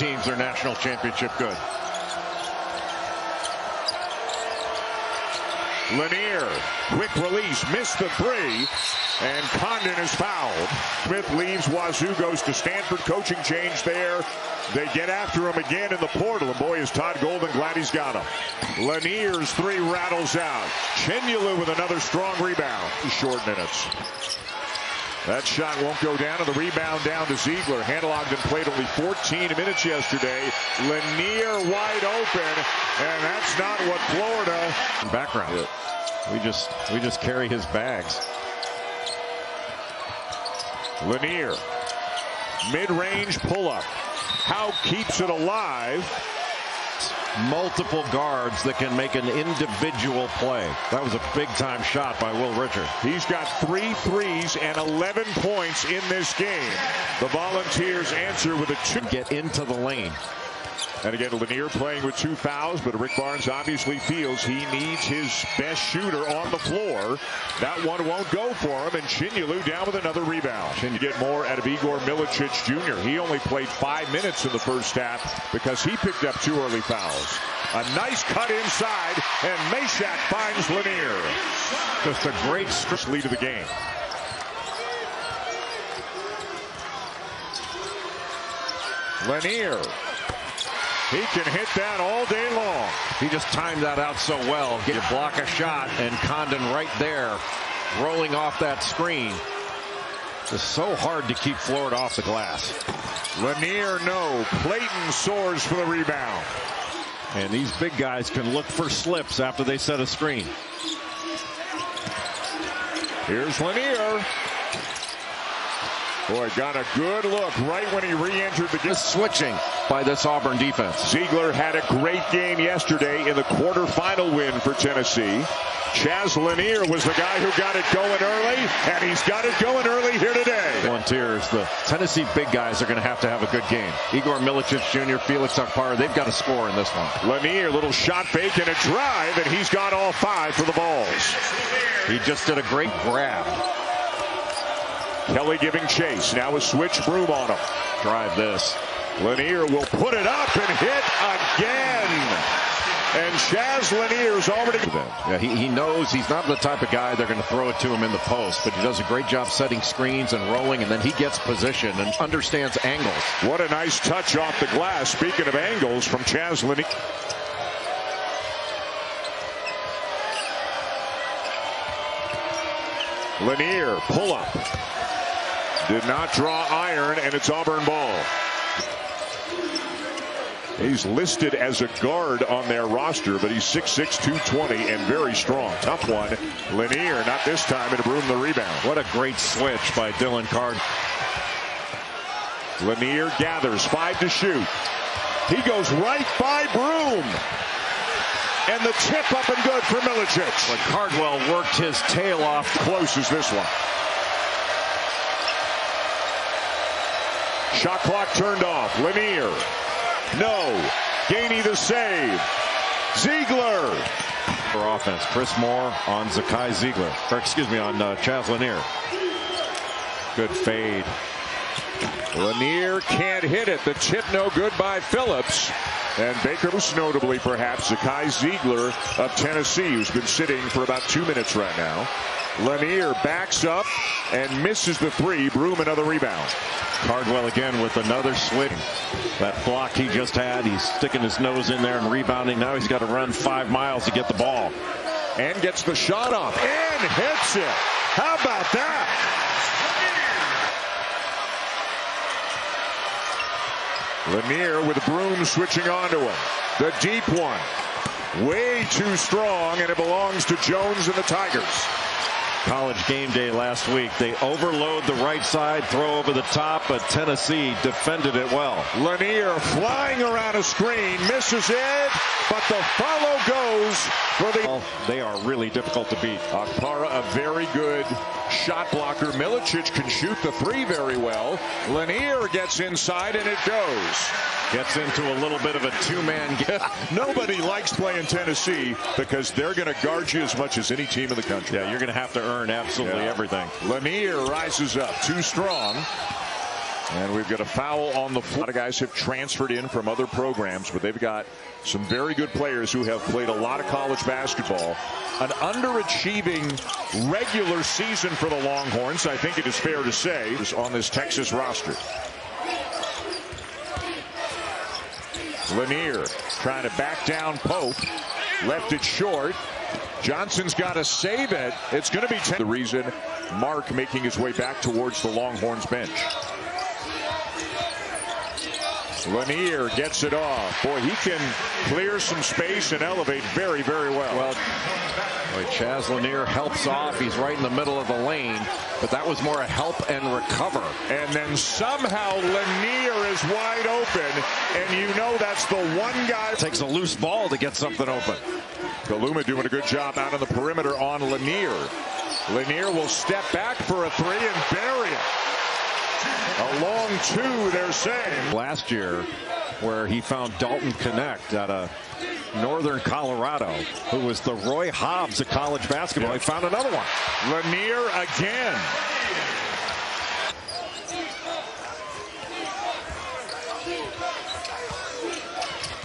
teams are national championship good. Lanier, quick release, missed the three, and Condon is fouled. Smith leaves Wazoo, goes to Stanford. Coaching change there. They get after him again in the portal, and boy, is Todd Golden glad he's got him. Lanier's three rattles out. Chenyalu with another strong rebound. Short minutes. That shot won't go down, and the rebound down to Ziegler. Handelogden played only 14 minutes yesterday. Lanier wide open, and that's not what Florida. Background. Yeah. We just carry his bags. Lanier, mid-range pull-up. How keeps it alive? Multiple guards that can make an individual play. That was a big-time shot by Will Richard. He's got 3 threes and 11 points in this game. The Volunteers answer with a 2. Get into the lane. And again, Lanier playing with 2 fouls, but Rick Barnes obviously feels he needs his best shooter on the floor. That one won't go for him, and Chenyalu down with another rebound. You get more out of Igor Milicic Jr. He only played 5 minutes in the first half because he picked up 2 early fouls. A nice cut inside, and Meshack finds Lanier. Just a great lead of the game. Lanier. He can hit that all day long. He just timed that out so well. You block a shot, and Condon right there, rolling off that screen. It's so hard to keep Florida off the glass. Lanier, no. Clayton soars for the rebound. And these big guys can look for slips after they set a screen. Here's Lanier. Boy, got a good look right when he re-entered the game. Switching by this Auburn defense. Ziegler had a great game yesterday in the quarterfinal win for Tennessee. Chaz Lanier was the guy who got it going early, and he's got it going early here today. Volunteers, the Tennessee big guys are going to have a good game. Igor Milicic Jr., Felix Okpara, they've got to score in this one. Lanier, little shot fake and a drive, and he's got all 5 for the Vols. He just did a great grab. Kelly giving chase. Now a switch Broom on him. Drive this. Lanier will put it up and hit again. And Chaz Lanier's already. Yeah, he knows he's not the type of guy they're going to throw it to him in the post, but he does a great job setting screens and rolling, and then he gets position and understands angles. What a nice touch off the glass. Speaking of angles, from Chaz Lanier. Lanier, pull up. Did not draw iron, and it's Auburn ball. He's listed as a guard on their roster, but he's 6'6", 220, and very strong. Tough one. Lanier, not this time, and Broom the rebound. What a great switch by Dylan Card. Lanier gathers, 5 to shoot. He goes right by Broom. And the tip up and good for Milicic. But Cardwell worked his tail off. Close as this one. Shot clock turned off. Lanier. No. Gainey the save. Ziegler. For offense. Chris Moore on Zakai Ziegler. Or excuse me, on Chaz Lanier. Good fade. Lanier can't hit it. The tip no good by Phillips. And Baker, most notably perhaps, Zakai Ziegler of Tennessee, who's been sitting for about 2 minutes right now. Lanier backs up and misses the 3. Broom another rebound. Cardwell again with another swing. That block he just had, he's sticking his nose in there and rebounding. Now he's got to run 5 miles to get the ball. And gets the shot off and hits it. How about that? Lanier with Broom switching onto him. The deep one. Way too strong, and it belongs to Jones and the Tigers. College game day last week. They overload the right side, throw over the top, but Tennessee defended it well. Lanier flying around a screen, misses it, but the follow goes for the. Well, they are really difficult to beat. Okpara, a very good shot blocker. Milicic can shoot the 3 very well. Lanier gets inside, and it goes. Gets into a little bit of a 2-man game. Nobody likes playing Tennessee because they're going to guard you as much as any team in the country. Yeah, you're going to have to earn absolutely everything. Lanier rises up, too strong. And we've got a foul on the floor. A lot of guys have transferred in from other programs, but they've got some very good players who have played a lot of college basketball. An underachieving regular season for the Longhorns, I think it is fair to say, is on this Texas roster. Lanier trying to back down Pope. Left it short. Johnson's got to save it. It's going to be 10. The reason Mark making his way back towards the Longhorns bench. Lanier gets it off. Boy, he can clear some space and elevate very, very well. Chaz Lanier helps off. He's right in the middle of the lane, but that was more a help and recover. And then somehow Lanier is wide open, and you know that's the one guy. Takes a loose ball to get something open. Kaluma doing a good job out on the perimeter on Lanier. Lanier will step back for a three and bury it. A long two, they're saying. Last year, where he found Dalton Connect out of Northern Colorado, who was the Roy Hobbs of college basketball. He found another one. Lanier again.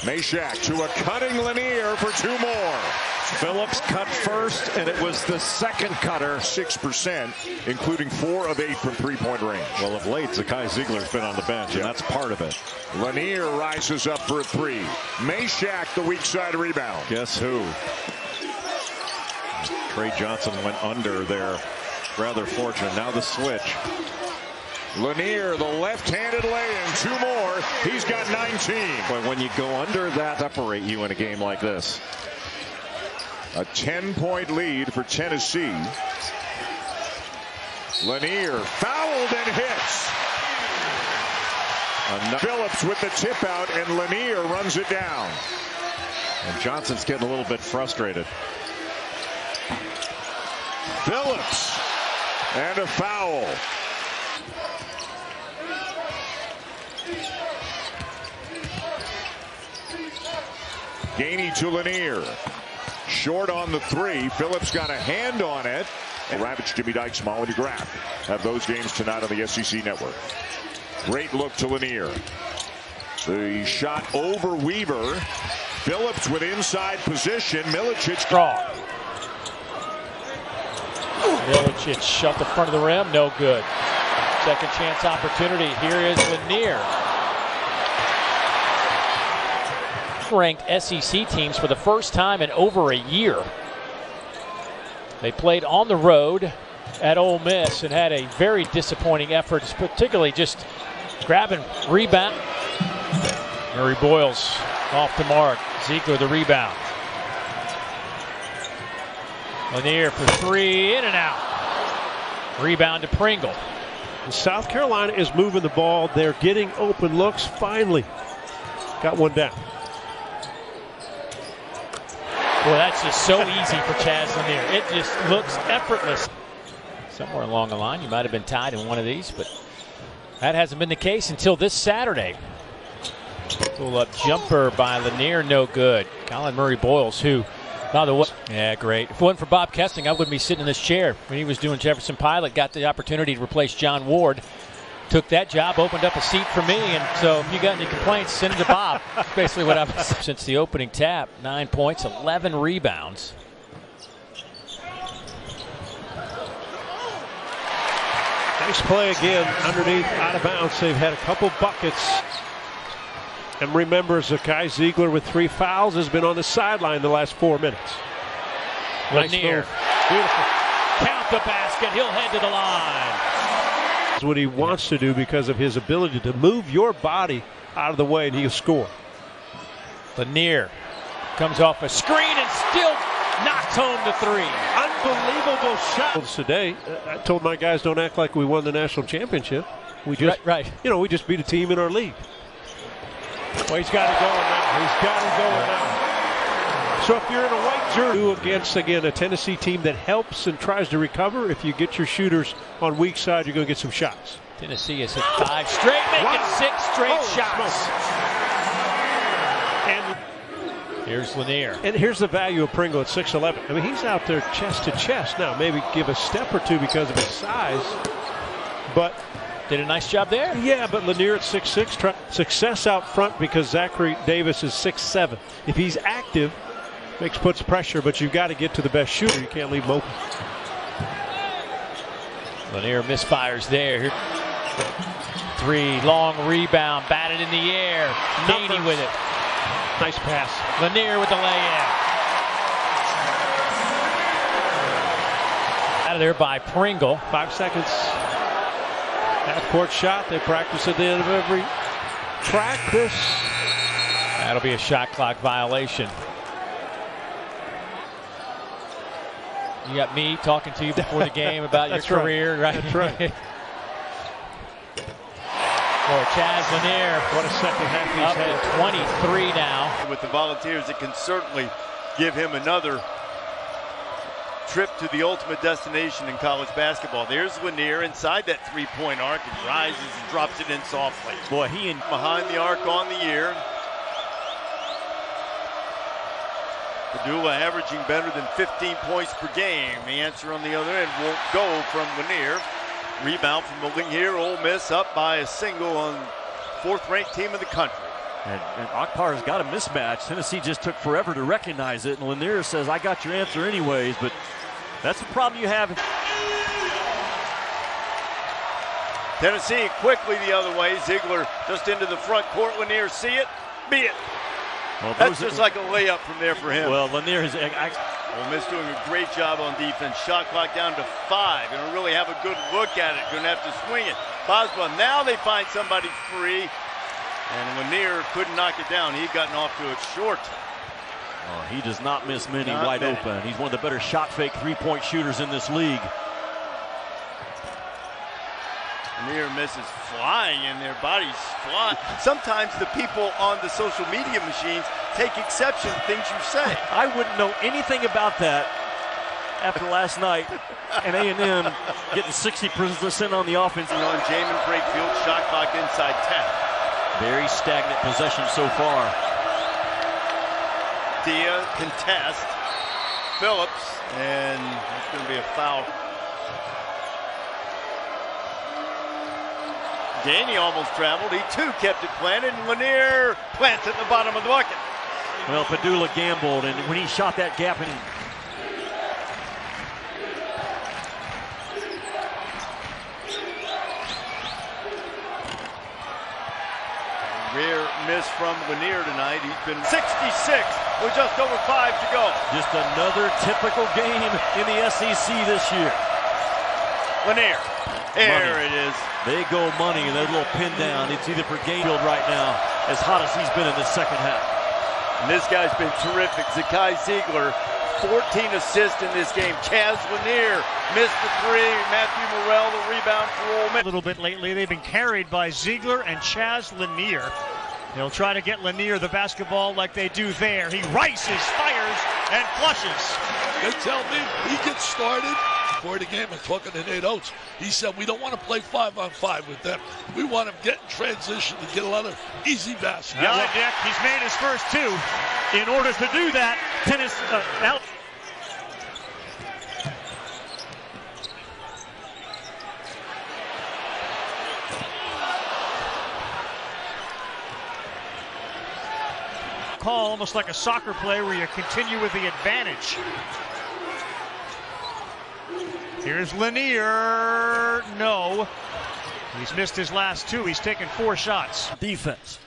Meshack to a cutting Lanier for two more. Phillips cut first, and it was the second cutter. 6%, including 4 of 8 from three-point range. Well, of late, Zakai Ziegler's been on the bench, and that's part of it. Lanier rises up for a three. Meshack, the weak side rebound. Guess who? Trey Johnson went under there. Rather fortunate. Now the switch. Lanier, the left-handed lay-in, 2 more. He's got 19. But when you go under that, separate you in a game like this. A 10-point lead for Tennessee. Lanier fouled and hits. Phillips with the tip out, and Lanier runs it down. And Johnson's getting a little bit frustrated. Phillips and a foul. Gainey to Lanier. Short on the three. Phillips got a hand on it. And Ravage, Jimmy Dykes, Molly McGrath have those games tonight on the SEC Network. Great look to Lanier. The shot over Weaver. Phillips with inside position. Milicic draw. Milicic shut the front of the rim. No good. Second chance opportunity. Here is Lanier. Ranked SEC teams for the first time in over a year. They played on the road at Ole Miss and had a very disappointing effort, particularly just grabbing rebound. Murray Boyles off the mark. Ziegler the rebound. Lanier for three, in and out. Rebound to Pringle. South Carolina is moving the ball. They're getting open looks. Finally got one down. Boy, that's just so easy for Chaz Lanier. It just looks effortless. Somewhere along the line, you might have been tied in one of these, but that hasn't been the case until this Saturday. Pull-up jumper by Lanier, no good. Colin Murray Boyles, who, by the way, yeah, great. If it wasn't for Bob Kesting, I wouldn't be sitting in this chair. When he was doing Jefferson Pilot, got the opportunity to replace John Ward. Took that job, opened up a seat for me, and so if you got any complaints, send it to Bob. That's basically what I've since the opening tap. 9 points, 11 rebounds. Nice play again, underneath, out of bounds. They've had a couple buckets. And remember, Zakai Ziegler with 3 fouls has been on the sideline the last 4 minutes. Lanier, nice, beautiful. Count the basket, he'll head to the line. That's what he wants to do because of his ability to move your body out of the way, and he'll score. Lanier comes off a screen and still knocks home the three. Unbelievable shot today. I told my guys, don't act like we won the national championship. We just, right. You know, we just beat a team in our league. Well, he's got it going now. He's got it going now. So if you're in a white jersey against, again, a Tennessee team that helps and tries to recover, if you get your shooters on weak side, you're going to get some shots. Tennessee has hit 5 straight, making 6 straight shots. And here's Lanier. And here's the value of Pringle at 6'11". I mean, he's out there chest to chest. Now, maybe give a step or two because of his size, but did a nice job there. Yeah, but Lanier at 6'6", success out front because Zachary Davis is 6'7". If he's active, puts pressure, but you've got to get to the best shooter. You can't leave him open. Lanier misfires there. 3, long rebound, batted in the air. Haney with it. Nice pass. Lanier with the layup. Out of there by Pringle. 5 seconds. Half-court shot. They practice at the end of every practice. That'll be a shot clock violation. You got me talking to you before the game about your career, right? That's right. Boy, Chaz Lanier. What a second half he's had. Up to 23 now. With the Volunteers, it can certainly give him another trip to the ultimate destination in college basketball. There's Lanier inside that three-point arc and rises and drops it in softly. Boy, he and behind the arc on the year. Padula averaging better than 15 points per game. The answer on the other end won't go from Lanier. Rebound from Lanier. Ole Miss up by a single on fourth-ranked team in the country. And Akbar's got a mismatch. Tennessee just took forever to recognize it. And Lanier says, I got your answer anyways. But that's the problem you have. Tennessee quickly the other way. Ziegler just into the front court. Lanier see it, be it. Well, that's just like a layup from there for him. Well, Lanier has... Ole Miss doing a great job on defense. Shot clock down to 5. Going to really have a good look at it. Going to have to swing it. Boswell, now they find somebody free. And Lanier couldn't knock it down. He'd gotten off to it short. Oh, he does not miss many wide open. He's one of the better shot fake three-point shooters in this league. Lanier misses flying in their bodies flying. Sometimes the people on the social media machines take exception to things you say. I wouldn't know anything about that after last night. And A&M getting 60% on the offense. And on Jamin Brakefield, shot clock inside 10. Very stagnant possession so far. Dia contest. Phillips, and it's going to be a foul. Danny almost traveled. He too kept it planted, and Lanier plants it in the bottom of the bucket. Well, Padula gambled, and when he shot that gap in. Rare miss from Lanier tonight. He's been 66 with just over 5 to go. Just another typical game in the SEC this year. Lanier. There it is. They go money, and that little pin down. It's either for Gainfield right now, as hot as he's been in the second half. And this guy's been terrific. Zakai Ziegler, 14 assists in this game. Chaz Lanier missed the 3. Matthew Morrell, the rebound for Ole Miss. A little bit lately, they've been carried by Ziegler and Chaz Lanier. They'll try to get Lanier the basketball like they do there. He rises, fires, and flushes. They tell me he gets started. Before the game, I'm talking to Nate Oates. He said, we don't want to play 5-on-5 with them. We want them to get in transition to get a lot of easy baskets. Yeah, Dick, he's made his first 2. In order to do that, out. Call almost like a soccer play where you continue with the advantage. Here's Lanier. No. He's missed his last 2. He's taken 4 shots. Defense.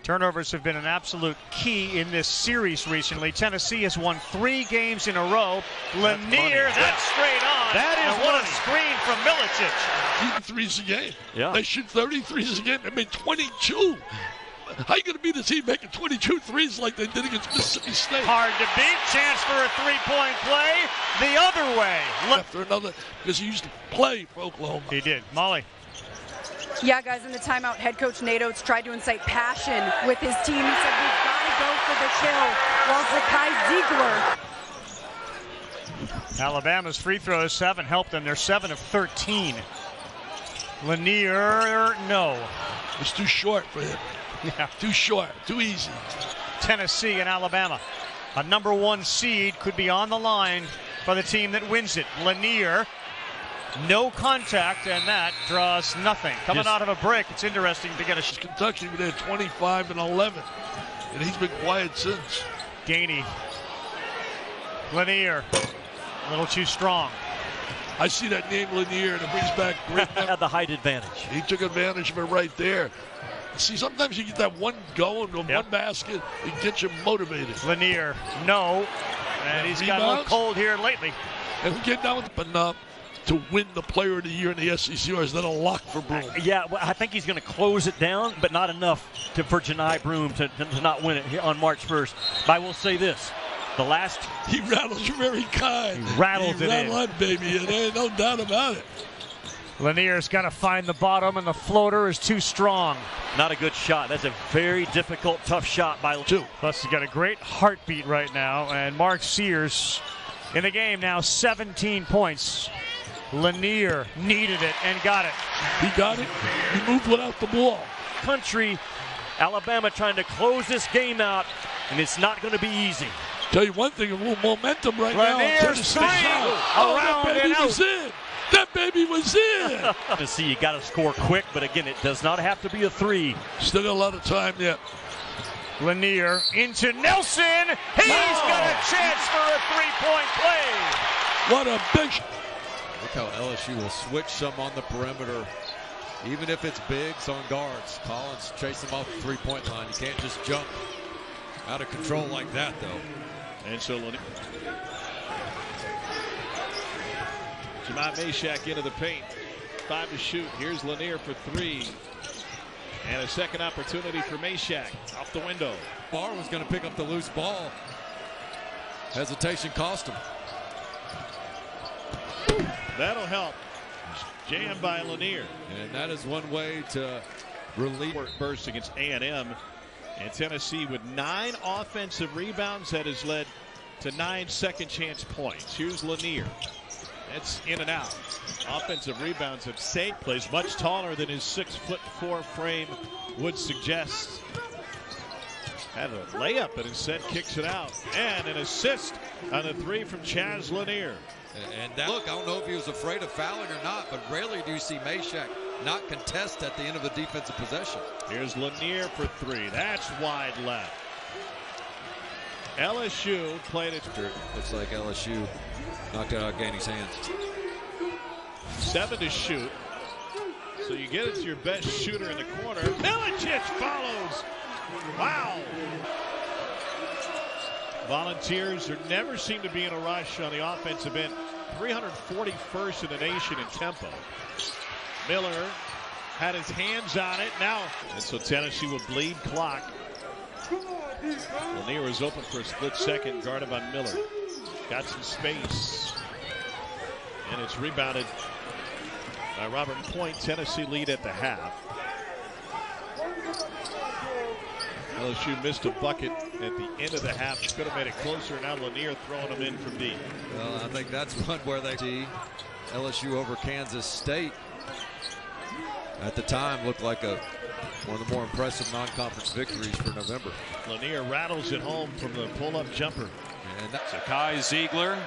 Turnovers have been an absolute key in this series recently. Tennessee has won 3 games in a row. Lanier, that's straight on. That is and what a screen from Milicic. Shoot threes a game. Yeah. They shoot 33s a game. They made 22. How are you going to beat a team making 22 threes like they did against Mississippi State? Hard to beat. Chance for a 3-point play. The other way. After another, because he used to play for Oklahoma. He did. Molly. Yeah, guys, in the timeout, head coach Nate Oates tried to incite passion with his team. He said, we've got to go for the kill, while Zakai Ziegler. Alabama's free throws haven't helped them. They're 7 of 13. Lanier, no. It's too short for him. Yeah. Too short, too easy. Tennessee and Alabama. A number 1 seed could be on the line for the team that wins it. Lanier No contact, and that draws nothing. Coming out of a break, it's interesting to get a Kentucky, they had 25 and 11, and he's been quiet since. Gainey. Lanier, a little too strong. I see that name Lanier, and it brings back great Had the height advantage. He took advantage of it right there. See, sometimes you get that one go and one basket, it gets you motivated. Lanier, no. And he's got a little cold here lately. And we get down enough to win the Player of the Year in the SEC, or is that a lock for Broome? Yeah, well, I think he's going to close it down, but not enough for Janai Broome to not win it here on March 1st. But I will say this. The last... He rattles you very kind. He rattled it in. On, baby, and there ain't no doubt about it. Lanier's got to find the bottom, and the floater is too strong. Not a good shot. That's a very difficult, tough shot by two. Plus, he's got a great heartbeat right now, and Mark Sears in the game now, 17 points. Lanier needed it and got it. He got it. He moved without the ball. Country, Alabama trying to close this game out, and it's not going to be easy. Tell you one thing, a little momentum right now. Lanier's three. That baby was in. That baby was in. To see, you got to score quick, but again, it does not have to be a three. Still got a lot of time yet. Lanier into Nelson. He's got a chance for a three-point play. What a big. Look how LSU will switch some on the perimeter, even if it's bigs on guards. Collins chase them off the three-point line. You can't just jump out of control like that, though. And so Lanier. Jemai Meshack into the paint. 5 to shoot. Here's Lanier for 3. And a second opportunity for Meshack. Off the window. Barr was going to pick up the loose ball. Hesitation cost him. That'll help. Jammed by Lanier. And that is one way to relieve. Burst against A&M. And Tennessee with 9 offensive rebounds. That has led to 9 second chance points. Here's Lanier. That's in and out. Offensive rebounds have saved. Plays much taller than his 6'4" frame would suggest. Had a layup, but instead kicks it out. And an assist on the 3 from Chaz Lanier. And that, look, I don't know if he was afraid of fouling or not, but rarely do you see Meshack not contest at the end of a defensive possession. Here's Lanier for 3. That's wide left. LSU played it. Looks like LSU knocked it out of Gainey's hands. 7 to shoot. So you get it to your best shooter in the corner. Milicic follows. Wow. Volunteers never seem to be in a rush on the offensive end. 341st in the nation in tempo. Miller had his hands on it now. And so Tennessee will bleed clock. Lanier is open for a split second, guarded by Miller. Got some space. And it's rebounded by Robert Point. Tennessee lead at the half. LSU missed a bucket at the end of the half. Could have made it closer. Now Lanier throwing them in from deep. Well, I think that's one where they see LSU over Kansas State. At the time, looked like one of the more impressive non-conference victories for November. Lanier rattles it home from the pull-up jumper. And that's Zakai Ziegler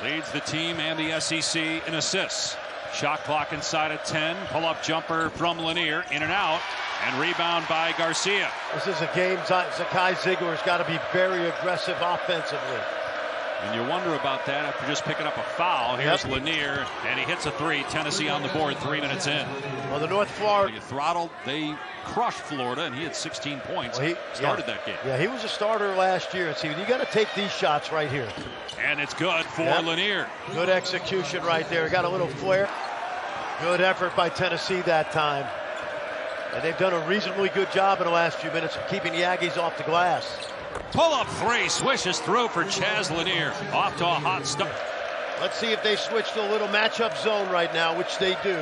leads the team and the SEC in assists. Shot clock inside of 10. Pull-up jumper from Lanier, in and out, and rebound by Garcia. This is a game Zakai Ziegler's got to be very aggressive offensively. And you wonder about that after just picking up a foul. Here's Lanier, and he hits a 3. Tennessee on the board 3 minutes in. Well, the North Florida. Throttled, they crushed Florida, and he had 16 points. Well, he started that game. Yeah, he was a starter last year. And see, you got to take these shots right here. And it's good for Lanier. Good execution right there. Got a little flair. Good effort by Tennessee that time. And they've done a reasonably good job in the last few minutes of keeping the Aggies off the glass. Pull-up 3, swishes through for Chaz Lanier. Off to a hot start. Let's see if they switch to a little matchup zone right now, which they do.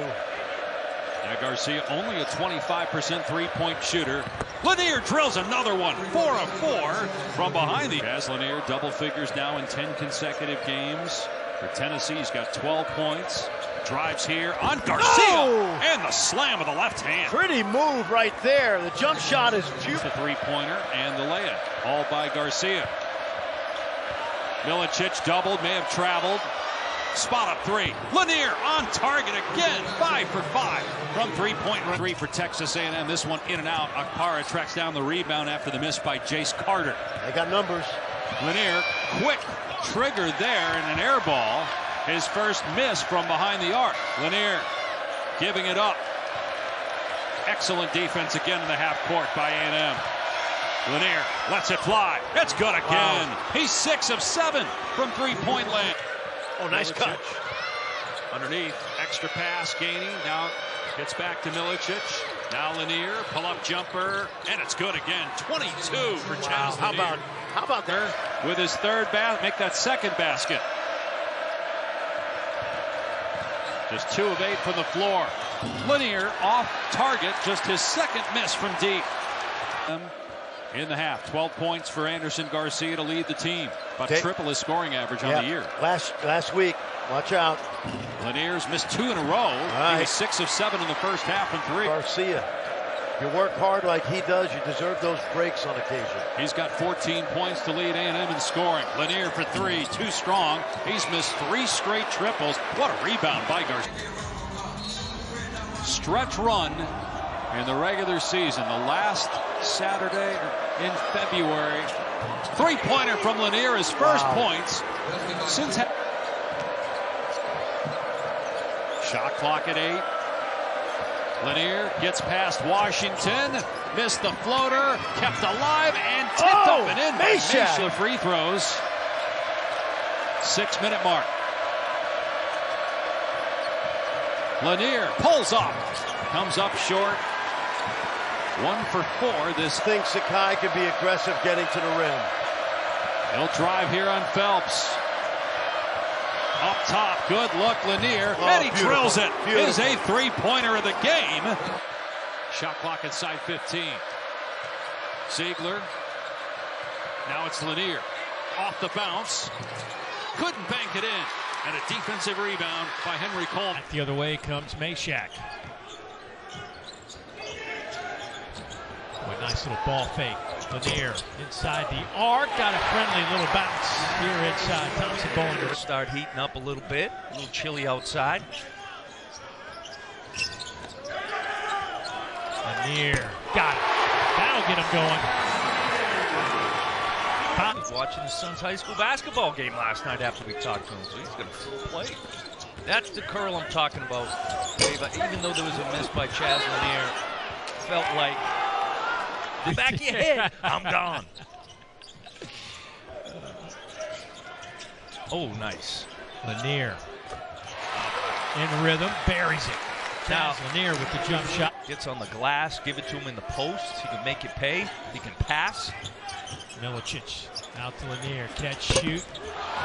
Now Garcia only a 25% three-point shooter. Lanier drills another one. 4 of 4 from behind the. Chaz Lanier double figures now in 10 consecutive games. For Tennessee, he's got 12 points. Drives here on Garcia, and the slam of the left hand. Pretty move right there. The jump shot is the three-pointer and the layup, all by Garcia. Milicic doubled, may have traveled. Spot up three. Lanier on target again. 5 for 5 from three-point range. 3 for Texas A&M. This one in and out. Akpara tracks down the rebound after the miss by Jace Carter. They got numbers. Lanier, quick trigger there and an air ball. His first miss from behind the arc. Lanier giving it up. Excellent defense again in the half court by A&M. Lanier lets it fly. It's good again. Wow. He's 6 of 7 from three-point land. Oh, nice catch. Underneath, extra pass, gaining. Now gets back to Milicic. Now Lanier, pull-up jumper, and it's good again. 22 for Chaz. Wow. How about there? With his third make that second basket. Just 2 of 8 from the floor. Lanier off target, just his second miss from deep. In the half, 12 points for Anderson Garcia to lead the team. About triple his scoring average on the year. Last week, watch out. Lanier's missed 2 in a row. He was 6 of 7 in the first half from 3. Garcia, you work hard like he does, you deserve those breaks on occasion. He's got 14 points to lead A&M in scoring. Lanier for 3, too strong. He's missed 3 straight triples. What a rebound by Garcia. Stretch run in the regular season, the last Saturday in February. 3-pointer from Lanier, his first points since. Shot clock at 8. Lanier gets past Washington, missed the floater, kept alive, and tipped up and in by Mesha. Free throws. 6-minute mark. Lanier pulls up, comes up short. 1 for 4. This thinks Sakai could be aggressive getting to the rim. He'll drive here on Phelps. Up top, good look, Lanier, and he drills it. His 8th three-pointer of the game. Shot clock inside 15. Ziegler. Now it's Lanier. Off the bounce. Couldn't bank it in. And a defensive rebound by Henry Coleman. The other way comes Meshack. A nice little ball fake. Lanier inside the arc. Got a friendly little bounce here inside. Thompson Bollinger. Start heating up a little bit. A little chilly outside. Lanier. Got it. That'll get him going. Watching his son's high school basketball game last night after we talked to him, so he's going to full play. That's the curl I'm talking about, Dave. Even though there was a miss by Chaz Lanier, felt like the back of your head, I'm gone. Oh, nice. Lanier in rhythm, buries it. Chaz Lanier with the jump shot. Gets on the glass, give it to him in the post. He can make it pay. He can pass. Milicic out to Lanier. Catch, shoot,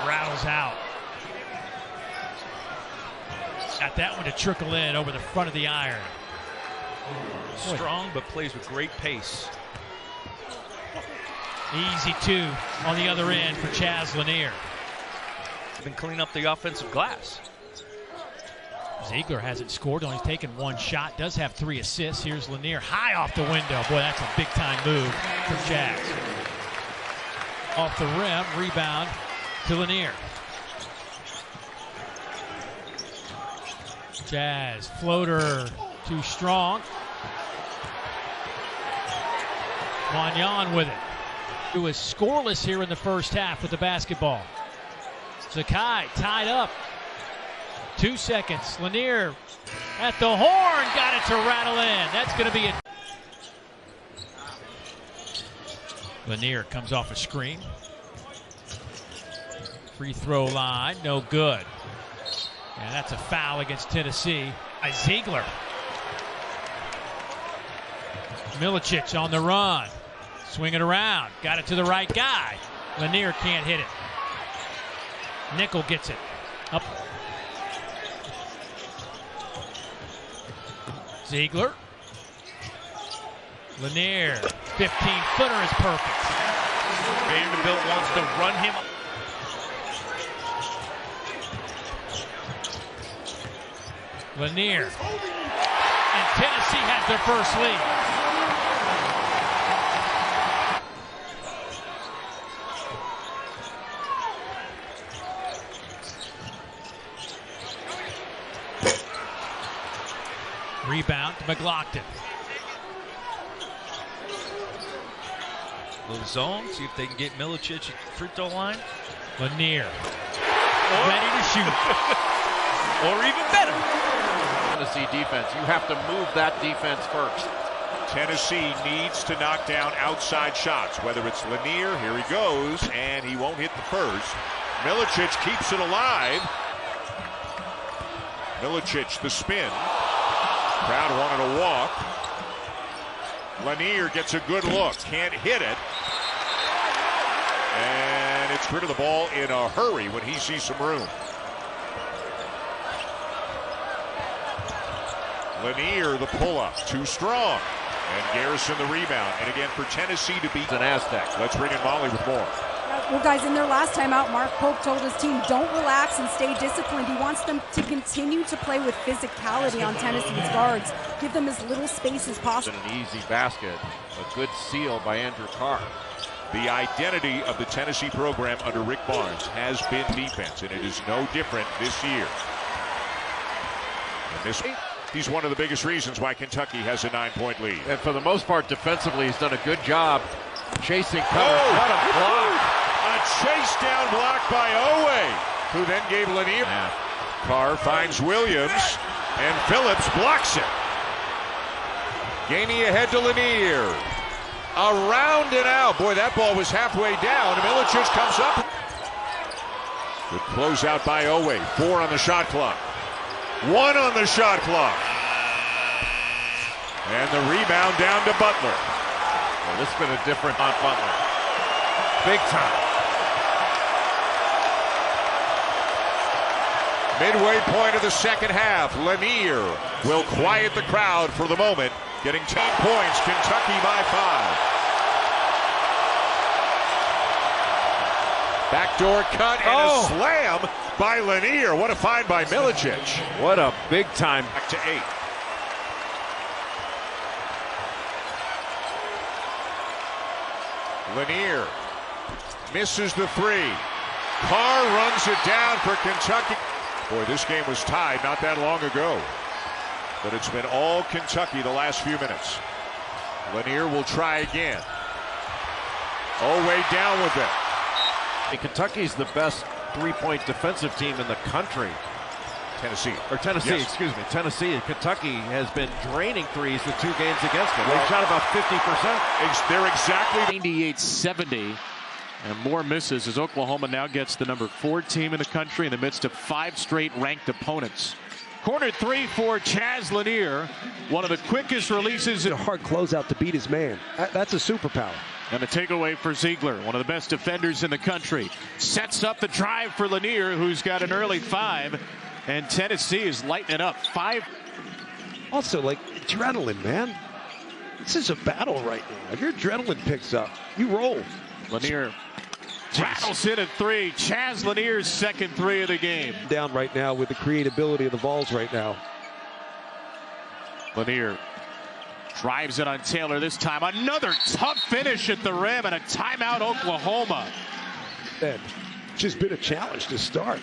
rattles out. Got that one to trickle in over the front of the iron. Strong, but plays with great pace. Easy 2 on the other end for Chaz Lanier. Been cleaning up the offensive glass. Ziegler hasn't scored, only taken 1 shot, does have 3 assists. Here's Lanier high off the window. Boy, that's a big-time move from Chaz. Off the rim, rebound to Lanier. Chaz, floater, too strong. Magnan with it. It was scoreless here in the first half with the basketball. Sakai tied up. 2 seconds. Lanier at the horn, got it to rattle in. That's going to be it. Lanier comes off a screen. Free throw line, no good. And that's a foul against Tennessee by Ziegler. Milicic on the run. Swing it around. Got it to the right guy. Lanier can't hit it. Nickel gets it. Up. Ziegler. Lanier. 15-footer is perfect. Vanderbilt wants to run him. Lanier. And Tennessee has their first lead. Rebound to McLaughlin. Little zone, see if they can get Milicic at the free throw line. Lanier. Ready to shoot. Or even better. Tennessee defense. You have to move that defense first. Tennessee needs to knock down outside shots, whether it's Lanier, here he goes, and he won't hit the first. Milicic keeps it alive. Milicic, the spin. Crowd wanted to walk. Lanier gets a good look, can't hit it. And it's rid of the ball in a hurry when he sees some room. Lanier, the pull-up, too strong. And Garrison, the rebound. And again, for Tennessee to beat an Aztec. Let's bring in Molly with more. Well, guys, in their last time out, Mark Pope told his team, don't relax and stay disciplined. He wants them to continue to play with physicality on Tennessee's guards. Give them as little space as possible. An easy basket. A good steal by Andrew Carr. The identity of the Tennessee program under Rick Barnes has been defense, and it is no different this year. And he's one of the biggest reasons why Kentucky has a 9-point lead. And for the most part, defensively, he's done a good job chasing Cutter. What a block! A chase down block by Owe, who then gave Lanier. Carr finds Williams, and Phillips blocks it. Gainey ahead to Lanier. Around and out. Boy, that ball was halfway down. Milicic comes up. Good closeout by Owe. 4 on the shot clock. 1 on the shot clock. And the rebound down to Butler. Well, this has been a different on Butler. Big time. Midway point of the second half. Lanier will quiet the crowd for the moment. Getting 10 points. Kentucky by 5. Backdoor cut and a slam by Lanier. What a find by Milicic. What a big time. Back to 8. Lanier misses the 3. Carr runs it down for Kentucky. Boy, this game was tied not that long ago. But it's been all Kentucky the last few minutes. Lanier will try again. Way down with it. Kentucky's the best three-point defensive team in the country. Tennessee. Yes. Excuse me. Tennessee and Kentucky has been draining threes the 2 games against them. They've shot about 50%. They're exactly 98-70. And more misses as Oklahoma now gets the number 4 team in the country in the midst of 5 straight ranked opponents. Corner 3 for Chaz Lanier. One of the quickest releases. A hard closeout to beat his man. That's a superpower. And a takeaway for Ziegler, one of the best defenders in the country. Sets up the drive for Lanier, who's got an early 5. And Tennessee is lighting it up. 5. Also, like, adrenaline, man. This is a battle right now. If your adrenaline picks up, you roll. Lanier rattles in at 3. Chaz Lanier's second 3 of the game. Down right now with the creatability of the Vols right now. Lanier drives it on Taylor this time. Another tough finish at the rim and a timeout Oklahoma. And just been a challenge to start.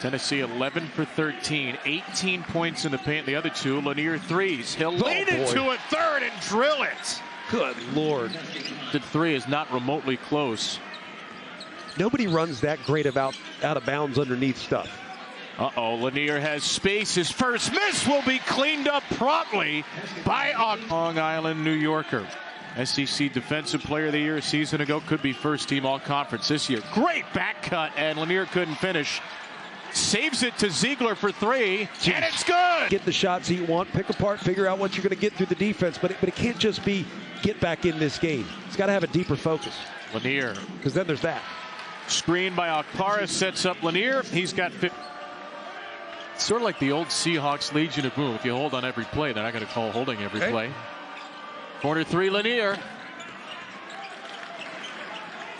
Tennessee 11 for 13, 18 points in the paint. The other 2 Lanier 3s. He'll lead into a third and drill it. Good Lord. The 3 is not remotely close. Nobody runs that great of out of bounds underneath stuff. Lanier has space. His first miss will be cleaned up promptly by a Long Island New Yorker. SEC Defensive Player of the Year a season ago. Could be first team all-conference this year. Great back cut, and Lanier couldn't finish. Saves it to Ziegler for 3, and it's good. Get the shots you want, pick apart, figure out what you're going to get through the defense, but it can't just be get back in this game. It's got to have a deeper focus. Lanier. Because then there's that. Screen by Okpara sets up Lanier. He's got 50. Sort of like the old Seahawks Legion of Boom. If you hold on every play, they're not going to call holding every play. Corner 3, Lanier.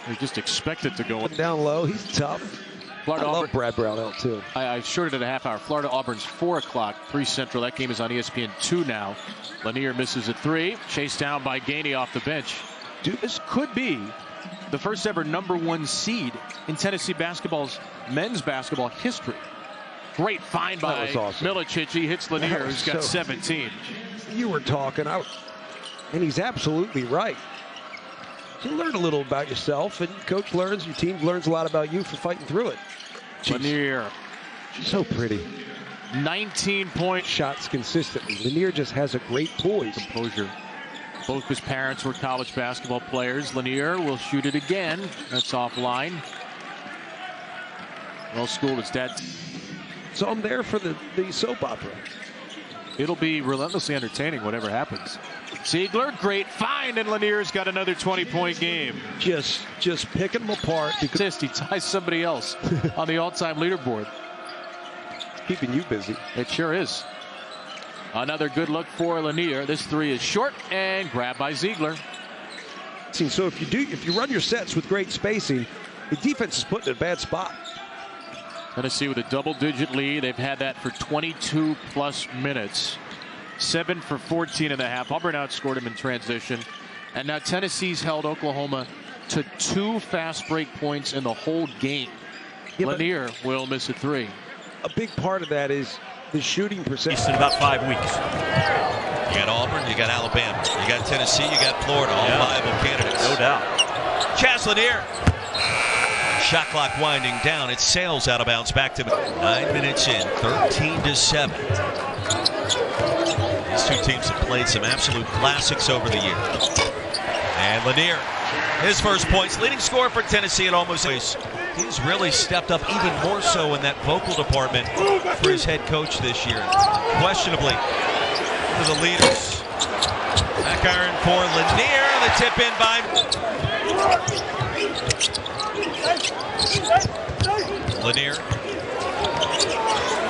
They just expect it to go down low. He's tough. Florida I love Brad Brownell, too. I shorted it a half hour. Florida Auburn's 4 o'clock, 3 Central. That game is on ESPN 2 now. Lanier misses a 3. Chased down by Gainey off the bench. Dude, this could be the first ever #1 seed in Tennessee men's basketball history. Great find by awesome. Milicic. He hits Lanier, who's got 17. You were talking out, and he's absolutely right. You learn a little about yourself, and coach learns, your team learns a lot about you for fighting through it. Lanier. So pretty. 19-point shots consistently. Lanier just has a great poise. Composure. Both his parents were college basketball players. Lanier will shoot it again. That's offline. Well schooled, his dad. So I'm there for the soap opera. It'll be relentlessly entertaining, whatever happens. Ziegler, great find, and Lanier's got another 20-point game. Just picking them apart. Because he ties somebody else on the all-time leaderboard. Keeping you busy. It sure is. Another good look for Lanier. This three is short and grabbed by Ziegler. So if you run your sets with great spacing, the defense is put in a bad spot. Tennessee with a double-digit lead. They've had that for 22-plus minutes. 7 for 14 and a half. Auburn outscored him in transition. And now Tennessee's held Oklahoma to 2 fast break points in the whole game. Yeah, Lanier will miss a 3. A big part of that is the shooting percentage. In about 5 weeks. You got Auburn, you got Alabama, you got Tennessee, you got Florida, all viable candidates. No doubt. Chaz Lanier. Shot clock winding down. It sails out of bounds back to 9 minutes in, 13-7. These two teams have played some absolute classics over the years. And Lanier, his first points, leading scorer for Tennessee at almost. He's really stepped up even more so in that vocal department for his head coach this year. Questionably for the leaders. Back iron for Lanier. The tip in by Lanier.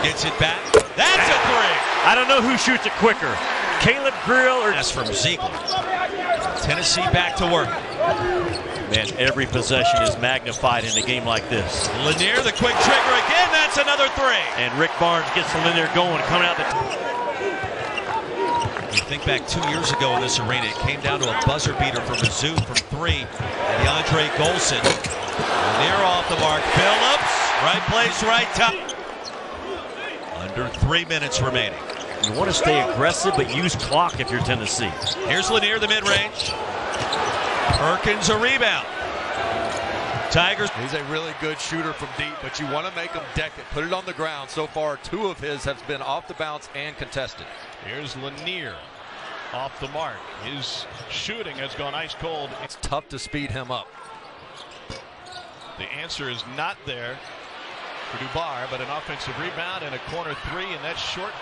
Gets it back. That's a 3. I don't know who shoots it quicker, Caleb Grill or. That's from Ziegler. Tennessee back to work. Man, every possession is magnified in a game like this. Lanier, the quick trigger again. That's another 3. And Rick Barnes gets Lanier going, coming out the. You think back 2 years ago in this arena, it came down to a buzzer beater from Mizzou from 3. And DeAndre Golson. Lanier off the mark. Phillips, right place, right time. Under 3 minutes remaining. You want to stay aggressive, but use clock if you're Tennessee. Here's Lanier, the mid-range. Perkins a rebound. Tigers. He's a really good shooter from deep, but you want to make him deck it. Put it on the ground. So far, 2 of his have been off the bounce and contested. Here's Lanier off the mark. His shooting has gone ice cold. It's tough to speed him up. The answer is not there for Dubar, but an offensive rebound and a corner 3, and that's short.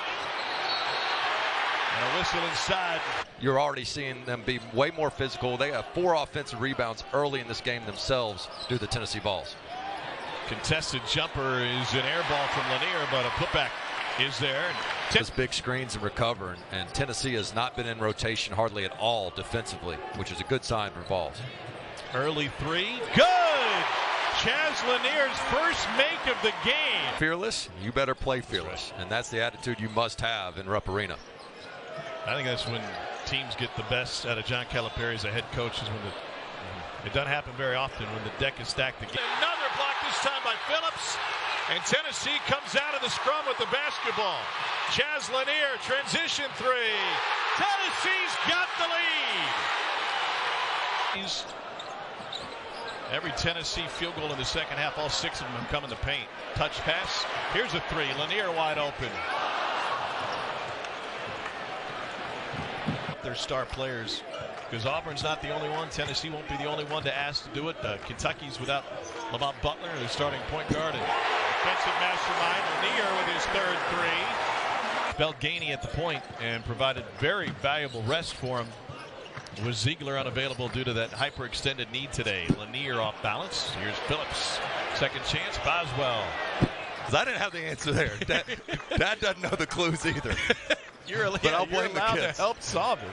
And a whistle inside. You're already seeing them be way more physical. They have 4 offensive rebounds early in this game themselves due to the Tennessee Vols. Contested jumper is an air ball from Lanier, but a putback is there. Those big screens and recover, and Tennessee has not been in rotation hardly at all defensively, which is a good sign for Vols. Early 3, good! Chaz Lanier's first make of the game. Fearless, you better play fearless, and that's the attitude you must have in Rupp Arena. I think that's when teams get the best out of John Calipari as a head coach, is when it doesn't happen very often when the deck is stacked again. Another block this time by Phillips, and Tennessee comes out of the scrum with the basketball. Chaz Lanier, transition 3. Tennessee's got the lead. Every Tennessee field goal in the second half, all 6 of them have come in the paint. Touch pass. Here's a 3. Lanier wide open. Their star players, because Auburn's not the only one. Tennessee won't be the only one to ask to do it. Kentucky's without Lamont Butler, their starting point guard, and defensive mastermind Lanier with his third 3. Belgani at the point and provided very valuable rest for him. Was Ziegler unavailable due to that hyperextended knee today? Lanier off balance. Here's Phillips. Second chance, Boswell. I didn't have the answer there. Dad doesn't know the clues either. But I'll blame the kids to help solve it.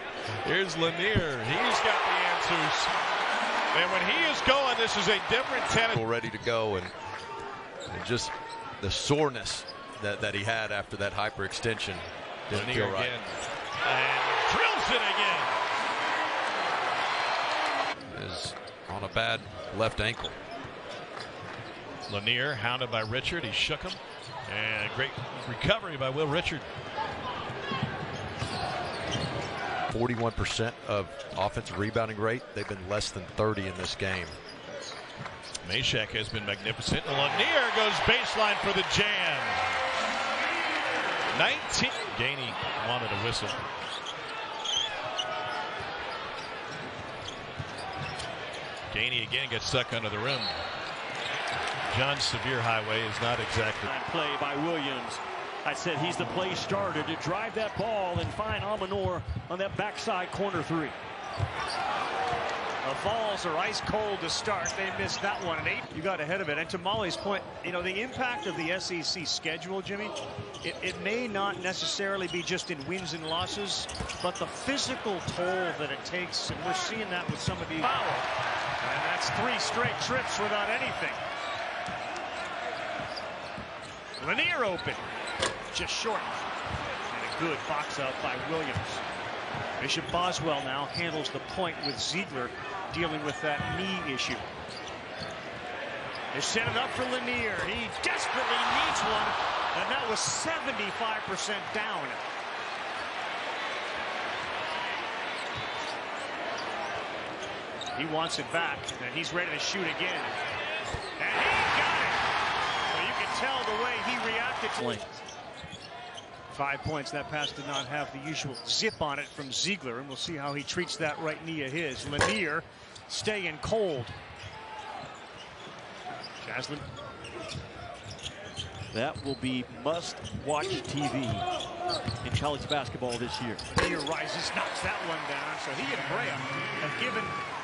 Here's Lanier. He's got the answers. And when he is going, this is a different Tennessee. Ready to go, and just the soreness that he had after that hyperextension didn't feel right. Again. And drills it again. Is on a bad left ankle. Lanier hounded by Richard. He shook him. And a great recovery by Will Richard. 41% of offensive rebounding rate. They've been less than 30 in this game. Meshack has been magnificent. Lanier goes baseline for the jam. 19. Gainey wanted a whistle. Gainey again gets stuck under the rim. John's severe highway is not exactly. Play by Williams. I said he's the play starter to drive that ball and find Amanor on that backside corner three. The Vols are ice cold to start. They missed that one at 8. You got ahead of it. And to Molly's point, you know, the impact of the SEC schedule, Jimmy, it may not necessarily be just in wins and losses, but the physical toll that it takes, and we're seeing that with some of the foul. And that's 3 straight trips without anything. Lanier open, just short. And a good box out by Williams. Bishop Boswell now handles the point with Ziegler dealing with that knee issue. They set it up for Lanier. He desperately needs one, and that was 75% down. He wants it back, and he's ready to shoot again. And he got it! Well, you can tell the way he reacted to it. 5 points. That pass did not have the usual zip on it from Ziegler, and we'll see how he treats that right knee of his. Lanier staying cold. Chaz. That will be must-watch TV in college basketball this year. Lanier rises, knocks that one down. So he and Brea have given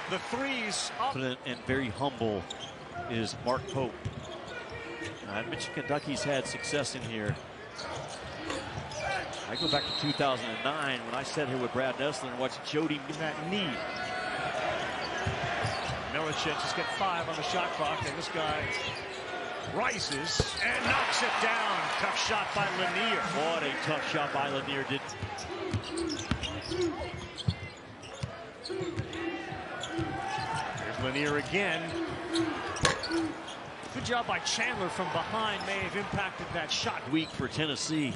the threes up. And very humble is Mark Pope. I mentioned Kentucky's had success in here. I go back to 2009 when I sat here with Brad Nessler and watched Jody in that knee. Milicic has got 5 on the shot clock, and this guy rises and knocks it down. Tough shot by Lanier. What a tough shot by Lanier. Here's Lanier again. Good job by Chandler from behind. May have impacted that shot. Weak for Tennessee.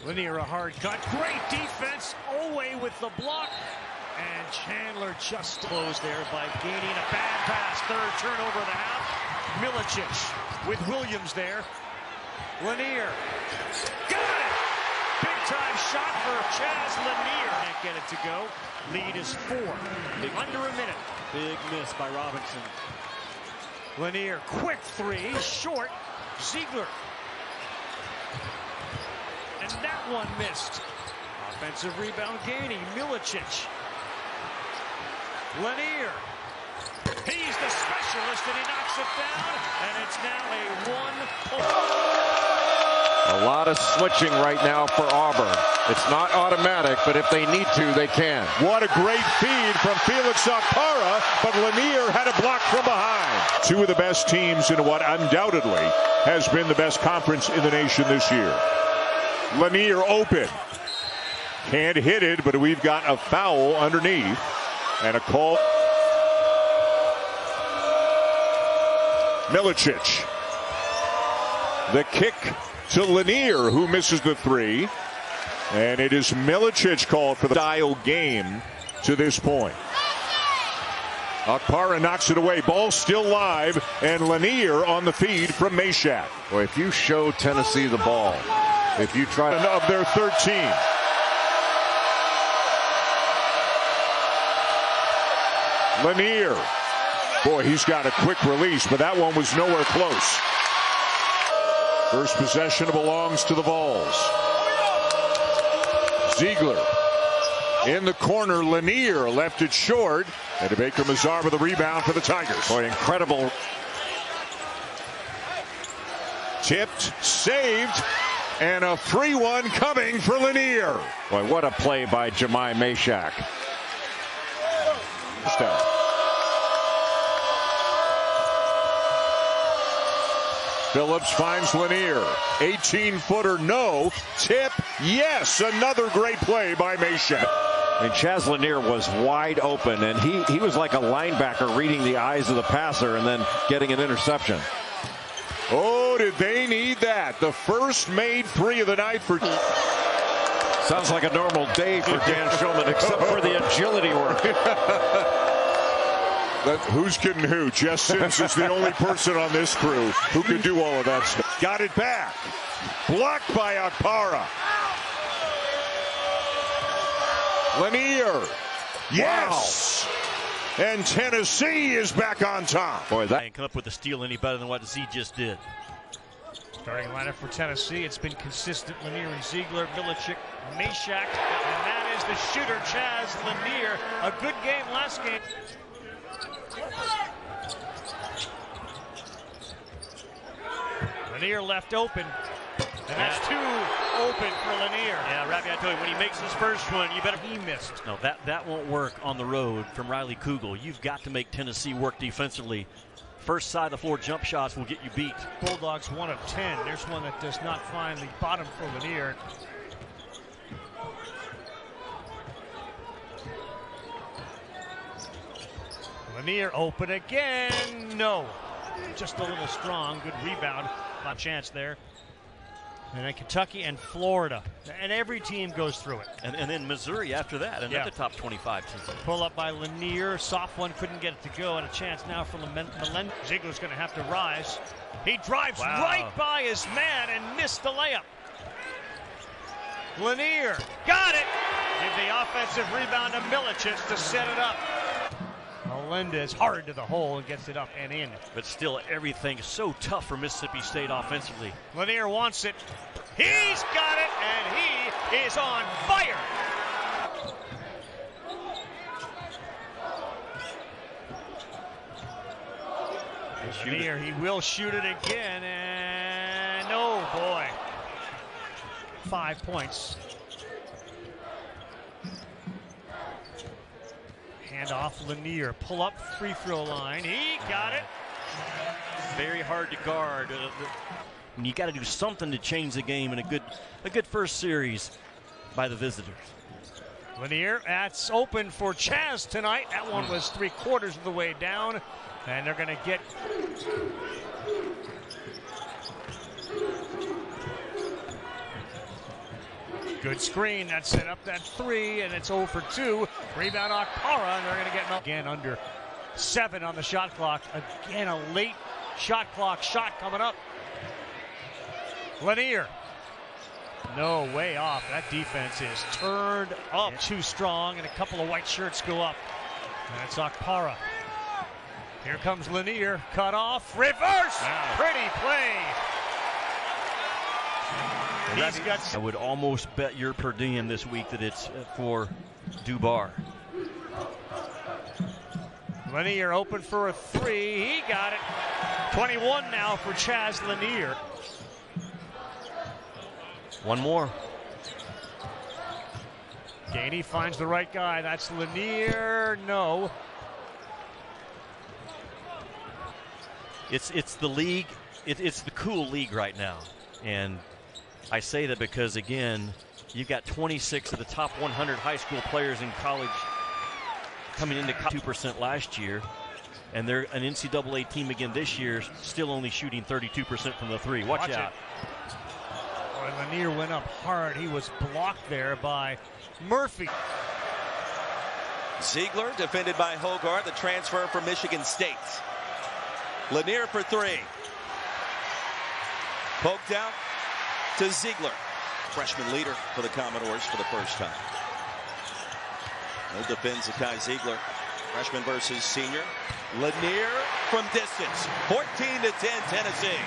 Lanier a hard cut. Great defense. Oway with the block. And Chandler just closed there by gaining a bad pass. 3rd turnover of the half. Milicic with Williams there. Lanier. Got it! Big time shot for Chaz Lanier. Can't get it to go. Lead is 4. Under a minute. Big miss by Robinson. Lanier, quick 3. Short. Ziegler. And that one missed. Offensive rebound gaining. Milicic. Lanier. He's the specialist, and he knocks it down. And it's now a 1-point. A lot of switching right now for Auburn. It's not automatic, but if they need to, they can. What a great feed from Felix Okpara, but Lanier had a block from behind. 2 of the best teams in what undoubtedly has been the best conference in the nation this year. Lanier open. Can't hit it, but we've got a foul underneath and a call. Milicic. The kick to Lanier, who misses the 3. And it is Milicic called for the style game to this point. Okpara knocks it away. Ball still live, and Lanier on the feed from Meshack. Well, if you show Tennessee the ball, if you try of their 13. Lanier. Boy, he's got a quick release, but that one was nowhere close. First possession belongs to the Vols. Ziegler in the corner. Lanier left it short. And Baker Mazar with the rebound for the Tigers. Boy, incredible. Tipped, saved, and a 3-1 coming for Lanier. Boy, what a play by Jemai Meshack. Phillips finds Lanier. 18-footer, no. Tip, yes. Another great play by Meshack. And Chaz Lanier was wide open, and he was like a linebacker reading the eyes of the passer and then getting an interception. Oh, did they need that? The first made three of the night for... Sounds like a normal day for Dan Shulman, except for the agility work. Who's kidding who? Jess Sims is the only person on this crew who can do all of that stuff. Got it back. Blocked by Akpara. Lanier. Yes. Wow. And Tennessee is back on top. Boy, that ain't come up with a steal any better than what Z just did. Starting lineup for Tennessee, it's been consistent. Lanier and Ziegler, Milicic, Meshack, and that is the shooter, Chaz Lanier. A good game last game. Lanier left open, and that's two open for Lanier. Yeah, Rabbi, I tell you, when he makes his first one, you better. He missed. No, that won't work on the road from Riley Kugel. You've got to make Tennessee work defensively. First side of the floor jump shots will get you beat. Bulldogs 1 of 10. There's one that does not find the bottom for Lanier. Lanier open again. No. Just a little strong. Good rebound. Not a chance there. And then Kentucky and Florida. And every team goes through it. And then Missouri after that. Another top 25 team. Pull up by Lanier. Soft one, couldn't get it to go. And a chance now for Melendez. Ziegler's going to have to rise. He drives right by his man and missed the layup. Lanier got it. Give the offensive rebound to Milicic to set it up. Melendez hard to the hole and gets it up and in. But still, everything is so tough for Mississippi State offensively. Lanier wants it. He's got it, and he is on fire. Lanier, he will shoot it again, and oh boy. 5 points. Hand off Lanier, pull up free throw line. He got it. Very hard to guard. And you got to do something to change the game in a good first series by the visitors. Lanier, that's open for Chaz tonight. That one was 3/4 of the way down, and they're going to get. Good screen, that set up that three, and it's 0 for 2. Rebound Akpara, and they're going to get again under 7 on the shot clock. Again, a late shot clock shot coming up. Lanier. No, way off. That defense is turned up. Too strong, and a couple of white shirts go up. And that's Akpara. Here comes Lanier. Cut off. Reverse! Wow. Pretty play. I would almost bet your per diem this week that it's for Dubar. Lanier open for a 3. He got it. 21 now for Chaz Lanier. One more. Gainey finds the right guy. That's Lanier. No. It's the league. It's the cool league right now. And I say that because, again, you've got 26 of the top 100 high school players in college coming into 2% last year, and they're an NCAA team again this year, still only shooting 32% from the 3. Watch out. Boy, Lanier went up hard. He was blocked there by Murphy. Ziegler defended by Hogarth, the transfer from Michigan State. Lanier for 3. Poked out to Ziegler. Freshman leader for the Commodores for the first time. No defends Zakai Ziegler. Freshman versus senior. Lanier from distance. 14-10 Tennessee.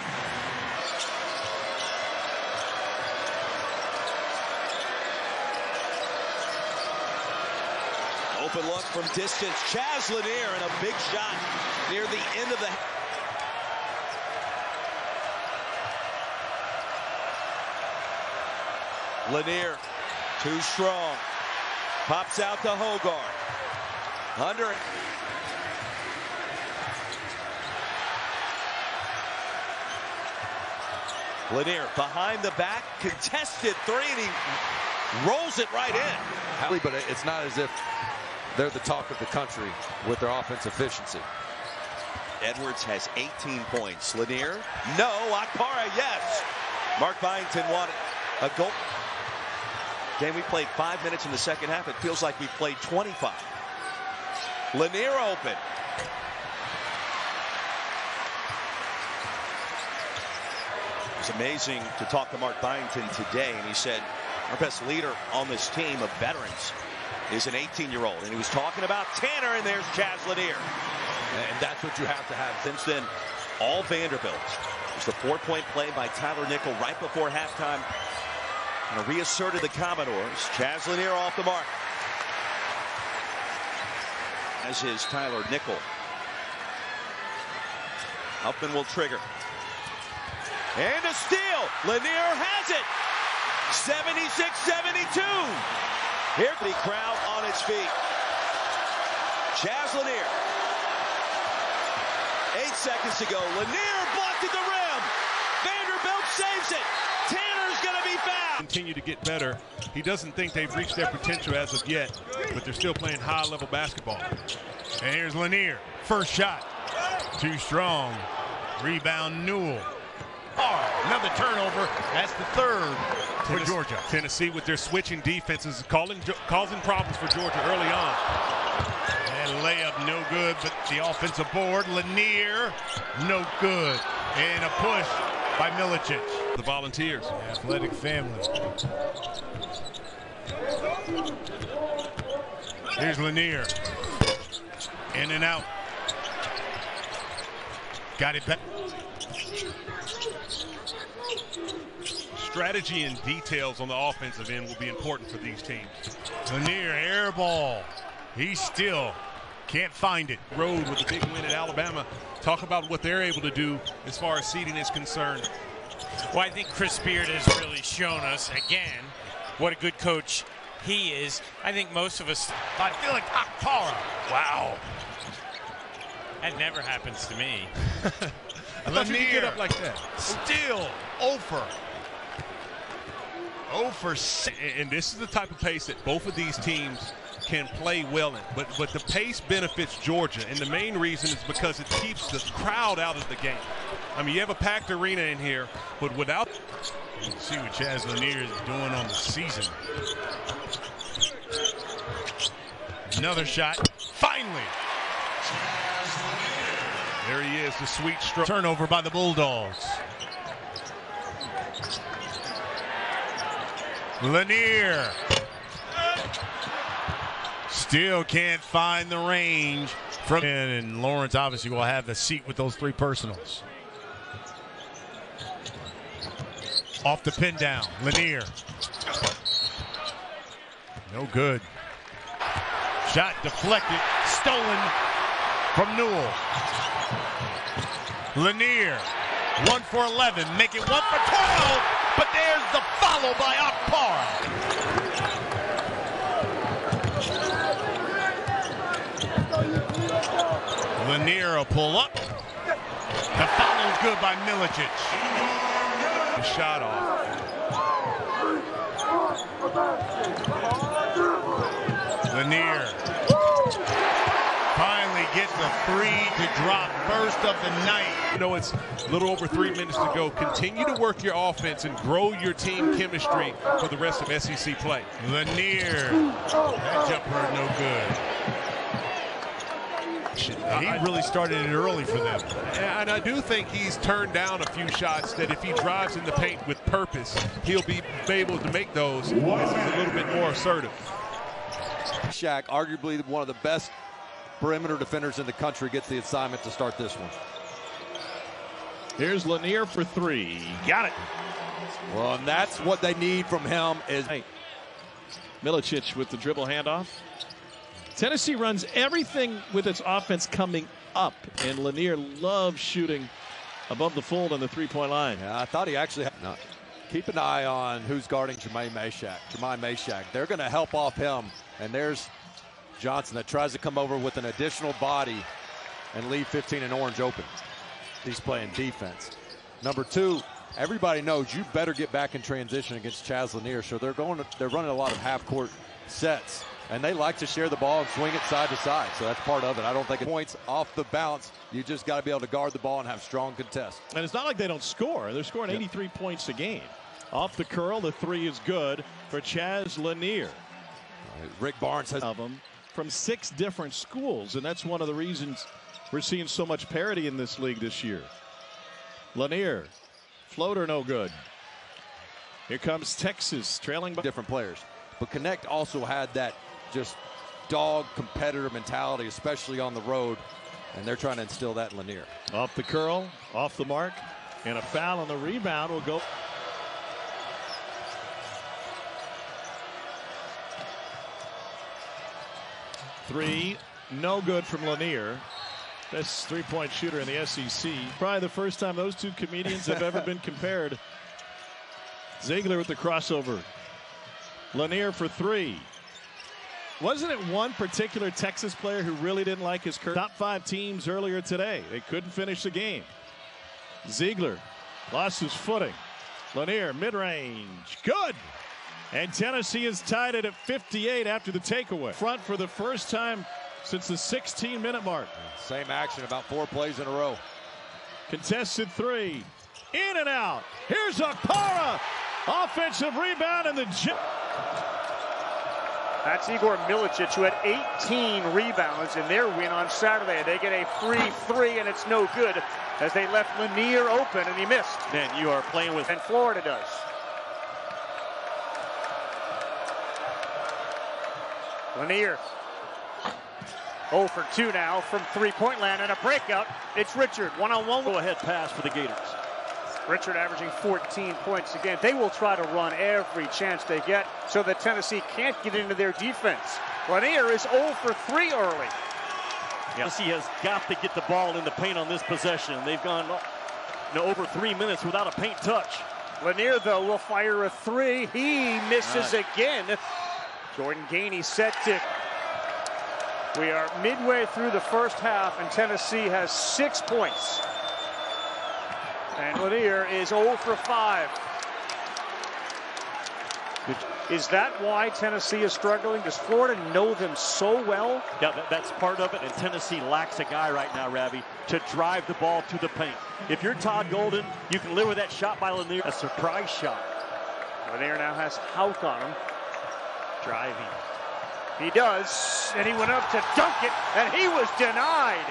Open look from distance. Chaz Lanier and a big shot near the end of the... Lanier, too strong. Pops out to Hogarth. Under it. Lanier behind the back, contested 3, and he rolls it right in. But it's not as if they're the talk of the country with their offense efficiency. Edwards has 18 points. Lanier, no. Akpara, yes. Mark Byington wanted a goal. Game, we played 5 minutes in the second half. It feels like we played 25. Lanier open. It's amazing to talk to Mark Byington today, and he said our best leader on this team of veterans is an 18-year-old, and he was talking about Tanner, and there's Chaz Lanier. And that's what you have to have. Since then, all Vanderbilt. There's the 4-point play by Tyler Nickel right before halftime. And reasserted the Commodores. Chaz Lanier off the mark. As is Tyler Nickel. Huffman will trigger. And a steal. Lanier has it. 76-72. Here the crowd on its feet. Chaz Lanier. 8 seconds to go. Lanier blocked at the rim. Vanderbilt saves it. Tanner's going to be fouled. Continue to get better. He doesn't think they've reached their potential as of yet, but they're still playing high-level basketball. And here's Lanier. First shot. Too strong. Rebound, Newell. Oh, another turnover. That's the third for Georgia. Tennessee with their switching defenses causing problems for Georgia early on. And layup no good, but the offensive board, Lanier, no good. And a push by Milicic. The Volunteers. Athletic family. Here's Lanier. In and out. Got it back. Strategy and details on the offensive end will be important for these teams. Lanier, air ball. He still can't find it. Road with a big win at Alabama. Talk about what they're able to do as far as seeding is concerned. Well, I think Chris Beard has really shown us again what a good coach he is. I think most of us, I feel like Akpara. Wow. That never happens to me. Lanier get up like that. Still over 6. And this is the type of pace that both of these teams can play well in. But the pace benefits Georgia, and the main reason is because it keeps the crowd out of the game. I mean, you have a packed arena in here, but without... Let's see what Chaz Lanier is doing on the season. Another shot. Finally! There he is, the sweet stroke. Turnover by the Bulldogs. Lanier. Still can't find the range from. And Lawrence obviously will have the seat with those 3 personals. Off the pin down. Lanier. No good. Shot deflected. Stolen from Newell. Lanier. 1 for 11. Make it 1 for 12. But there's the follow by Akpara. Lanier will pull up. The foul's good by Milicic. The shot off. Lanier finally gets a 3 to drop first of the night. You know, it's a little over 3 minutes to go. Continue to work your offense and grow your team chemistry for the rest of SEC play. Lanier, that jumper no good. He really started it early for them. And I do think he's turned down a few shots that if he drives in the paint with purpose, he'll be able to make those as he's a little bit more assertive. Shaq, arguably one of the best perimeter defenders in the country, gets the assignment to start this one. Here's Lanier for 3. Got it. Well, and that's what they need from him is... Milicic with the dribble handoff. Tennessee runs everything with its offense coming up, and Lanier loves shooting above the fold on the 3-point line. Yeah, I thought he actually had... No. Keep an eye on who's guarding Jermaine Mashack. They're going to help off him, and there's Johnson that tries to come over with an additional body and leave 15 and orange open. He's playing defense. Number 2, everybody knows you better get back in transition against Chaz Lanier. So they're running a lot of half-court sets, and they like to share the ball and swing it side to side. So that's part of it. I don't think it points off the bounce. You just got to be able to guard the ball and have strong contests. And it's not like they don't score. They're scoring 83 points a game. Off the curl, the three is good for Chaz Lanier. Rick Barnes has of them from 6 different schools, and that's one of the reasons we're seeing so much parity in this league this year. Lanier, floater no good. Here comes Texas trailing by different players. But Connect also had that just dog competitor mentality, especially on the road, and they're trying to instill that in Lanier. Off the curl, off the mark, and a foul on the rebound will go. Three, no good from Lanier. Best three-point shooter in the SEC. Probably the first time those two comedians have ever been compared. Ziegler with the crossover. Lanier for 3. Wasn't it one particular Texas player who really didn't like his top 5 teams earlier today? They couldn't finish the game. Ziegler lost his footing. Lanier mid-range, good. And Tennessee is tied at 58 after the takeaway. Front for the first time since the 16-minute mark. Same action, about 4 plays in a row. Contested 3, in and out. Here's Okpara, offensive rebound in the gym. That's Igor Milicic, who had 18 rebounds in their win on Saturday. They get a free 3, and it's no good as they left Lanier open, and he missed. Man, you are playing with... And Florida does. Lanier 0 for 2 now from three-point land, and a breakout. It's Richard, one-on-one. Go-ahead pass for the Gators. Richard averaging 14 points again. They will try to run every chance they get so that Tennessee can't get into their defense. Lanier is 0 for 3 early. Tennessee has got to get the ball in the paint on this possession. They've gone over 3 minutes without a paint touch. Lanier, though, will fire a 3. He misses again. Jordan Gainey set to. We are midway through the first half, and Tennessee has 6 points. And Lanier is 0 for 5. Is that why Tennessee is struggling? Does Florida know them so well? Yeah, that's part of it, and Tennessee lacks a guy right now, Ravi, to drive the ball to the paint. If you're Todd Golden, you can live with that shot by Lanier. A surprise shot. Lanier now has Houck on him. Driving. He does, and he went up to dunk it, and he was denied.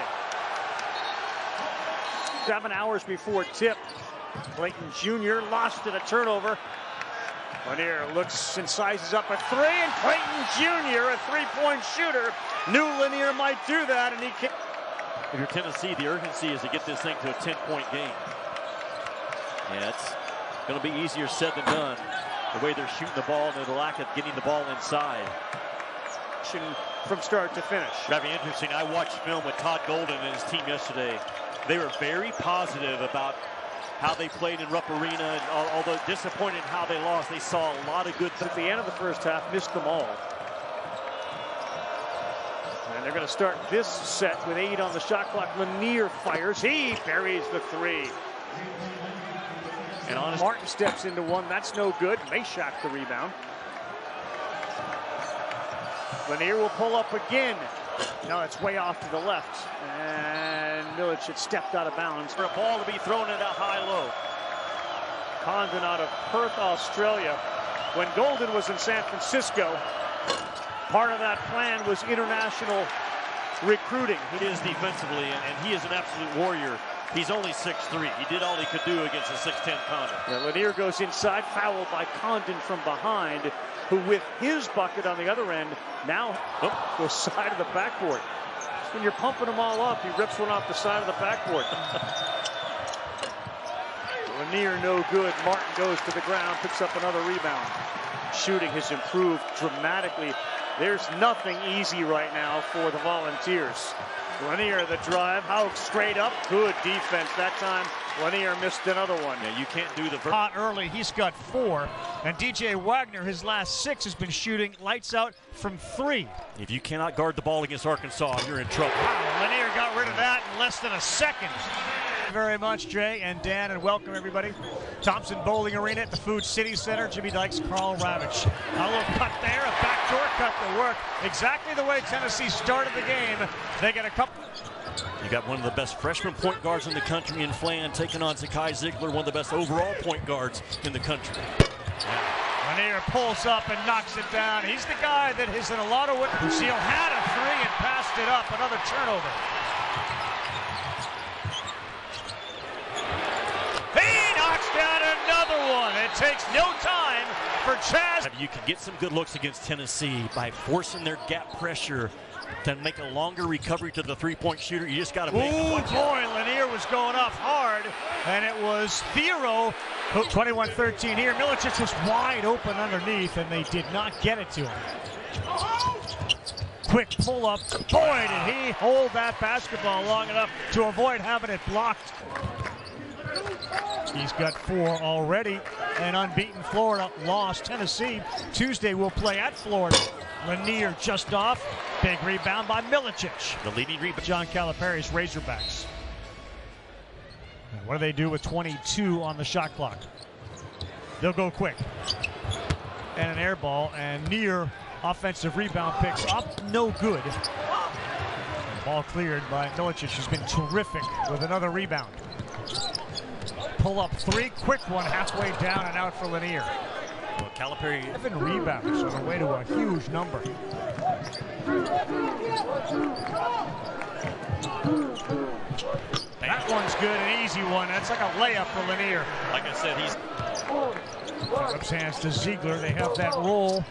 7 hours before tip. Clayton Jr. lost it, a turnover. Lanier looks and sizes up a 3, and Clayton Jr., a three-point shooter, knew Lanier might do that, and he kicked. If you're Tennessee, the urgency is to get this thing to a 10-point game. Yeah, it's going to be easier said than done. The way they're shooting the ball and the lack of getting the ball inside. From start to finish. That'd be interesting. I watched film with Todd Golden and his team yesterday. They were very positive about how they played in Rupp Arena, and although disappointed in how they lost, they saw a lot of good things. At the end of the first half, missed them all. And they're going to start this set with 8 on the shot clock. Lanier fires. He buries the 3. And Martin steps into one. That's no good. Meshack the rebound. Lanier will pull up again. No, it's way off to the left. And Milicic stepped out of bounds. For a ball to be thrown into high-low. Condon out of Perth, Australia. When Golden was in San Francisco, part of that plan was international recruiting. He is defensively, and he is an absolute warrior. He's only 6'3". He did all he could do against a 6'10" Condon. Yeah, Lanier goes inside, fouled by Condon from behind, who with his bucket on the other end now goes side of the backboard. When you're pumping them all up, he rips one off the side of the backboard. Lanier no good. Martin goes to the ground, picks up another rebound. Shooting has improved dramatically. There's nothing easy right now for the Volunteers. Lanier the drive. Hauk straight up. Good defense that time. Lanier missed another one. Yeah, you can't do the hot early. He's got 4. And DJ Wagner, his last 6, has been shooting lights out from 3. If you cannot guard the ball against Arkansas, you're in trouble. Wow, Lanier got rid of that in less than a second. Thank you very much, Jay and Dan, and welcome everybody. Thompson Bowling Arena at the Food City Center. Jimmy Dykes, Carl Ravitch. A little cut there, a backdoor cut to work. Exactly the way Tennessee started the game. They get a couple. You got one of the best freshman point guards in the country in Flan taking on Zakai Ziegler, one of the best overall point guards in the country. Lanier pulls up and knocks it down. He's the guy that is in a lot of... Lucille had a 3 and passed it up. Another turnover. He knocks down another one. It takes no time for Chaz. You can get some good looks against Tennessee by forcing their gap pressure to make a longer recovery to the three-point shooter. You just got to make it. Oh boy, Lanier was going up hard, and it was Thiero. 21-13 here. Milicic was wide open underneath, and they did not get it to him. Quick pull-up. Boy, did he hold that basketball long enough to avoid having it blocked. He's got 4 already, and unbeaten Florida lost. Tennessee Tuesday will play at Florida. Lanier just off. Big rebound by Milicic. The leading rebound. John Calipari's Razorbacks. What do they do with 22 on the shot clock? They'll go quick. And an air ball, and near offensive rebound picks up. No good. Ball cleared by Milicic, who's been terrific with another rebound. Pull up 3, quick one, halfway down and out for Lanier. Well, Calipari 7 rebounds on the way to a huge number. That one's good, an easy one. That's like a layup for Lanier. Like I said, he's... Phillips hands to Ziegler. They have that roll.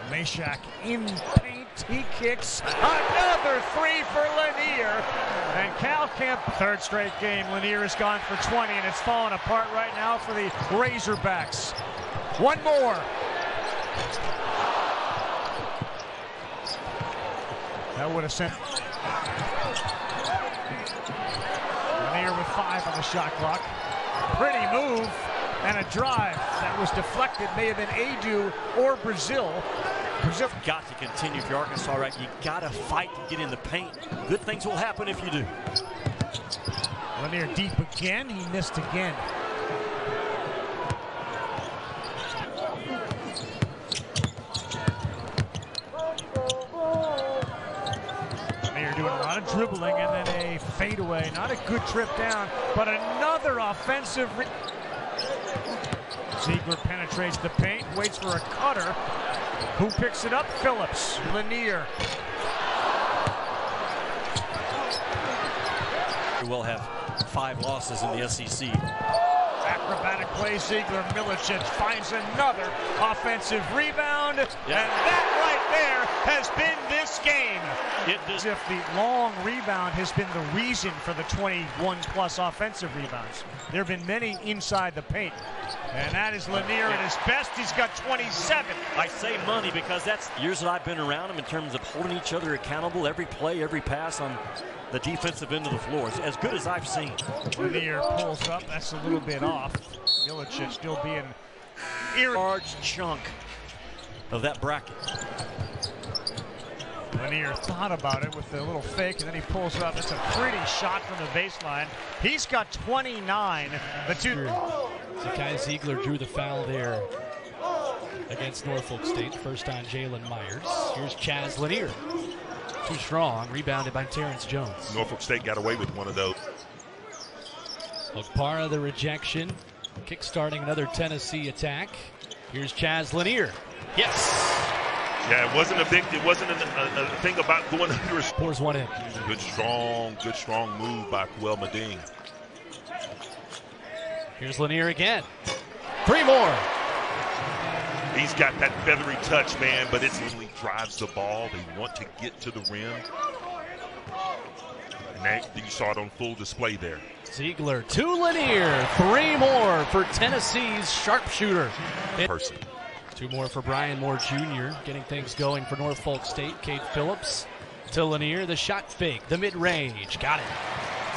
Meshack in paint. He kicks. Another 3 for Lanier. And Cal Kemp, 3rd straight game. Lanier has gone for 20, and it's falling apart right now for the Razorbacks. One more. That would have sent Lanier with 5 on the shot clock. Pretty move and a drive that was deflected. May have been Adu or Brazil. Brazil got to continue if you're Arkansas, right? You got to fight to get in the paint. Good things will happen if you do. Lanier deep again. He missed again. Lanier doing a lot of dribbling and then a fadeaway. Not a good trip down, but another offensive. Ziegler penetrates the paint, waits for a cutter. Who picks it up? Phillips. Lanier. We'll have 5 losses in the SEC. Acrobatic play, Ziegler. Milicic finds another offensive rebound. Yeah. And that right there has been this game. As if the long rebound has been the reason for the 21-plus offensive rebounds. There have been many inside the paint. And that is Lanier at his best. He's got 27. I say money because that's years that I've been around him in terms of holding each other accountable. Every play, every pass on the defensive end of the floor. It's as good as I've seen. Lanier pulls up. That's a little bit off. Milicic still being large chunk of that bracket. Lanier thought about it with the little fake, and then he pulls up. It's a pretty shot from the baseline. He's got 29. The 2. Zakai Ziegler drew the foul there against Norfolk State. First on Jalen Myers. Here's Chaz Lanier. Too strong. Rebounded by Terrence Jones. Norfolk State got away with one of those. Okpara the rejection. Kick-starting another Tennessee attack. Here's Chaz Lanier. Yes. Yeah, it wasn't a thing about going under. Pours one in. Good strong move by Kuel Meding. Here's Lanier again. 3 more. He's got that feathery touch, man, but it's when he drives the ball. They want to get to the rim. And that, you saw it on full display there. Ziegler to Lanier. 3 more for Tennessee's sharpshooter. Person. 2 more for Brian Moore Jr. Getting things going for Norfolk State. Cade Phillips to Lanier. The shot fake, the mid-range. Got it.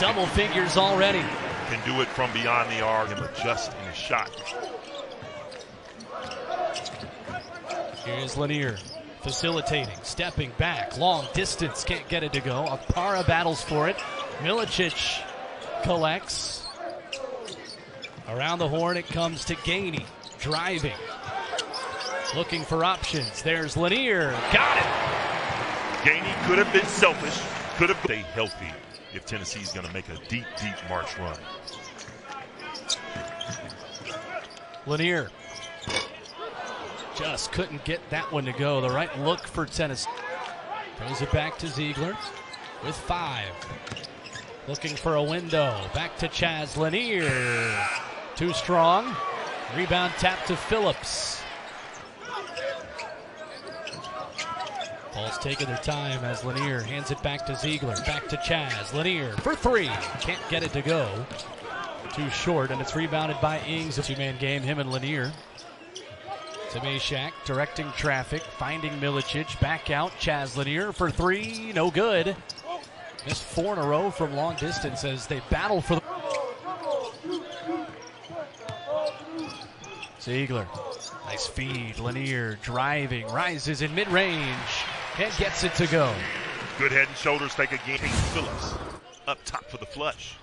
Double figures already. Can do it from beyond the arc and adjust in his shot. Here's Lanier facilitating, stepping back, long distance, can't get it to go. Akpara battles for it. Milicic collects. Around the horn it comes to Gainey, driving, looking for options. There's Lanier, got it. Gainey could have been selfish, could have stayed healthy if Tennessee's going to make a deep, deep March run. Lanier just couldn't get that one to go. The right look for Tennessee. Throws it back to Ziegler with 5. Looking for a window. Back to Chaz. Lanier. Too strong. Rebound tap to Phillips. Ball's taking their time as Lanier hands it back to Ziegler. Back to Chaz. Lanier for 3. Can't get it to go. Too short, and it's rebounded by Ings. A 2-man game, him and Lanier. To Meshack, directing traffic, finding Milicic, back out, Chaz Lanier for 3, no good. Missed 4 in a row from long distance as they battle for the... Ziegler, nice feed, Lanier driving, rises in mid-range, and gets it to go. Good head and shoulders fake again. Phillips up top for the flush.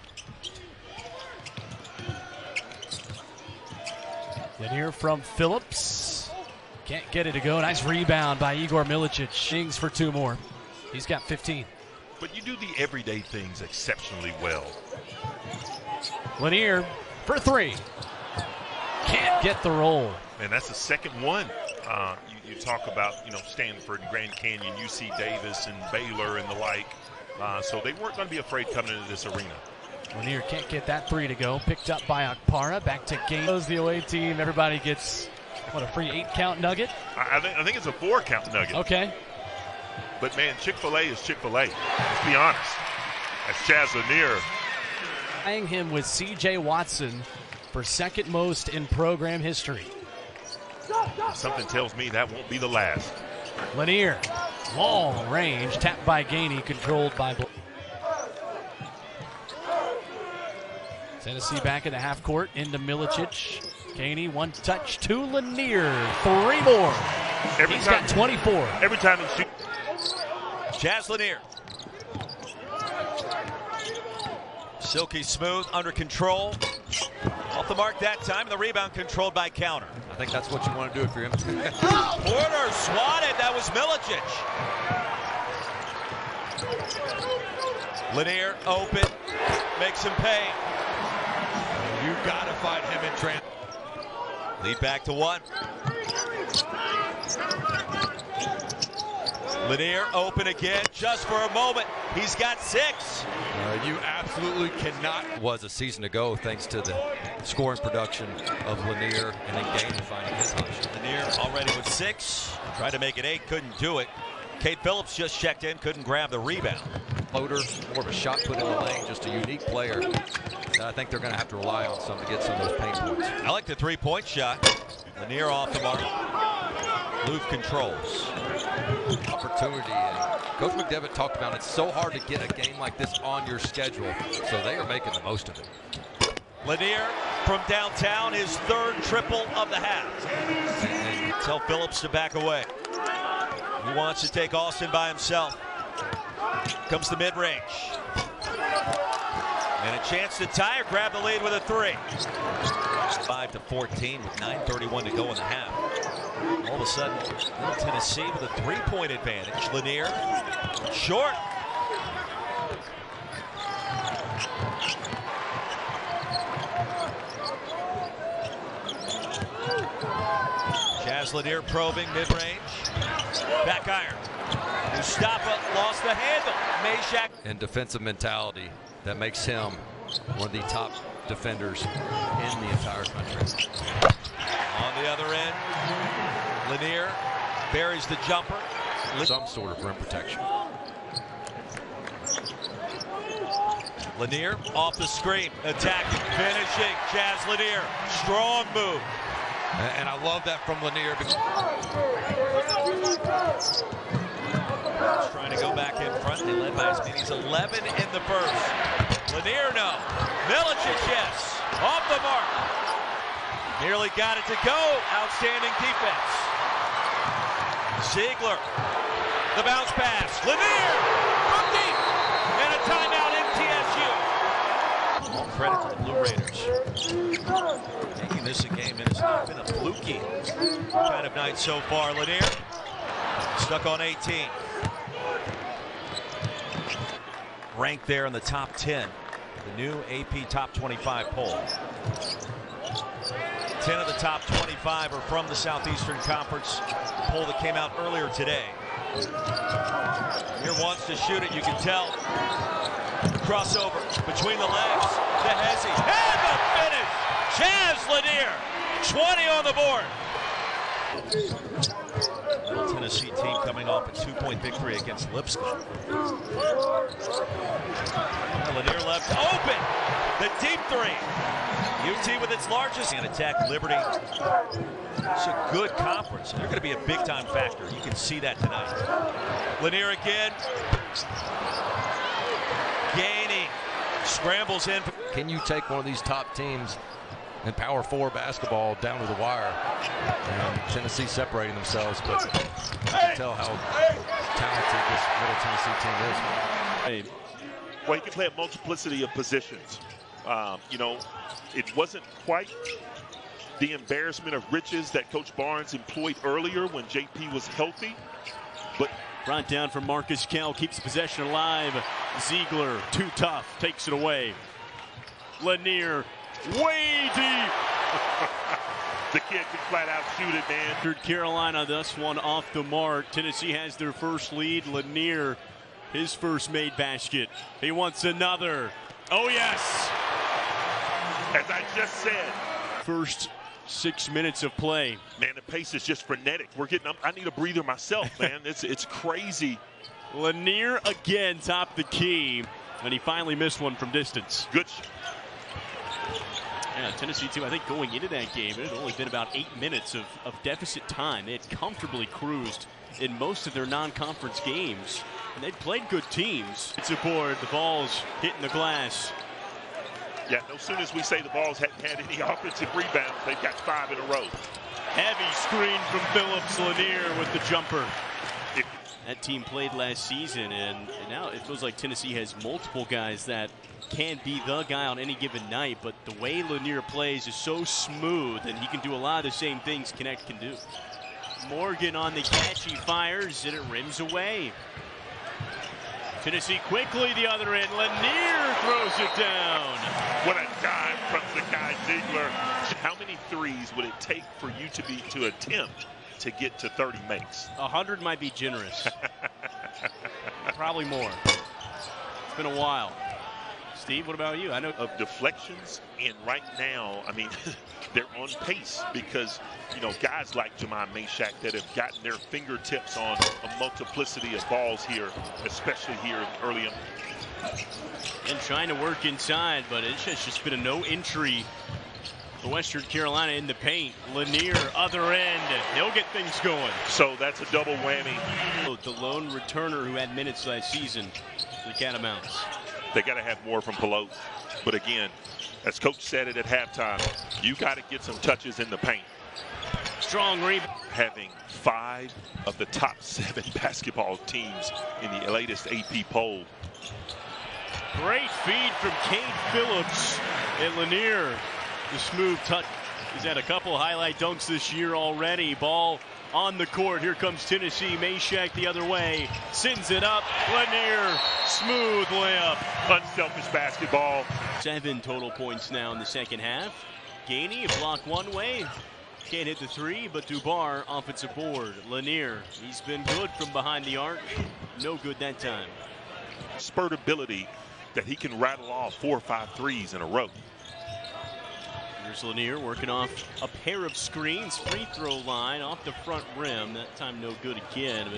Lanier from Phillips. Can't get it to go. Nice rebound by Igor Milicic. Ings for 2 more. He's got 15. But you do the everyday things exceptionally well. Lanier for 3. Can't get the roll. And that's the second one. You talk about, Stanford and Grand Canyon, UC Davis and Baylor and the like. So they weren't going to be afraid coming into this arena. Lanier can't get that 3 to go. Picked up by Akpara. Back to Gaines. The away team. Everybody gets, a free 8-count nugget? I think it's a 4-count nugget. Okay. But, man, Chick-fil-A is Chick-fil-A. Let's be honest. That's Chaz Lanier. Tying him with C.J. Watson for second most in program history. Something tells me that won't be the last. Lanier, long range, tapped by Gainey, controlled by... Tennessee back in the half court, into Milicic. Gainey, 1 touch to Lanier. 3 more. He's got 24. Every time he shoots. Chaz Lanier. Silky smooth, under control. Off the mark that time, and the rebound controlled by Counter. I think that's what you want to do if you're him. Porter swatted. That was Milicic. Lanier open, makes him pay. You got to find him in transition. Lead back to 1. Lanier open again, just for a moment. He's got 6. You absolutely cannot. Was a season ago, thanks to the scoring production of Lanier and then Gainey finding his hunch. Lanier already with 6. Tried to make it 8, couldn't do it. Kate Phillips just checked in, couldn't grab the rebound. Floater, more of a shot put in the lane, just a unique player. I think they're going to have to rely on some to get some of those paint points. I like the 3-point shot. Lanier off the mark. Louvre controls. Opportunity. And Coach McDevitt talked about it's so hard to get a game like this on your schedule, so they are making the most of it. Lanier from downtown, his 3rd triple of the half. And tell Phillips to back away. He wants to take Austin by himself. Comes the mid-range. And a chance to tie or grab the lead with a 3. 5-14 with 9:31 to go in the half. All of a sudden, Tennessee with a 3-point advantage. Lanier, short. Chaz Lanier probing mid-range. Back iron. Mustafa lost the handle. Meshack. And defensive mentality that makes him one of the top defenders in the entire country. On the other end, Lanier buries the jumper. Some sort of rim protection. Lanier off the screen, attacking, finishing. Chaz Lanier, strong move. And I love that from Lanier. Trying to go now back in front. They led by as many as 11 in the first. Lanier, no. Milicic, yes. Off the mark. Nearly got it to go. Outstanding defense. Ziegler. The bounce pass. Lanier from deep. And a timeout MTSU. Credit to the Blue Raiders. Making this a game, and it's not been a fluky kind of night so far. Lanier stuck on 18. Ranked there in the top 10. The new AP Top 25 poll. 10 of the top 25 are from the Southeastern Conference. Poll that came out earlier today. Here wants to shoot it, you can tell. Crossover between the legs. DeHesse. And the finish! Chaz Lanier, 20 on the board. Middle Tennessee team coming off a 2-point victory against Lipscomb. Lanier left open. The deep three. UT with its largest and attack Liberty. It's a good conference. They're going to be a big-time factor. You can see that tonight. Lanier again. Gainey scrambles in. Can you take one of these top teams in Power 4 basketball down to the wire? And Tennessee separating themselves, but you can tell how talented this Middle Tennessee team is. Hey, well, he can play a multiplicity of positions. You know, it wasn't quite the embarrassment of riches that Coach Barnes employed earlier when JP was healthy, but brought down from Marcus Kell, keeps possession alive. Ziegler, too tough, takes it away. Lanier, way deep. The kid can flat out shoot it, man. Carolina, this one off the mark. Tennessee has their first lead. Lanier, his first made basket. He wants another. Oh, yes. As I just said. First 6 minutes of play. Man, the pace is just frenetic. I need a breather myself, man. It's crazy. Lanier again topped the key, and he finally missed one from distance. Good. Yeah, Tennessee, too, I think going into that game, it had only been about 8 minutes of deficit time. They had comfortably cruised in most of their non-conference games, and they'd played good teams. It's aboard, the ball's hitting the glass. Yeah, as soon as we say the Balls hadn't had any offensive rebounds, they've got 5 in a row. Heavy screen from Phillips. Lanier with the jumper. That team played last season, and now it feels like Tennessee has multiple guys that can be the guy on any given night, but the way Lanier plays is so smooth, and he can do a lot of the same things Connect can do. Morgan on the catch, he fires, and it rims away. Tennessee quickly the other end. Lanier throws it down. What a dime from the guy Ziegler. How many threes would it take for you to attempt to get to 30 makes? 100 might be generous. Probably more. It's been a while. Steve, what about you? I know of deflections, and right now, I mean, they're on pace because, you know, guys like Jamon Meshack that have gotten their fingertips on a multiplicity of balls here, especially here early in. And trying to work inside, but it's just been a no entry for Western Carolina in the paint. Lanier, other end. He'll get things going. So that's a double whammy. The lone returner who had minutes last season, the Catamounts. They got to have more from Pelote. But again, as Coach said it at halftime, you got to get some touches in the paint. Strong rebound. Having 5 of the top 7 basketball teams in the latest AP poll. Great feed from Cade Phillips and Lanier. The smooth touch. He's had a couple highlight dunks this year already. Ball on the court. Here comes Tennessee. Meshack the other way. Sends it up. Lanier. Smooth layup. Unselfish basketball. 7 total points now in the second half. Gainey, block one way. Can't hit the 3, but Dubar offensive board. Lanier, he's been good from behind the arc. No good that time. Spurt ability that he can rattle off 4 or 5 threes in a row. Here's Lanier working off a pair of screens. Free throw line off the front rim. That time no good again.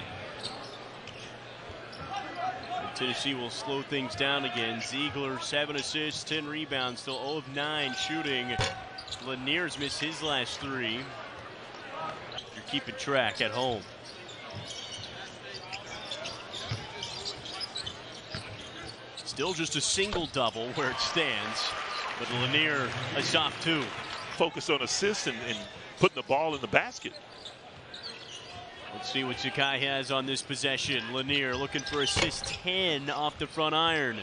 But Tennessee will slow things down again. Ziegler, 7 assists, 10 rebounds, still 0 of 9 shooting. Lanier's missed his last 3. You're keeping track at home. Still just a single double where it stands, but Lanier a shot 2. Focus on assists and putting the ball in the basket. Let's see what Sakai has on this possession. Lanier looking for assist 10 off the front iron.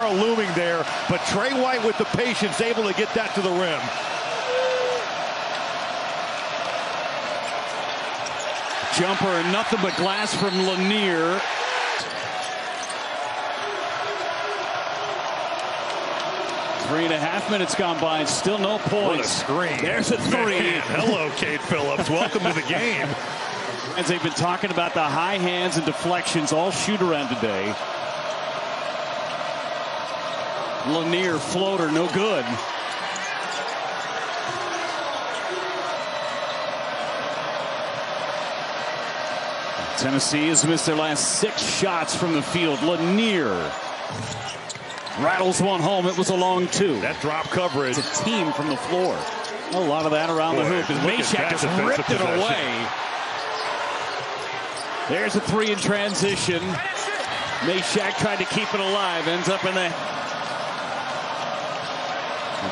Looming there, but Trey White with the patience able to get that to the rim. Jumper, nothing but glass from Lanier. Three and a half minutes gone by and still no points. What a screen. There's a 3. Man, hello, Kate Phillips. Welcome to the game. As they've been talking about the high hands and deflections all shoot around today. Lanier floater, no good. Tennessee has missed their last 6 shots from the field. Lanier rattles one home. It was a long 2. That drop coverage. It's a team from the floor. A lot of that around the hoop. As Meshack just ripped it away. There's a 3 in transition. Meshack tried to keep it alive. Ends up in the...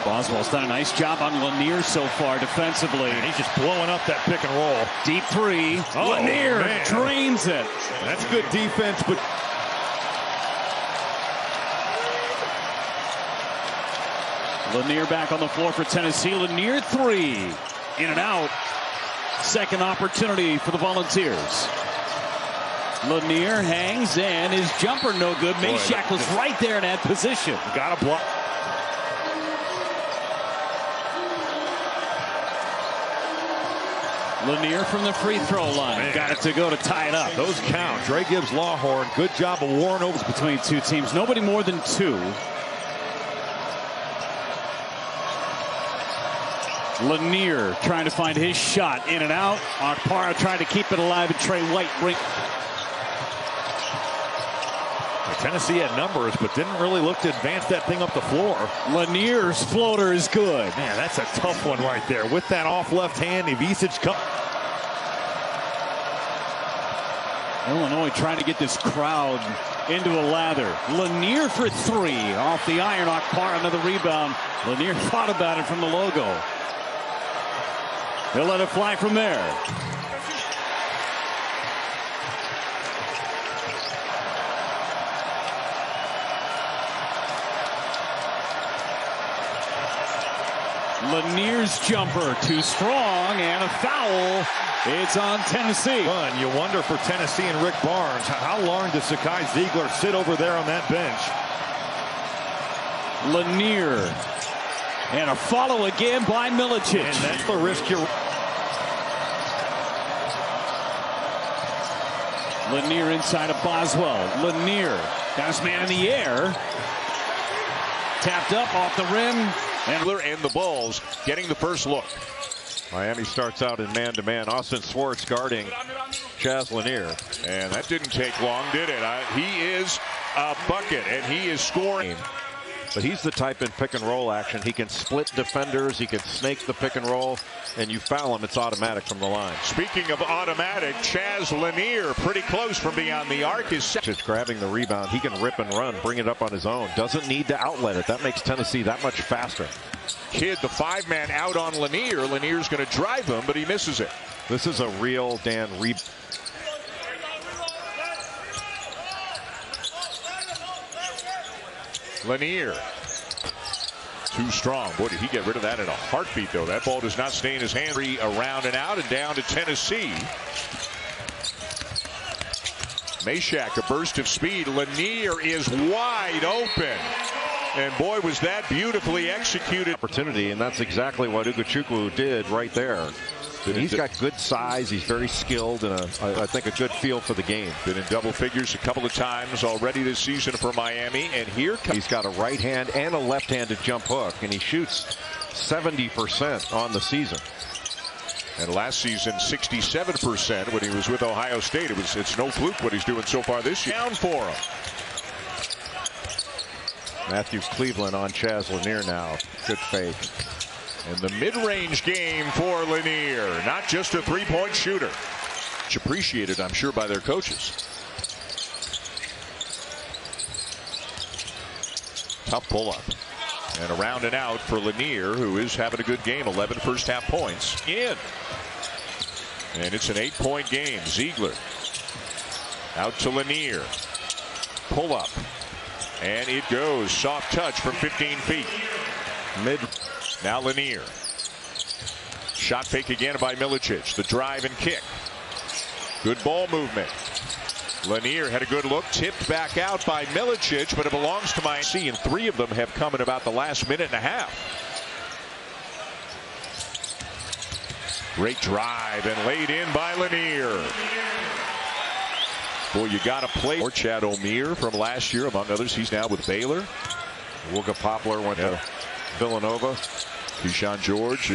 Boswell's done a nice job on Lanier so far defensively. And he's just blowing up that pick and roll. Deep 3. Oh, Lanier man. drains it. That's good defense, but... Lanier back on the floor for Tennessee. Lanier 3. In and out. Second opportunity for the Volunteers. Lanier hangs and his jumper no good. Meshack was right there in that position. Got to block. Lanier from the free throw line. Man. Got it to go to tie it up. Those count. Dre Gibbs Lawhorn. Good job of warring over between 2 teams. Nobody more than 2. Lanier trying to find his shot. In and out. Akpara trying to keep it alive, and Trey White bring. Tennessee had numbers, but didn't really look to advance that thing up the floor. Lanier's floater is good. Man, that's a tough one right there. With that off left hand, Ivisic come. Illinois trying to get this crowd into a lather. Lanier for 3 off the iron. Akpar another rebound. Lanier thought about it from the logo. He'll let it fly from there. Lanier's jumper too strong, and a foul. It's on Tennessee. Fun. You wonder for Tennessee and Rick Barnes, how long does Sakai Ziegler sit over there on that bench? Lanier. And a follow again by Milicic. And that's the risk you're... Lanier inside of Boswell. Lanier got his man in the air. Tapped up off the rim. And the Bulls getting the first look. Miami starts out in man-to-man. Austin Swartz guarding Chaz Lanier. And that didn't take long, did it? He is a bucket, and he is scoring. But he's the type in pick-and-roll action. He can split defenders. He can snake the pick-and-roll. And you foul him, it's automatic from the line. Speaking of automatic, Chaz Lanier pretty close from beyond the arc. Is just grabbing the rebound. He can rip and run, bring it up on his own. Doesn't need to outlet it. That makes Tennessee that much faster. Kidd, the 5-man out on Lanier. Lanier's going to drive him, but he misses it. This is a real Dan Reeb. Lanier. Too strong. Boy, did he get rid of that in a heartbeat, though. That ball does not stay in his hand. Around and out and down to Tennessee. Meshack, a burst of speed. Lanier is wide open. And boy, was that beautifully executed. Opportunity, and that's exactly what Ugochukwu did right there. And he's got good size. He's very skilled, and I think a good feel for the game. Been in double figures a couple of times already this season for Miami. And here comes. He's got a right hand and a left-handed jump hook, and he shoots 70% on the season. And last season, 67% when he was with Ohio State. It's no fluke what he's doing so far this year. Down for him. Matthew Cleveland on Chaz Lanier now. Good fake. And the mid-range game for Lanier. Not just a three-point shooter. It's appreciated, I'm sure, by their coaches. Tough pull-up. And around and out for Lanier, who is having a good game. 11 first half points in. And it's an 8-point game. Ziegler out to Lanier. Pull up. And it goes. Soft touch from 15 feet. Mid. Now Lanier. Shot fake again by Milicic. The drive and kick. Good ball movement. Lanier had a good look, tipped back out by Milicic, but it belongs to Miami. And 3 of them have come in about the last minute and a half. Great drive and laid in by Lanier. Boy, you got to play. Or Chad O'Meara from last year, among others. He's now with Baylor. Wooga Poplar went to Villanova. Keyshawn George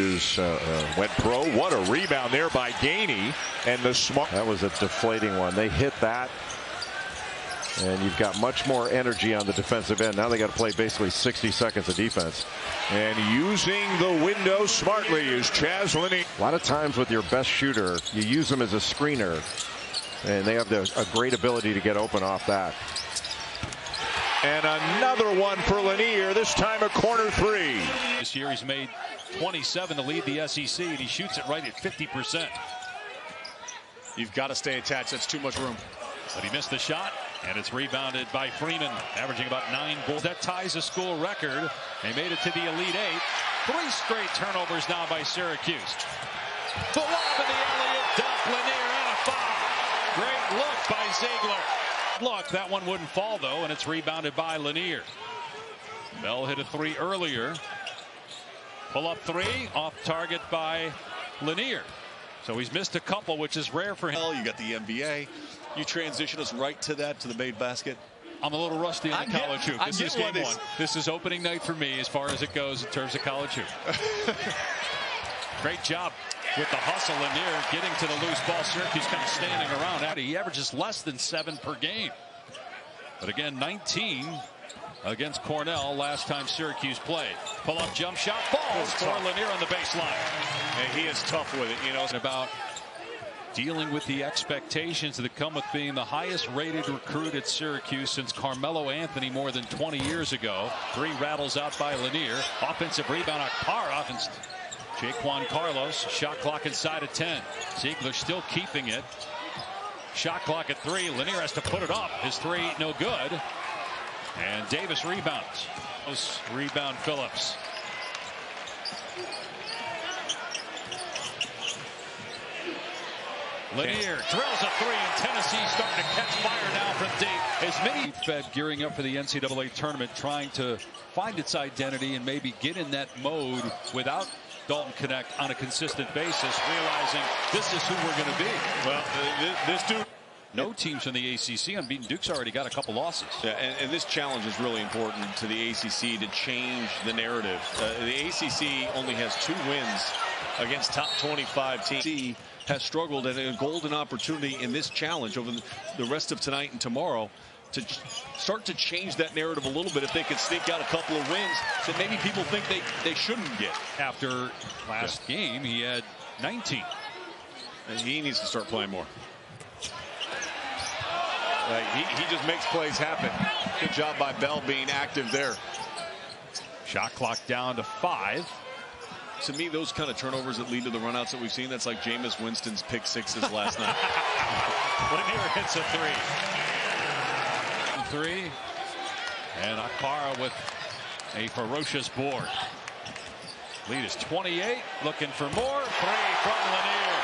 went pro. What a rebound there by Gainey. And the smart. That was a deflating one. They hit that. And you've got much more energy on the defensive end. Now they got to play basically 60 seconds of defense. And using the window smartly is Chaz Lanier. A lot of times with your best shooter, you use them as a screener. And they have a great ability to get open off that. And another one for Lanier, this time a corner 3. This year he's made 27 to lead the SEC, and he shoots it right at 50%. You've got to stay attached. That's too much room. But he missed the shot, and it's rebounded by Freeman, averaging about 9 goals. That ties the school record. They made it to the Elite 8. 3 straight turnovers now by Syracuse. The lob in the Elliott dump. Lanier and a foul. Great look by Ziegler. Look, that one wouldn't fall, though, and it's rebounded by Lanier. Bell hit a 3 earlier. Pull-up 3, off target by Lanier. So he's missed a couple, which is rare for him. You got the NBA. You transition us right to that, to the made basket. I'm a little rusty on the college hoop. This is game 1. This is opening night for me as far as it goes in terms of college hoop. Great job with the hustle. Lanier getting to the loose ball. Syracuse kind of standing around. He averages less than 7 per game. But again, 19 against Cornell last time Syracuse played. Pull-up jump shot falls for Lanier on the baseline. And he is tough with it, you know. About dealing with the expectations that come with being the highest rated recruit at Syracuse since Carmelo Anthony more than 20 years ago. 3 rattles out by Lanier. Offensive rebound, Akpara. Jaquan Carlos, shot clock inside of 10. Ziegler still keeping it. Shot clock at 3. Lanier has to put it up. His 3 no good. And Davis rebounds. Rebound Phillips. Lanier drills a 3, and Tennessee starting to catch fire now from deep. As many Fed gearing up for the NCAA tournament, trying to find its identity and maybe get in that mode without Dalton Connect on a consistent basis, realizing this is who we're going to be. Well, this dude. No teams from the ACC unbeaten. Duke's already got a couple losses. Yeah, and this challenge is really important to the ACC to change the narrative. The ACC only has 2 wins against top 25 teams. Has struggled at a golden opportunity in this challenge over the rest of tonight and tomorrow to start to change that narrative a little bit. If they could sneak out a couple of wins that maybe people think they shouldn't get. After last game, he had 19. And he needs to start playing more. He just makes plays happen. Good job by Bell being active there. Shot clock down to 5. To me, those kind of turnovers that lead to the runouts that we've seen, that's like Jameis Winston's pick 6s last night. Lanier hits a 3. And Akpara with a ferocious board. Lead is 28. Looking for more. 3 from Lanier.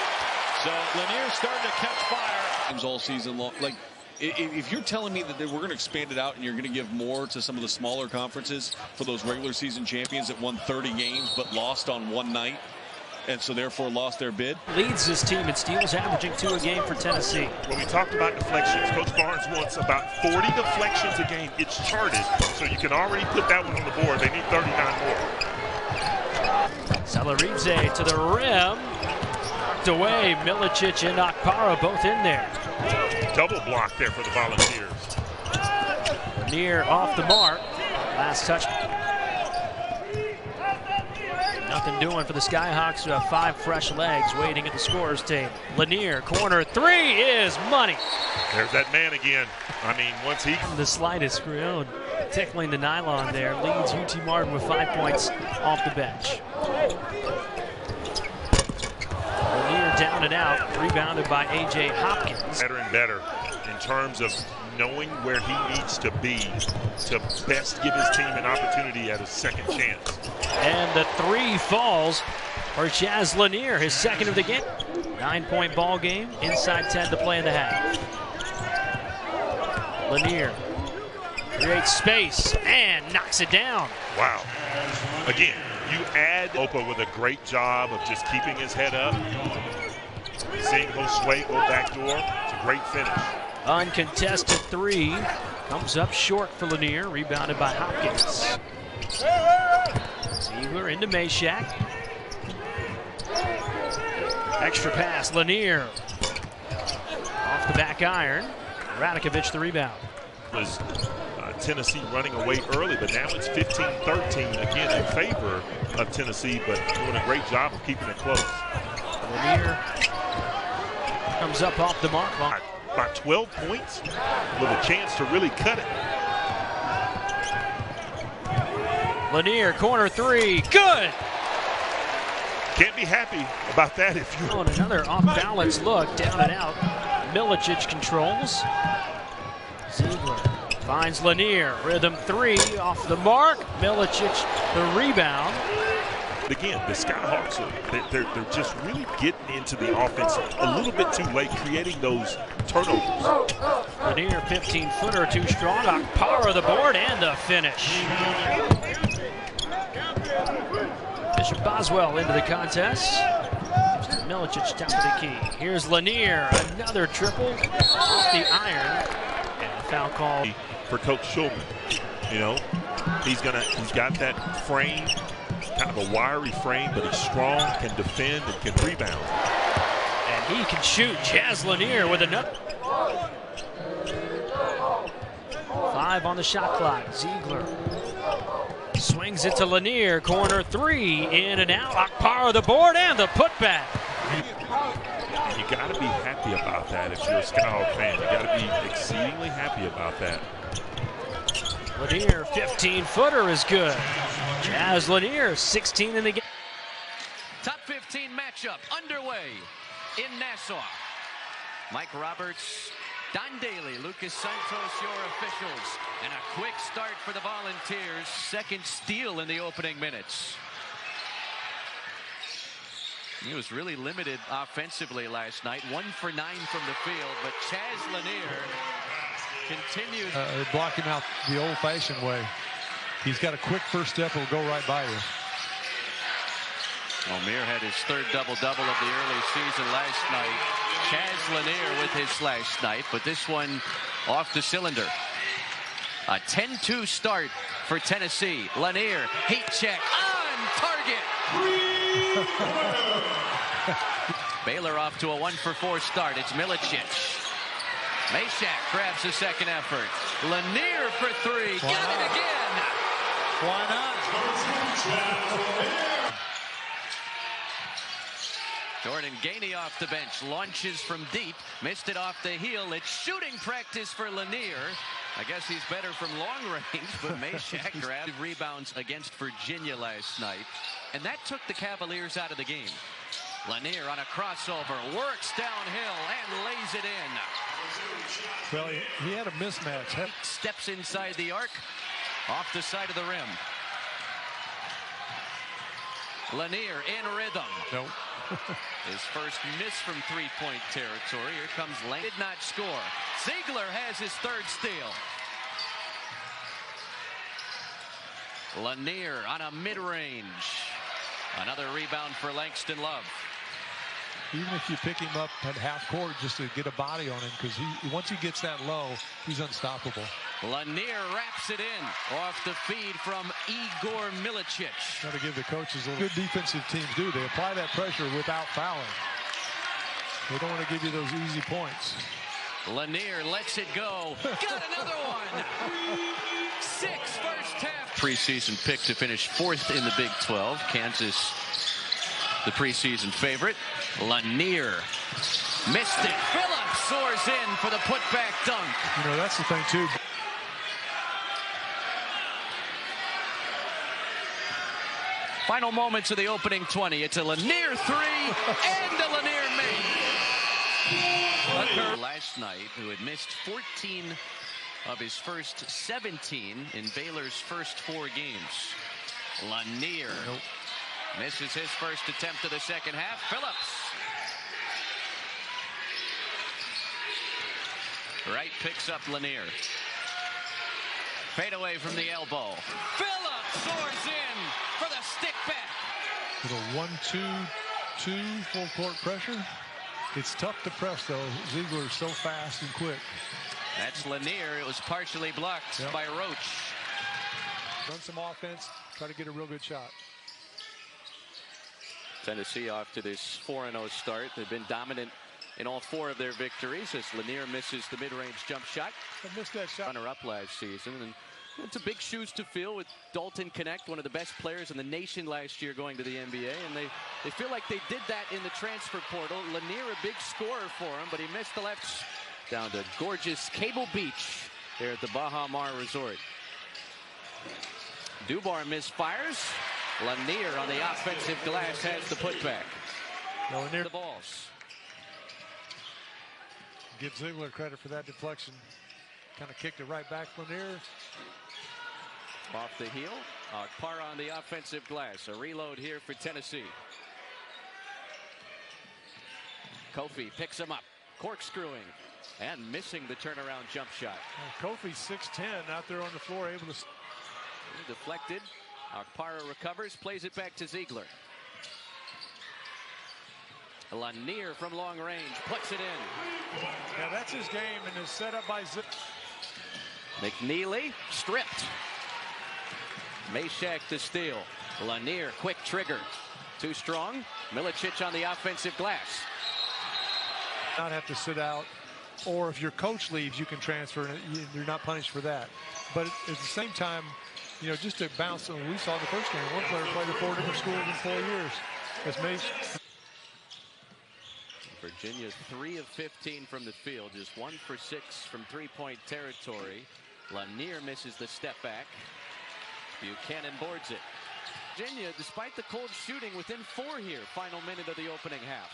So Lanier starting to catch fire. All season long. Like, if you're telling me that we're going to expand it out and you're going to give more to some of the smaller conferences for those regular season champions that won 30 games but lost on one night and so therefore lost their bid. Leads his team in steals, averaging 2 a game for Tennessee. When we talked about deflections, Coach Barnes wants about 40 deflections a game. It's charted, so you can already put that one on the board. They need 39 more. Salarize to the rim. Knocked away. Milicic and Akpara both in there. Double block there for the Volunteers. Lanier off the mark. Last touch. Nothing doing for the Skyhawks, who have 5 fresh legs waiting at the scorer's table. Lanier, corner 3 is money. There's that man again. I mean, once he... The slightest screw. tickling the nylon there, leads UT Martin with 5 points off the bench. Lanier down and out, rebounded by A.J. Hopkins. Better and better in terms of knowing where he needs to be to best give his team an opportunity at a second chance. And the 3 falls for Chaz Lanier, his second of the game. 9-point ball game, inside 10 to play in the half. Lanier creates space and knocks it down. Wow. Again, you add Opa with a great job of just keeping his head up. Seeing Josue go back door. It's a great finish. Uncontested 3 comes up short for Lanier, rebounded by Hopkins. Ziegler into Meshack. Extra pass, Lanier. Off the back iron. Radakovich the rebound. Was Tennessee running away early, but now it's 15-13 again in favor of Tennessee, but doing a great job of keeping it close. Lanier comes up off the mark. By 12 points with a chance to really cut it. Lanier, corner 3, good! Can't be happy about that if you're... Oh, and another off-balance look, down and out. Milicic controls. Ziegler finds Lanier, rhythm 3, off the mark. Milicic, the rebound. Again, the Skyhawks, they're just really getting into the offense a little bit too late, creating those turnovers. Lanier, 15-footer, too strong. Power the board and the finish. Bishop Boswell into the contest. Milicic top of the key. Here's Lanier, another triple off the iron. And a foul call for Coach Schulman. You know, he's got that frame, kind of a wiry frame, but he's strong, can defend, and can rebound. And he can shoot. Chaz Lanier with another. 5 on the shot clock. Ziegler swings it to Lanier. Corner 3, in and out. Akpara the board and the putback. You got to be happy about that if you're a Skyhawk fan. You got to be exceedingly happy about that. Lanier, 15-footer is good. Chaz Lanier, 16 in the game. Top 15 matchup underway in Nassau. Mike Roberts, Don Daly, Lucas Santos, your officials. And a quick start for the Volunteers. Second steal in the opening minutes. He was really limited offensively last night. 1 for 9 from the field, but Chaz Lanier continues. Block him out the old-fashioned way. He's got a quick first step. Will go right by you. Omier had his 3rd double-double of the early season last night. Chaz Lanier with his last night, but this one off the cylinder. A 10-2 start for Tennessee. Lanier, heat check on target. Baylor off to a 1-for-4 start. It's Milicic. Meshack grabs the second effort. Lanier for 3. Got it again. Why not? Jordan Gainey off the bench. Launches from deep. Missed it off the heel. It's shooting practice for Lanier. I guess he's better from long range, but Meshack grabbed rebounds against Virginia last night. And that took the Cavaliers out of the game. Lanier on a crossover, works downhill and lays it in. Well, he had a mismatch. Steps inside the arc, off the side of the rim. Lanier in rhythm. Nope. His first miss from three-point territory. Here comes Lane. Did not score. Ziegler has his 3rd steal. Lanier on a mid-range. Another rebound for Langston Love. Even if you pick him up at half court just to get a body on him, because once he gets that low, he's unstoppable. Lanier wraps it in off the feed from Igor Milicic. Got to give the coaches a good defensive teams do. They apply that pressure without fouling. They don't want to give you those easy points. Lanier lets it go. Got another one. 6 first half. Preseason pick to finish 4th in the Big 12. Kansas, the preseason favorite. Lanier missed it. Phillips soars in for the putback dunk. You know, that's the thing, too. Final moments of the opening 20. It's a Lanier three and a Lanier make. Last night, who had missed 14 of his first 17 in Baylor's first 4 games. Lanier misses his first attempt of the second half. Phillips. Wright picks up Lanier. Fade away from the elbow. Phillips soars in for the stick back. Little 1-2-2 full court pressure. It's tough to press though. Ziegler is so fast and quick. That's Lanier. It was partially blocked by Roach. Run some offense. Try to get a real good shot. Tennessee off to this 4-0 start. They've been dominant in all 4 of their victories as Lanier misses the mid-range jump shot. I missed that shot. Runner-up last season. And it's a big shoes to fill with Dalton Connect, one of the best players in the nation last year going to the NBA. And they feel like they did that in the transfer portal. Lanier a big scorer for him, but he missed the left down to gorgeous Cable Beach there at the Baha Mar Resort. Dubar misfires. Lanier on the offensive glass has the putback. Lanier the balls. Give Ziegler credit for that deflection. Kind of kicked it right back. Lanier. Off the heel. Parra on the offensive glass. A reload here for Tennessee. Kofi picks him up. Corkscrewing. And missing the turnaround jump shot. Kofi's 6'10", out there on the floor, able to... Deflected. Parra recovers, plays it back to Ziegler. Lanier from long range, puts it in. Yeah, that's his game, and is set up by Zip. McNeely, stripped. Meshack to steal. Lanier, quick trigger. Too strong. Milicic on the offensive glass. Not have to sit out. Or if your coach leaves, you can transfer, and you're not punished for that. But at the same time, you know, just to bounce, we saw the first game, one player played at 4 different schools in 4 years. That's Mace. Virginia 3 of 15 from the field, just 1 for 6 from 3-point territory. Lanier misses the step back. Buchanan boards it. Virginia, despite the cold shooting, within 4 here. Final minute of the opening half.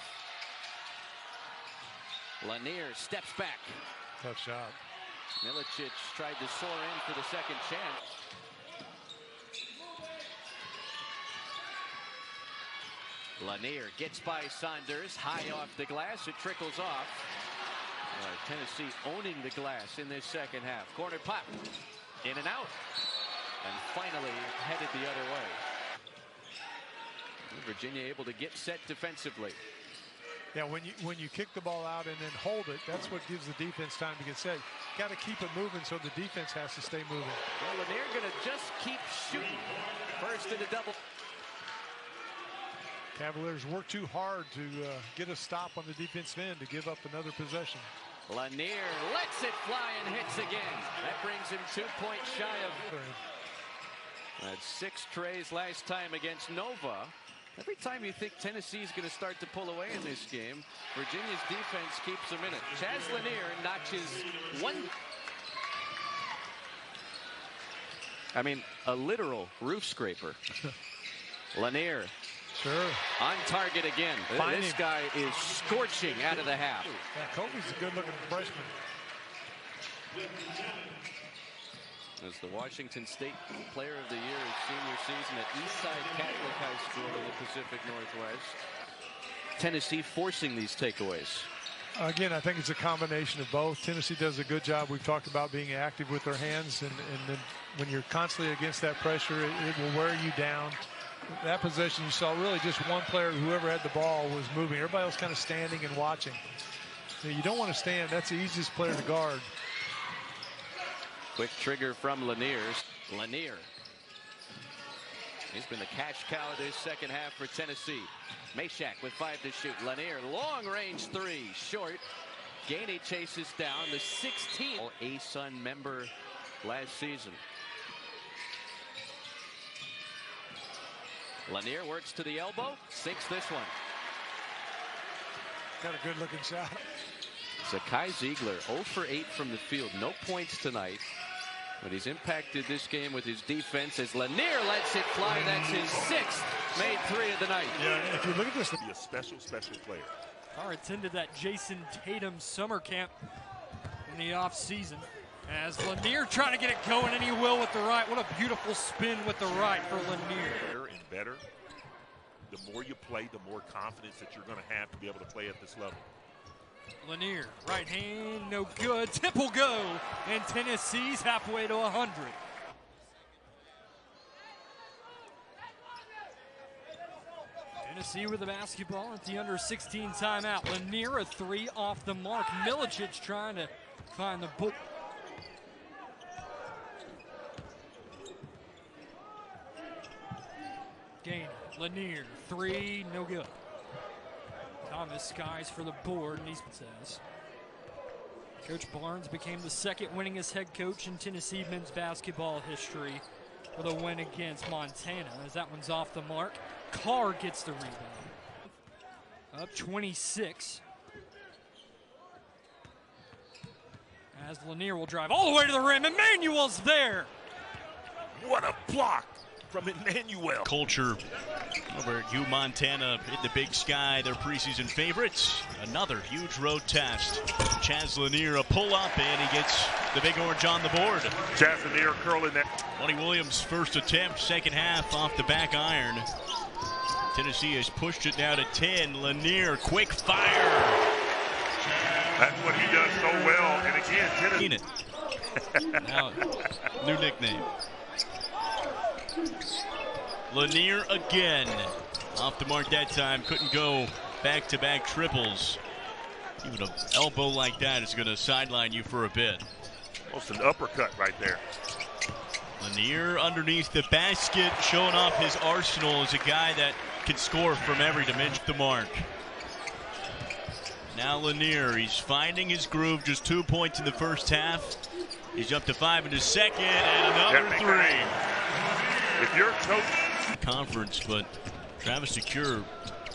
Lanier steps back. Tough shot. Milicic tried to soar in for the second chance. Lanier gets by Saunders, high off the glass. It trickles off. Tennessee owning the glass in this second half. Corner pop. In and out. And finally headed the other way. Virginia able to get set defensively. Yeah, when you kick the ball out and then hold it, that's what gives the defense time to get set. Got to keep it moving, so the defense has to stay moving. Well, Lanier going to just keep shooting. First in a double. Cavaliers work too hard to get a stop on the defensive end to give up another possession. Lanier lets it fly and hits again. That brings him 2 points shy of. That's 6 trays last time against Nova. Every time you think Tennessee is going to start to pull away in this game, Virginia's defense keeps them in it. Chaz Lanier notches 1. I mean, a literal roof scraper. Lanier. Sure. On target again. This guy is scorching out of the half. Yeah, Kobe's a good-looking freshman. As the Washington State Player of the Year his senior season at Eastside Catholic High School in the Pacific Northwest. Tennessee forcing these takeaways. Again, I think it's a combination of both. Tennessee does a good job. We've talked about being active with their hands, and then when you're constantly against that pressure, it will wear you down. That possession, you saw really just one player, whoever had the ball, was moving. Everybody else kind of standing and watching. You don't want to stand. That's the easiest player to guard. Quick trigger from Lanier. Lanier. He's been the cash cow this second half for Tennessee. Meshack with 5 to shoot. Lanier, long range 3, short. Gainey chases down the 16th A-Sun member last season. Lanier works to the elbow, sinks this one. Got a good looking shot. Zakai Ziegler 0 for 8 from the field. No points tonight. But he's impacted this game with his defense as Lanier lets it fly. That's his 6th made 3 of the night. Yeah, if you look at this, be a special player. Carr attended that Jason Tatum summer camp in the offseason. As Lanier trying to get it going, and he will with the right. What a beautiful spin with the right for Lanier. Better and better. The more you play, the more confidence that you're going to have to be able to play at this level. Lanier, right hand, no good. Temple go, and Tennessee's halfway to 100. Tennessee with the basketball at the under 16 timeout. Lanier a 3 off the mark. Milicic trying to find the book. Gainer, Lanier, 3, no good. Thomas skies for the board, and he says. Coach Barnes became the 2nd winningest head coach in Tennessee men's basketball history with a win against Montana, as that one's off the mark. Carr gets the rebound. Up 26. As Lanier will drive all the way to the rim. Emmanuel's there. What a block from Emmanuel. Culture over at Montana in the Big Sky, their preseason favorites. Another huge road test. Chaz Lanier a pull-up, and he gets the big orange on the board. Chaz Lanier curling that. Monty Williams' first attempt, second half off the back iron. Tennessee has pushed it now to 10. Lanier, quick fire. That's what he does so well. And again, Tennessee. Now, new nickname. Lanier again. Off the mark that time. Couldn't go back-to-back triples. Even an elbow like that is going to sideline you for a bit. Almost an uppercut right there. Lanier underneath the basket, showing off his arsenal as a guy that can score from every dimension. The mark. Now Lanier, he's finding his groove. Just 2 points in the first half. He's up to 5 in his second, and another 3. If you're coach conference, but Travis DeCure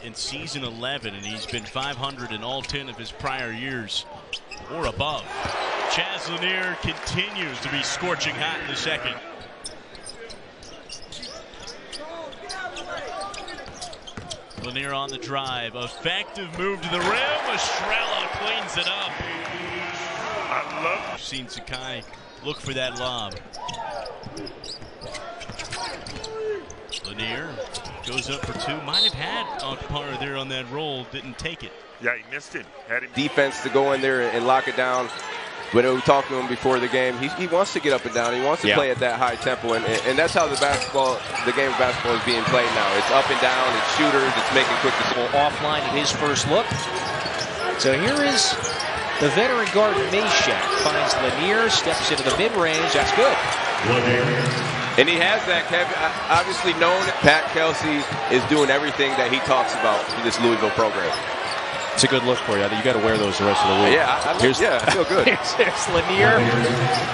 in season 11, and he's been 500 in all 10 of his prior years or above. Chaz Lanier continues to be scorching hot in the second. Lanier on the drive, effective move to the rim. Estrella cleans it up. I love. I've seen Sakai look for that lob. Lanier goes up for 2. Might have had Akpar there on that roll, didn't take it. Yeah, he missed it. Had him. Defense to go in there and lock it down. When we talked to him before the game, he wants to get up and down. He wants to play at that high tempo, and that's how the game of basketball is being played now. It's up and down, it's shooters, it's making quick decisions. Offline at his first look. So here is the veteran guard Meshack. Finds Lanier, steps into the mid-range. That's good. And he has that, Kevin. Obviously known Pat Kelsey is doing everything that he talks about for this Louisville program. It's a good look for you. You got to wear those the rest of the week. Yeah, I feel good. Here's Lanier.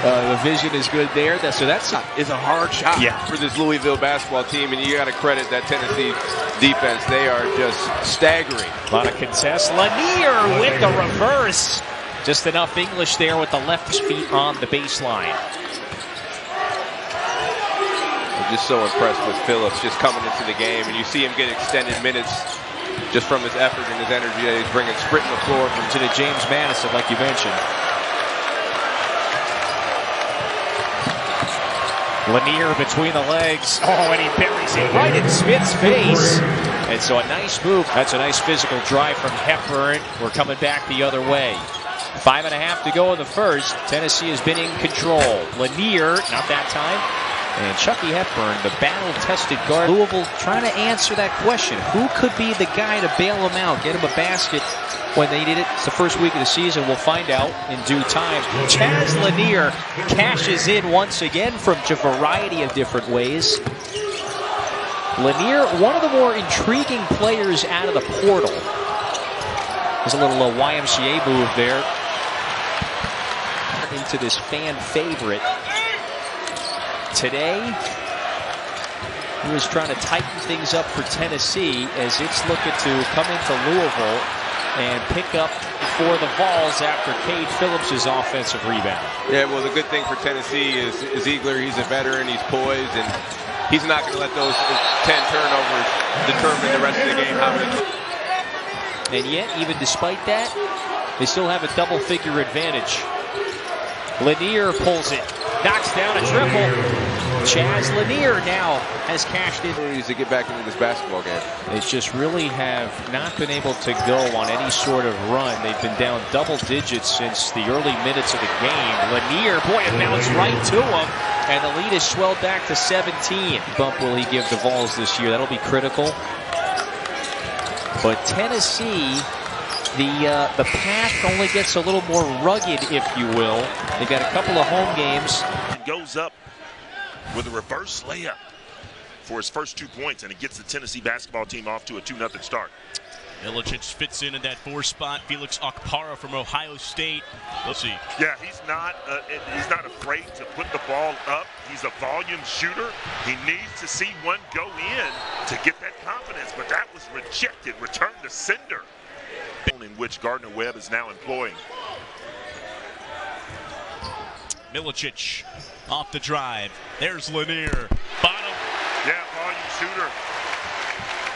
The vision is good there. It's a hard shot for this Louisville basketball team, and you got to credit that Tennessee defense. They are just staggering. A lot of contests. Lanier with the reverse. Just enough English there with the left feet on the baseline. I'm just so impressed with Phillips just coming into the game, and you see him get extended minutes just from his effort and his energy that he's bringing, sprinting the floor from to the James Madison, like you mentioned. Lanier between the legs. Oh, and he buries it right in Smith's face. And so a nice move. That's a nice physical drive from Hepburn. We're coming back the other way. 5.5 to go in the first. Tennessee has been in control. Lanier, not that time. And Chucky Hepburn, the battle-tested guard. Louisville trying to answer that question. Who could be the guy to bail them out, get them a basket when they need it? It's the first week of the season. We'll find out in due time. Chaz Lanier cashes in once again from a variety of different ways. Lanier, one of the more intriguing players out of the portal. There's a little YMCA move there. Into this fan favorite. Today, he was trying to tighten things up for Tennessee as it's looking to come into Louisville and pick up for the Vols after Cade Phillips' offensive rebound. Yeah, well, the good thing for Tennessee is Ziegler. He's a veteran. He's poised, and he's not going to let those 10 turnovers determine the rest of the game. And yet, even despite that, they still have a double-figure advantage. Lanier pulls it, knocks down a triple. Chaz Lanier now has cashed in. To get back into this basketball game. They just really have not been able to go on any sort of run. They've been down double digits since the early minutes of the game. Lanier, boy, it bounced right to him, and the lead is swelled back to 17. Bump will he give the Vols this year? That'll be critical. But Tennessee, the path only gets a little more rugged, if you will. They've got a couple of home games. It goes up with a reverse layup for his first 2 points, and it gets the Tennessee basketball team off to a 2-0 start. Milicic fits in that 4 spot. Felix Okpara from Ohio State. Let's see. Yeah, he's not afraid to put the ball up. He's a volume shooter. He needs to see one go in to get that confidence, but that was rejected. Return to sender, in which Gardner-Webb is now employing. Milicic off the drive. There's Lanier. Bottom. Yeah, volume shooter.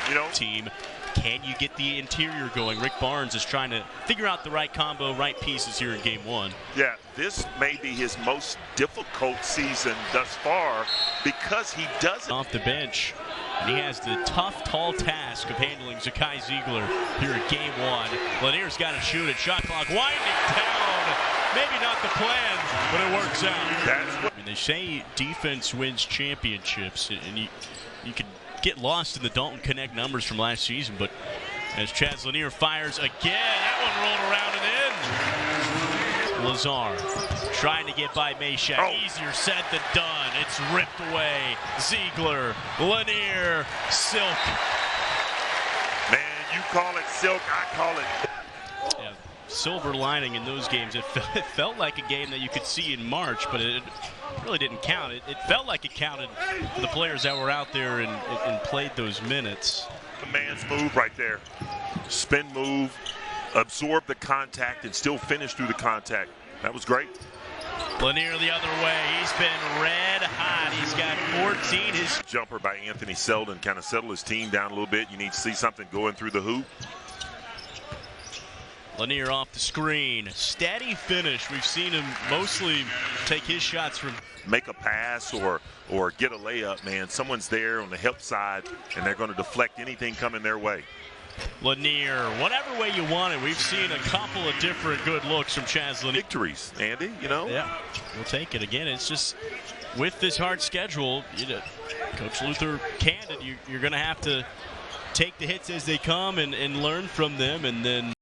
You know, team. Can you get the interior going? Rick Barnes is trying to figure out the right combo, right pieces here in game 1. Yeah, this may be his most difficult season thus far because he doesn't. Off the bench, and he has the tough, tall task of handling Zakai Ziegler here in game 1. Lanier's got to shoot it. Shot clock winding down. Maybe not the plan, but it works out. I mean, they say defense wins championships, and you can get lost in the Dalton Connect numbers from last season, but as Chaz Lanier fires again, that one rolled around and in. Lazar trying to get by Meshack. Easier said than done. It's ripped away. Ziegler, Lanier, Silk. Man, you call it Silk, I call it. Yeah, silver lining in those games. It felt like a game that you could see in March, but it really didn't count. It felt like it counted for the players that were out there and played those minutes. The man's move right there. Spin move, absorb the contact, and still finish through the contact. That was great. Lanier the other way. He's been red hot. He's got 14. His jumper by Anthony Selden kind of settled his team down a little bit. You need to see something going through the hoop. Lanier off the screen. Steady finish. We've seen him mostly take his shots from. Make a pass or get a layup, man. Someone's there on the help side, and they're going to deflect anything coming their way. Lanier, whatever way you want it, we've seen a couple of different good looks from Chaz Lanier. Victories, Andy, you know? Yeah, we'll take it. Again, it's just with this hard schedule, Coach Luther candid, you're going to have to take the hits as they come and learn from them, and then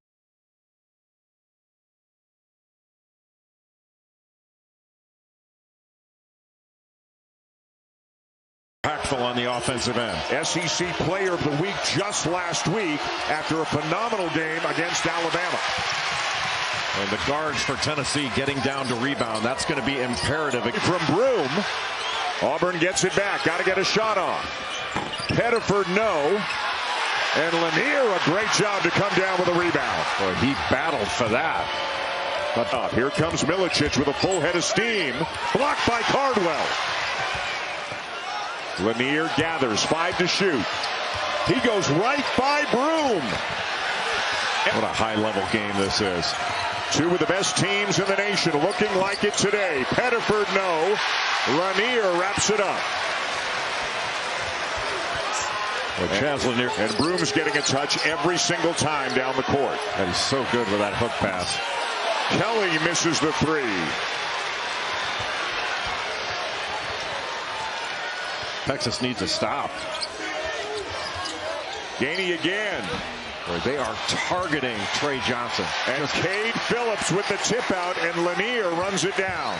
impactful on the offensive end. SEC Player of the Week just last week after a phenomenal game against Alabama. And the guards for Tennessee getting down to rebound. That's going to be imperative. From Broome. Auburn gets it back. Got to get a shot off. Pettiford, no. And Lanier, a great job to come down with a rebound. Boy, he battled for that. But here comes Milicic with a full head of steam. Blocked by Cardwell. Lanier gathers, 5 to shoot. He goes right by Broome. What a high-level game this is. Two of the best teams in the nation looking like it today. Pettiford, no. Lanier wraps it up. Chaz Lanier. And Broome's getting a touch every single time down the court. And he's so good with that hook pass. Kelly misses the 3. Texas needs a stop. Gainey again. Boy, they are targeting Trey Johnson. And Cade Phillips with the tip out, and Lanier runs it down.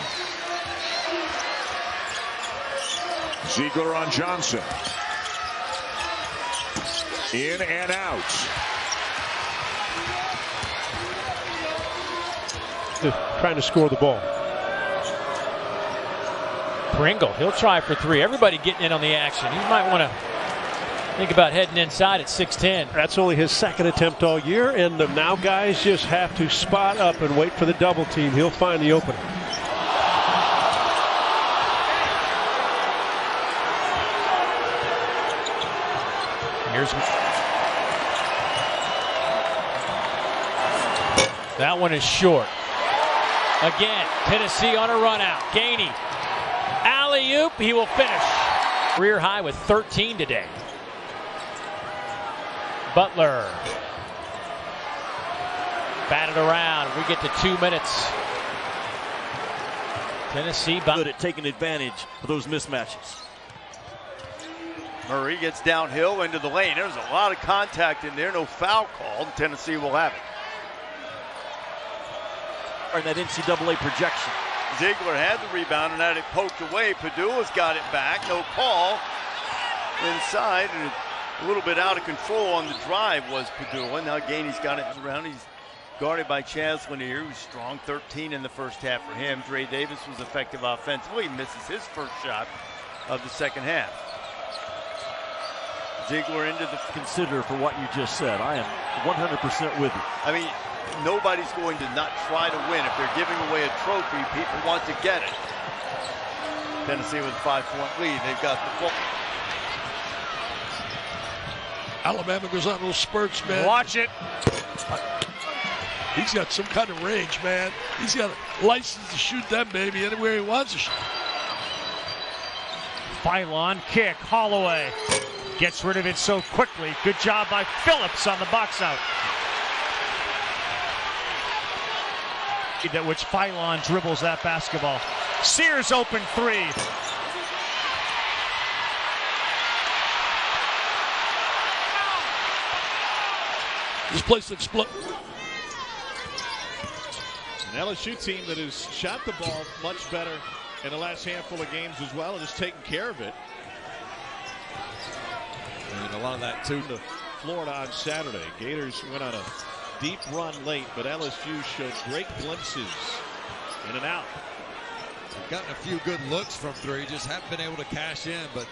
Ziegler on Johnson. In and out. Trying to score the ball. Pringle, he'll try for 3. Everybody getting in on the action. He might want to Think about heading inside at 6'10". That's only his second attempt all year, and now guys just have to spot up and wait for the double team. He'll find the opening. That one is short. Again, Tennessee on a run out. Gainey. Alley-oop, he will finish. Career high with 13 today. Butler. Batted around. We get to 2 minutes. Tennessee good at taking advantage of those mismatches. Murray gets downhill into the lane. There's a lot of contact in there. No foul called. Tennessee will have it. And that NCAA projection. Ziegler had the rebound and had it poked away. Padua's got it back. No call. Inside. And a little bit out of control on the drive was Padua. Now Gainey's got it around. He's guarded by Chaz Lanier, who's strong. 13 in the first half for him. Dre Davis was effective offensively. He misses his first shot of the second half. Ziegler into the... Consider for what you just said. I am 100% with you. I mean, nobody's going to not try to win. If they're giving away a trophy, people want to get it. Tennessee with a 5-point lead. They've got the ball. Alabama goes on little spurts, man. Watch it. He's got some kind of range, man. He's got a license to shoot that baby anywhere he wants to shoot. Phylon kick. Holloway gets rid of it so quickly. Good job by Phillips on the box out. At which Phylon dribbles that basketball. Sears open three. This place explodes. An LSU team that has shot the ball much better in the last handful of games as well and has taken care of it. And a lot of that too to Florida on Saturday. Gators went on a deep run late, but LSU showed great glimpses in and out. They've gotten a few good looks from three, just haven't been able to cash in. But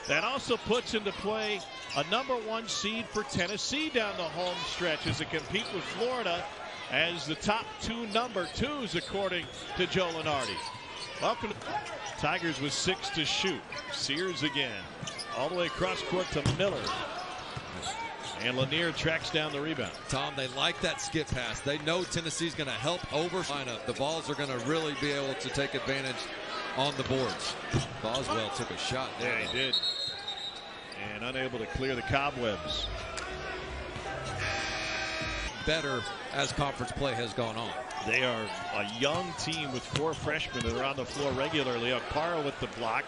that also puts into play a #1 seed for Tennessee down the home stretch as it compete with Florida as the top two #2s according to Joe Lunardi. Welcome to Tigers with 6 to shoot. Sears again. All the way across court to Miller. And Lanier tracks down the rebound. Tom, they like that skip pass. They know Tennessee's going to help over lineup. The Vols are going to really be able to take advantage on the boards. Boswell took a shot there. Yeah, he did. And unable to clear the cobwebs. Better as conference play has gone on. They are a young team with 4 freshmen that are on the floor regularly. Okpara with the block.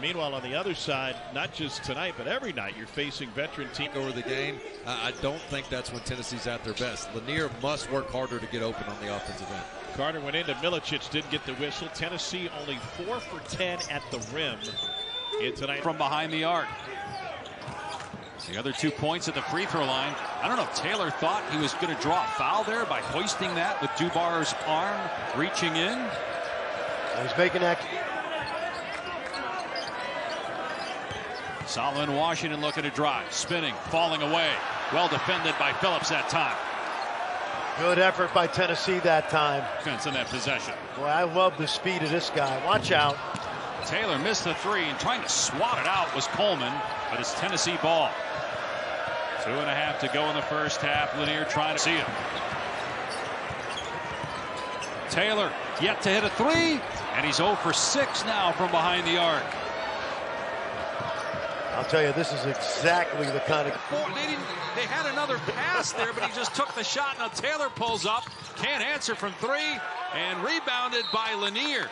Meanwhile, on the other side, not just tonight, but every night, you're facing veteran team over the game. I don't think that's when Tennessee's at their best. Lanier must work harder to get open on the offensive end. Carter went into Milicic, didn't get the whistle. Tennessee only 4 for 10 at the rim in tonight. From behind the arc. The other 2 points at the free throw line. I don't know if Taylor thought he was going to draw a foul there by hoisting that with Dubar's arm reaching in. He's making that. Solomon Washington looking to drive, spinning, falling away. Well defended by Phillips that time. Good effort by Tennessee that time. Defense in that possession. Boy, I love the speed of this guy. Watch out. Taylor missed the 3 and trying to swat it out was Coleman, but it's Tennessee ball. 2.5 to go in the first half. Lanier trying to see it. Taylor yet to hit a 3, and he's 0 for 6 now from behind the arc. I'll tell you, this is exactly the kind of... They had another pass there, but he just took the shot. Now Taylor pulls up, can't answer from 3, and rebounded by Lanier.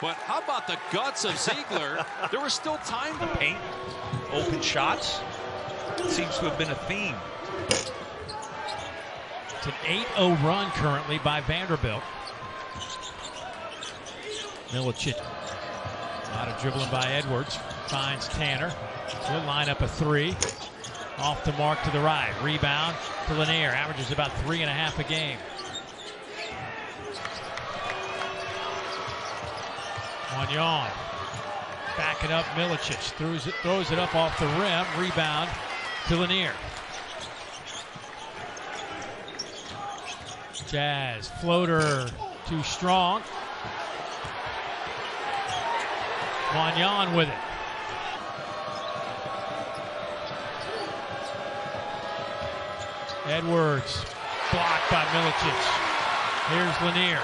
But how about the guts of Ziegler? There was still time to paint. Open shots. Seems to have been a theme. It's an 8-0 run currently by Vanderbilt. Milicic. A lot of dribbling by Edwards. Finds Tanner. He'll line up a 3. Off the mark to the right. Rebound to Lanier. Averages about 3.5 a game. Wanyon. Backing up Milicic. Throws it up off the rim. Rebound to Lanier. Chaz, floater, too strong. Lanier with it. Edwards, blocked by Milicic. Here's Lanier.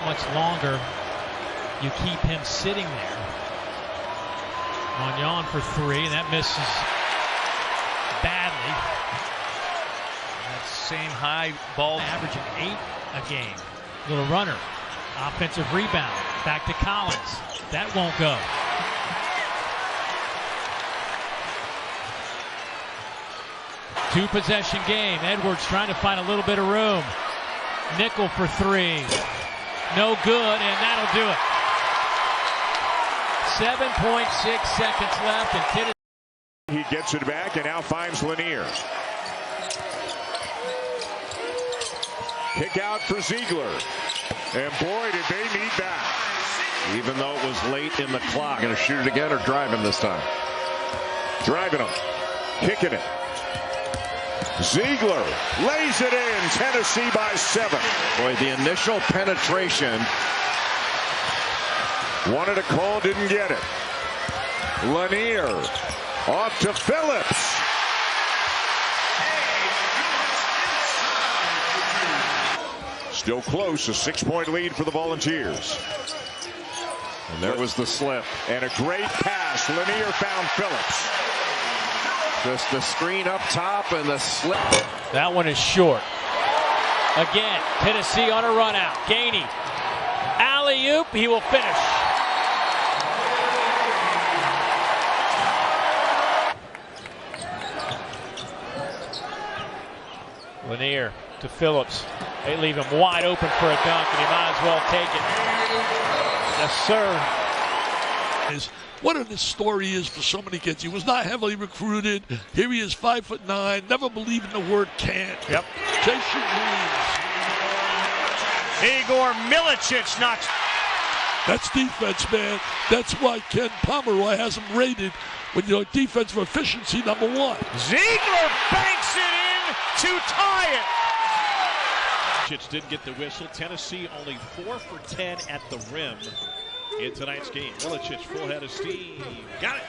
Much longer you keep him sitting there. Lanier for three, and that misses badly. That same high ball, averaging 8 a game. Little runner, offensive rebound, back to Collins. That won't go. Two-possession game. Edwards trying to find a little bit of room. Nickel for three. No good, and that'll do it. 7.6 seconds left, and Tennessee. He gets it back and now finds Lanier. Kick out for Ziegler. And boy, did they need that. Even though it was late in the clock. Going to shoot it again or drive him this time? Driving him. Kicking it. Ziegler lays it in. Tennessee by 7. Boy, the initial penetration. Wanted a call, didn't get it. Lanier off to Phillips. Still close, a 6-point lead for the Volunteers. And there was the slip. And a great pass. Lanier found Phillips. Just the screen up top and the slip. That one is short. Again, Tennessee on a run out. Gainey. Alley-oop, he will finish. Lanier to Phillips. They leave him wide open for a dunk, and he might as well take it. Yes, sir. What a story is for so many kids. He was not heavily recruited. Here he is, 5'9", never believed in the word can't. Yep. Chase your dreams. Igor Milicic knocks. That's defense, man. That's why Ken Pomeroy has him rated when you're defensive efficiency #1. Ziegler banks it in to tie it. Milicic did get the whistle. Tennessee only 4 for 10 at the rim in tonight's game. Milicic full head of steam. Got it.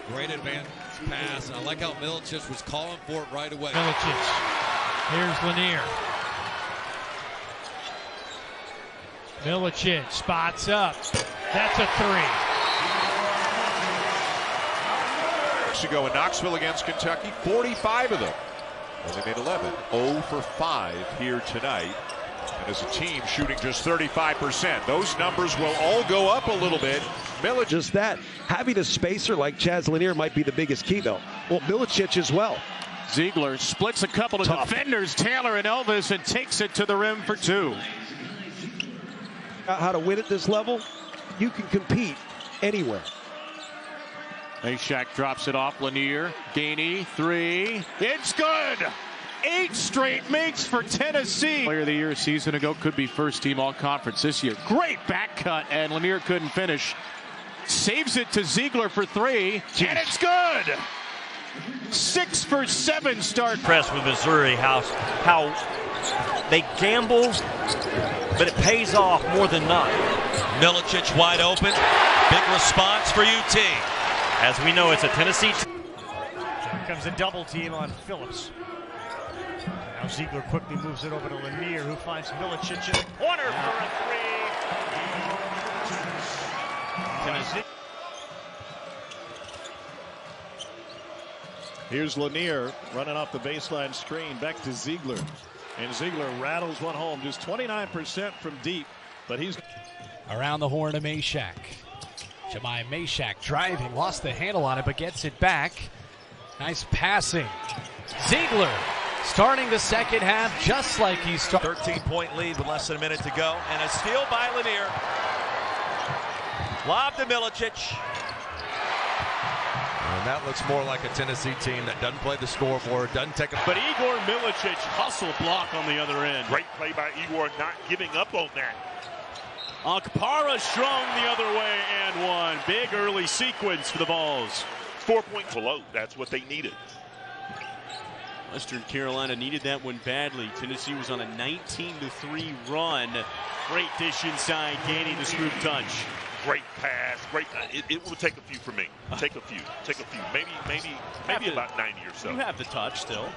Great advance pass. I like how Milicic was calling for it right away. Milicic. Here's Lanier. Milicic spots up. That's a three. To go in Knoxville against Kentucky, 45 of them. And they made 11. 0 for 5 here tonight. And as a team shooting just 35%. Those numbers will all go up a little bit. Milicic. Just that. Having a spacer like Chaz Lanier might be the biggest key, though. Well, Milicic as well. Ziegler splits a couple of defenders, Taylor and Elvis, and takes it to the rim for 2. How to win at this level, you can compete anywhere. Meshack drops it off. Lanier, Gainey, 3. It's good. 8 straight makes for Tennessee. Player of the year a season ago, could be first team all conference this year. Great back cut, and Lanier couldn't finish. Saves it to Ziegler for 3, and it's good. 6 for 7 start. Impressed with Missouri, how they gamble, but it pays off more than not. Milicic wide open. Big response for UT. As we know, it's a Tennessee. Here comes a double team on Phillips. Now Ziegler quickly moves it over to Lanier, who finds Milicic in the corner for a 3. Tennessee. Here's Lanier running off the baseline screen back to Ziegler. And Ziegler rattles one home, just 29% from deep, but he's around the horn to Meshack. Jemai Meshack driving, lost the handle on it, but gets it back. Nice passing. Ziegler starting the second half just like he started. 13-point lead with less than a minute to go, and a steal by Lanier. Lob to Milicic. And that looks more like a Tennessee team that doesn't play the scoreboard, doesn't take a... But Igor Milicic hustle block on the other end. Great play by Igor, not giving up on that. Okpara strong the other way and one. Big early sequence for the Vols. 4 points below. That's what they needed. Western Carolina needed that one badly. Tennessee was on a 19-3 run. Great dish inside, gaining the smooth touch. Great pass, great. It will take a few for me. Take a few. Maybe about 90 or so. You have the touch still.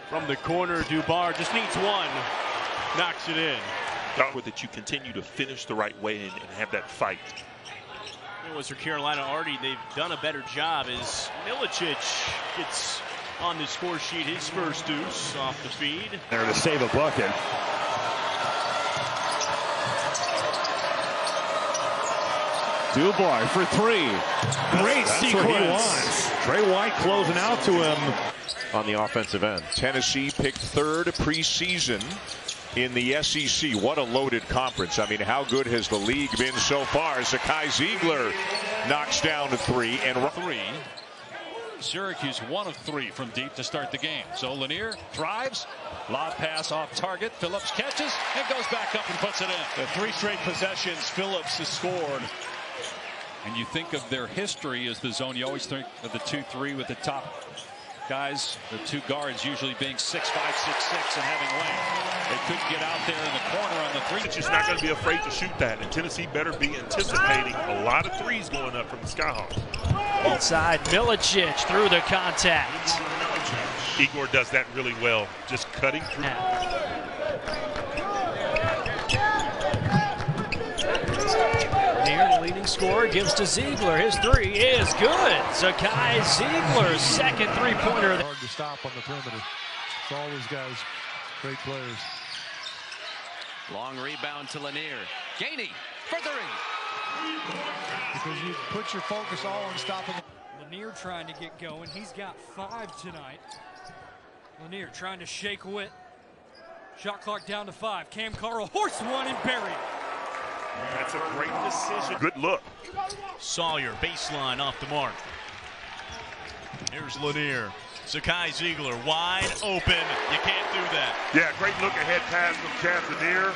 From the corner, Dubar just needs one. Knocks it in. With that you continue to finish the right way and have that fight. Western Carolina already, they've done a better job as Milicic gets on the score sheet his first deuce off the feed. There to save a bucket. Dubar for three. Great sequence. What he wants. Trey White closing out to him on the offensive end. Tennessee picked third preseason in the SEC. What a loaded conference. I mean, how good has the league been so far? Zakai Ziegler knocks down to three. Syracuse 1 of 3 from deep to start the game. So Lanier drives, lob pass off target. Phillips catches and goes back up and puts it in. The 3 straight possessions Phillips has scored. And you think of their history as the zone. You always think of the 2-3 with the top guys, the 2 guards usually being 6'5", 6'6", and having length. They couldn't get out there in the corner on the 3. It's just not going to be afraid to shoot that. And Tennessee better be anticipating a lot of 3s going up from the Skyhawks. Inside, Milicic through the contact. Igor does that really well, just cutting through. Lanier, the leading scorer, gives to Ziegler. His 3 is good. Zakai Ziegler's second 3-pointer. Hard to stop on the perimeter. It's all these guys, great players. Long rebound to Lanier. Gainey, furthering. Because you put your focus all on stopping. Lanier trying to get going. He's got 5 tonight. Lanier trying to shake Witt. Shot clock down to 5. Cam Carroll, horse one and buried. That's a great decision. Good look. Sawyer, baseline off the mark. Here's Lanier. Zakai Ziegler, wide open. You can't do that. Yeah, great look ahead pass from Chaz Lanier.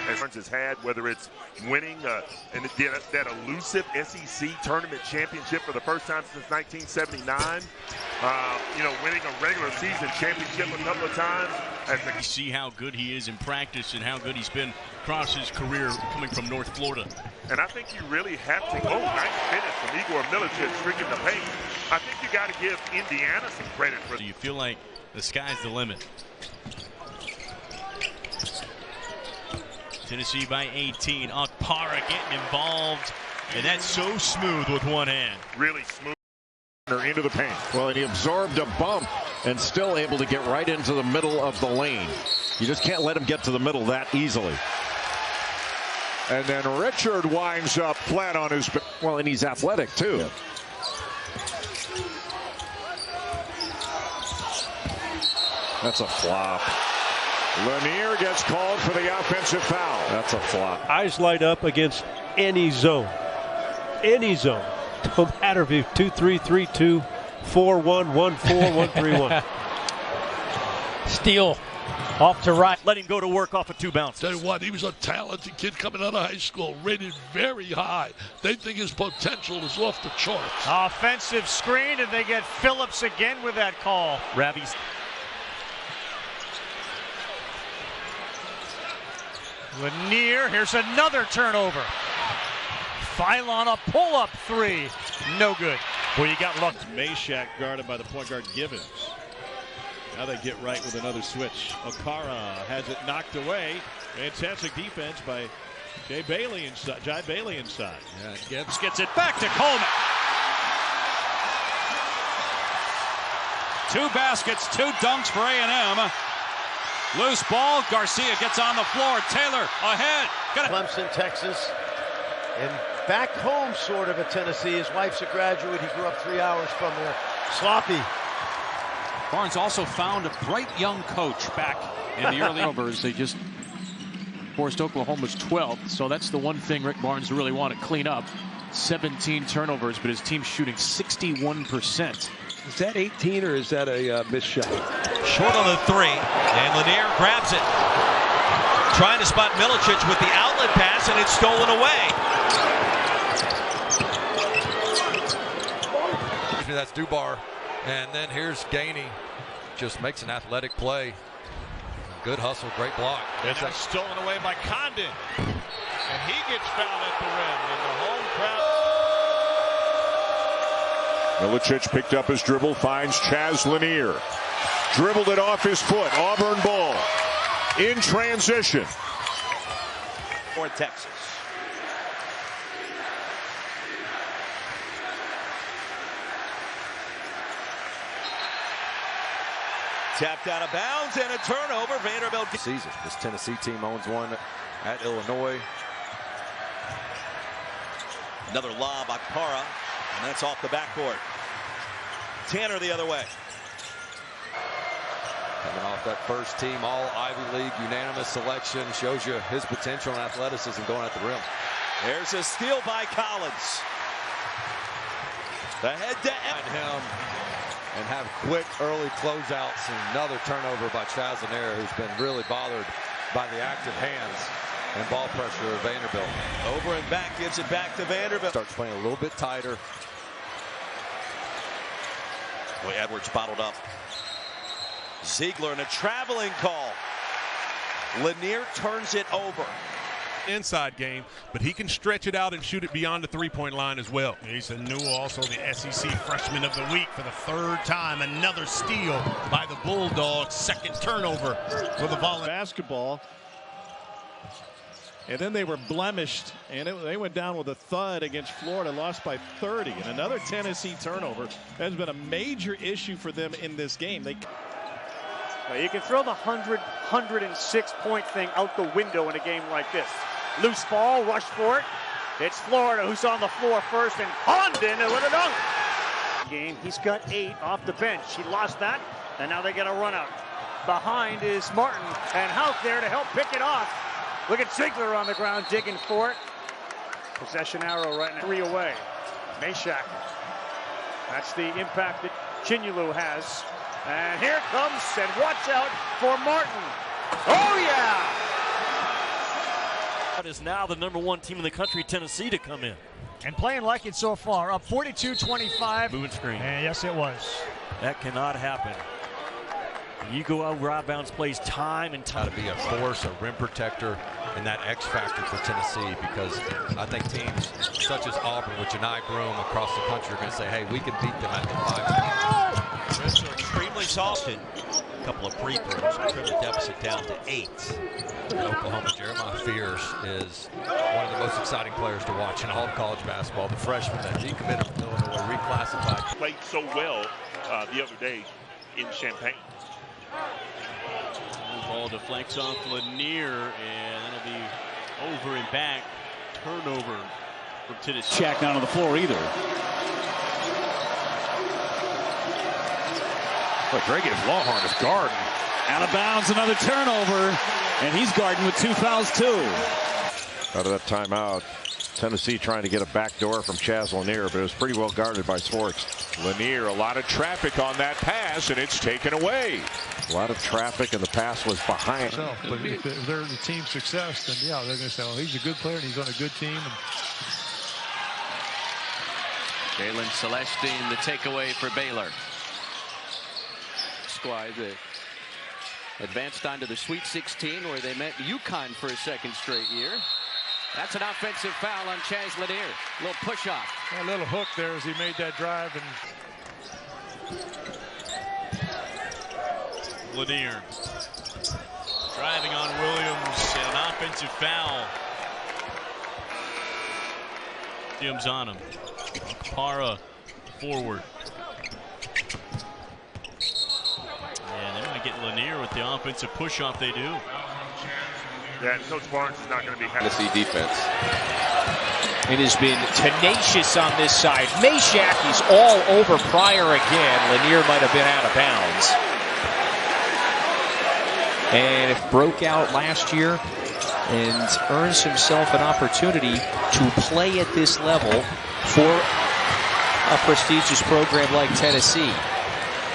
As has had, whether it's winning and that elusive SEC tournament championship for the first time since 1979. Winning a regular season championship a couple of times. You see how good he is in practice and how good he's been across his career coming from North Florida. And I think you really have to go. Nice finish from Igor Milicic, streaking the paint. I think you got to give Indiana some credit for. Do you feel like the sky's the limit? Tennessee by 18. Okpara getting involved, and that's so smooth with one hand. Really smooth. Into the paint. Well, and he absorbed a bump and still able to get right into the middle of the lane. You just can't let him get to the middle that easily. And then Richard winds up flat on his back. Well, and he's athletic too. Yeah. That's a flop. Lanier gets called for the offensive foul. That's a flop. Eyes light up against any zone. Any zone. No matter if it's 2-3, 3-2, 4-1, 1-4, 1-3-1. Steele off to right. Let him go to work off of 2 bounces. Tell you what, he was a talented kid coming out of high school, rated very high. They think his potential is off the charts. Offensive screen, and they get Phillips again with that call. Ravi's. Lanier, here's another turnover. Phylon, a pull-up 3. No good. Well, you got luck. Meshack guarded by the point guard Givens. Now they get right with another switch. Okpara has it knocked away. Fantastic defense by Jai Bailey inside. Yeah, Gibbs gets it back to Coleman. 2 baskets, 2 dunks for A&M. Loose ball. Garcia gets on the floor. Taylor ahead. Clemson, Texas, and back home sort of at Tennessee. His wife's a graduate. He grew up 3 hours from there. Sloppy. Barnes also found a bright young coach back in the early overs. They just forced Oklahoma's 12th, so that's the one thing Rick Barnes really want to clean up. 17 turnovers, but his team's shooting 61%. Is that 18 or is that a missed shot? Short on the 3, and Lanier grabs it. Trying to spot Milicic with the outlet pass, and it's stolen away. excuse me, that's Dubar. And then here's Gainey, just makes an athletic play. Good hustle, great block. And now stolen away by Condon. And he gets fouled at the rim. And the home crowd. Milicic picked up his dribble, finds Chaz Lanier. Dribbled it off his foot. Auburn ball in transition. For Texas. Tapped out of bounds and a turnover. Vanderbilt season. This Tennessee team owns one at Illinois. Another lob, Akpara, and that's off the backboard. Tanner the other way. Coming off that first team, all Ivy League unanimous selection, shows you his potential and athleticism going at the rim. There's a steal by Collins. The head to him. And have quick early closeouts, and another turnover by Chaz Lanier, who's been really bothered by the active hands and ball pressure of Vanderbilt. Over and back, gives it back to Vanderbilt. Starts playing a little bit tighter. Boy, Edwards bottled up. Ziegler in a traveling call. Lanier turns it over. Inside game, but he can stretch it out and shoot it beyond the three-point line as well. Jason Newell, also the SEC Freshman of the Week for the third time. Another steal by the Bulldogs. Second turnover for the Volunteers. Basketball. And then they were blemished, and they went down with a thud against Florida, lost by 30. And another Tennessee turnover. That has been a major issue for them in this game. You can throw the 106-point thing out the window in a game like this. Loose ball, rush for it. It's Florida who's on the floor first, and Condon with a dunk. Game, he's got 8 off the bench. He lost that, and now they get a run out. Behind is Martin, and Houck there to help pick it off. Look at Ziegler on the ground digging for it. Possession arrow right now. 3 away. Meshack. That's the impact that Chinulu has. And here comes, and watch out for Martin. Oh, yeah! That is now the #1 team in the country, Tennessee, to come in. And playing like it so far, up 42-25. Moving screen. And yes, it was. That cannot happen. You go out out-of-bounds plays time and time. Got to be a force, a rim protector, and that X factor for Tennessee, because I think teams such as Auburn, with Janai Broom across the country, are going to say, hey, we can beat them at the 5. Chris are extremely soft. A couple of free throws, trim the deficit down to 8. In Oklahoma, Jeremiah Fears is one of the most exciting players to watch in all of college basketball. The freshman that decommitted from Illinois, reclassified. Played so well the other day in Champaign. Ball deflects off Lanier, and that'll be over and back. Turnover from Tennessee. Shack not on the floor either. But Drake is Lawhorn is guarding. Out of bounds, another turnover, and he's guarding with 2 fouls too. Out of that timeout, Tennessee trying to get a back door from Chaz Lanier, but it was pretty well guarded by Swartz. Lanier, a lot of traffic on that pass, and it's taken away. A lot of traffic, and the pass was behind. But if they're the team's success, then yeah, they're going to say, well, he's a good player and he's on a good team. Jalen Celestine, the takeaway for Baylor. Squad that advanced on to the Sweet 16, where they met UConn for a second straight year. That's an offensive foul on Chaz Lanier. A little push-off. A little hook there as he made that drive. And Lanier driving on Williams, and an offensive foul. Williams on him. Para forward. And they might get Lanier with the offensive push-off they do. Yeah, Coach Barnes is not going to be happy. Tennessee defense. It has been tenacious on this side. Meshack is all over Pryor again. Lanier might have been out of bounds. And it broke out last year and earns himself an opportunity to play at this level for a prestigious program like Tennessee.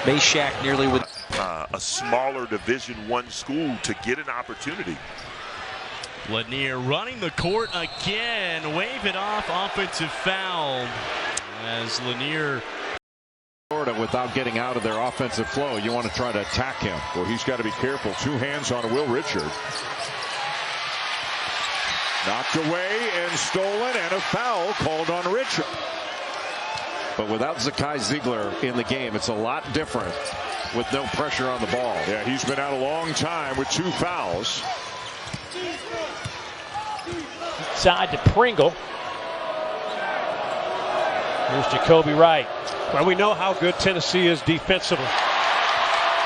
Meshack nearly with a smaller Division I school to get an opportunity. Lanier running the court again, wave it off, offensive foul as Lanier it without getting out of their offensive flow. You want to try to attack him. Well, he's got to be careful. 2 hands on Will Richard. Knocked away and stolen, and a foul called on Richard. But without Zakai Ziegler in the game, it's a lot different with no pressure on the ball. Yeah, he's been out a long time with 2 fouls. Side to Pringle. Here's Jacoby Wright. Well, we know how good Tennessee is defensively.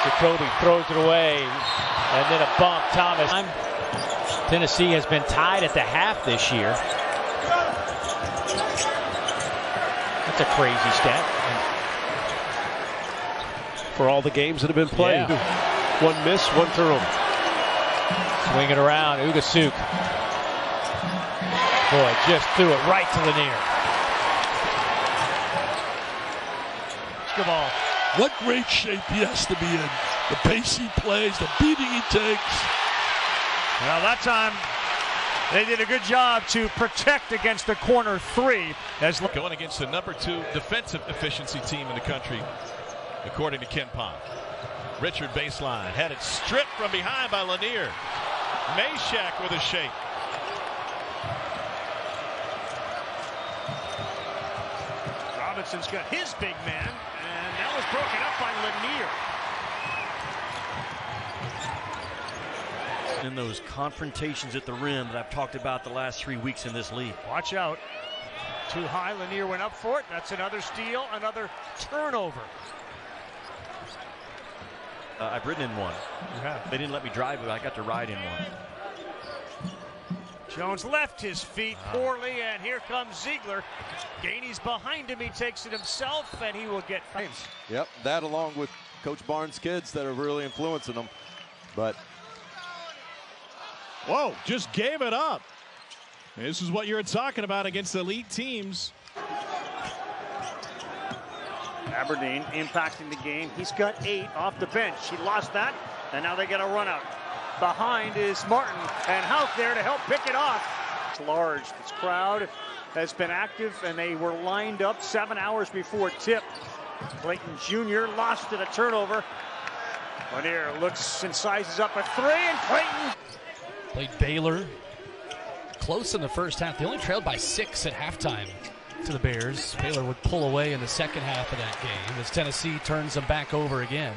Jacoby throws it away, and then a bump. Thomas. Tennessee has been tied at the half this year. That's a crazy stat. For all the games that have been played. Yeah. 1 miss, 1 turnover. Swing it around, Ugasuk. Boy, just threw it right to Lanier. Good ball. What great shape he has to be in. The pace he plays, the beating he takes. Well, that time they did a good job to protect against the corner 3. As going against the number 2 defensive efficiency team in the country, according to Ken Pom. Richard baseline, had it stripped from behind by Lanier. Meshack with a shake. Robinson's got his big man, and that was broken up by Lanier. In those confrontations at the rim that I've talked about the last 3 weeks in this league. Watch out. Too high. Lanier went up for it. That's another steal, another turnover. I've ridden in one. You have. They didn't let me drive it. I got to ride in one. Jones left his feet poorly, and here comes Ziegler. Gainey's behind him. He takes it himself, and he will get fines. Yep, that along with Coach Barnes' kids that are really influencing them. But whoa, just gave it up. This is what you're talking about against elite teams. Aberdeen impacting the game. He's got 8 off the bench. He lost that, and now they get a run out. Behind is Martin, and Houck there to help pick it off. It's large. This crowd has been active, and they were lined up 7 hours before tip. Clayton Jr. lost to the turnover. Lanier looks and sizes up a 3, and Clayton played Baylor close in the first half. They only trailed by 6 at halftime to the Bears. Baylor would pull away in the second half of that game as Tennessee turns them back over again.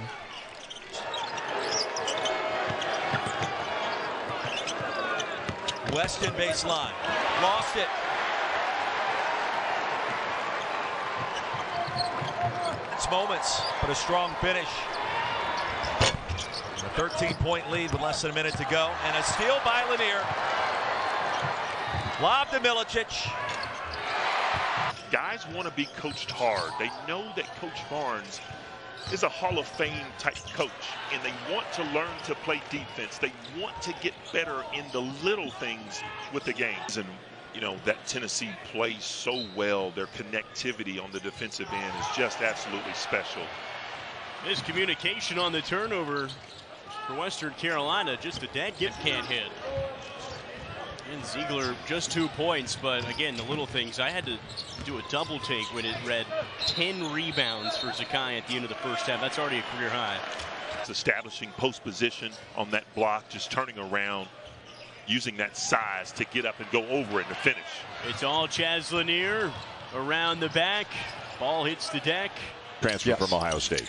Weston baseline. Lost it. It's moments, but a strong finish. A 13-point lead with less than a minute to go. And a steal by Lanier. Lob to Milicic. Guys want to be coached hard. They know that Coach Barnes is a Hall of Fame type coach, and they want to learn to play defense. They want to get better in the little things with the games. And, you know, that Tennessee plays so well. Their connectivity on the defensive end is just absolutely special. Miscommunication on the turnover for Western Carolina. Just a dead gift can't hit. And Ziegler just 2 points, but again, the little things. I had to do a double take when it read 10 rebounds for Zakai at the end of the first half. That's already a career high. It's establishing post position on that block, just turning around, using that size to get up and go over it and finish. It's all Chaz Lanier around the back. Ball hits the deck. Transfer from Ohio State.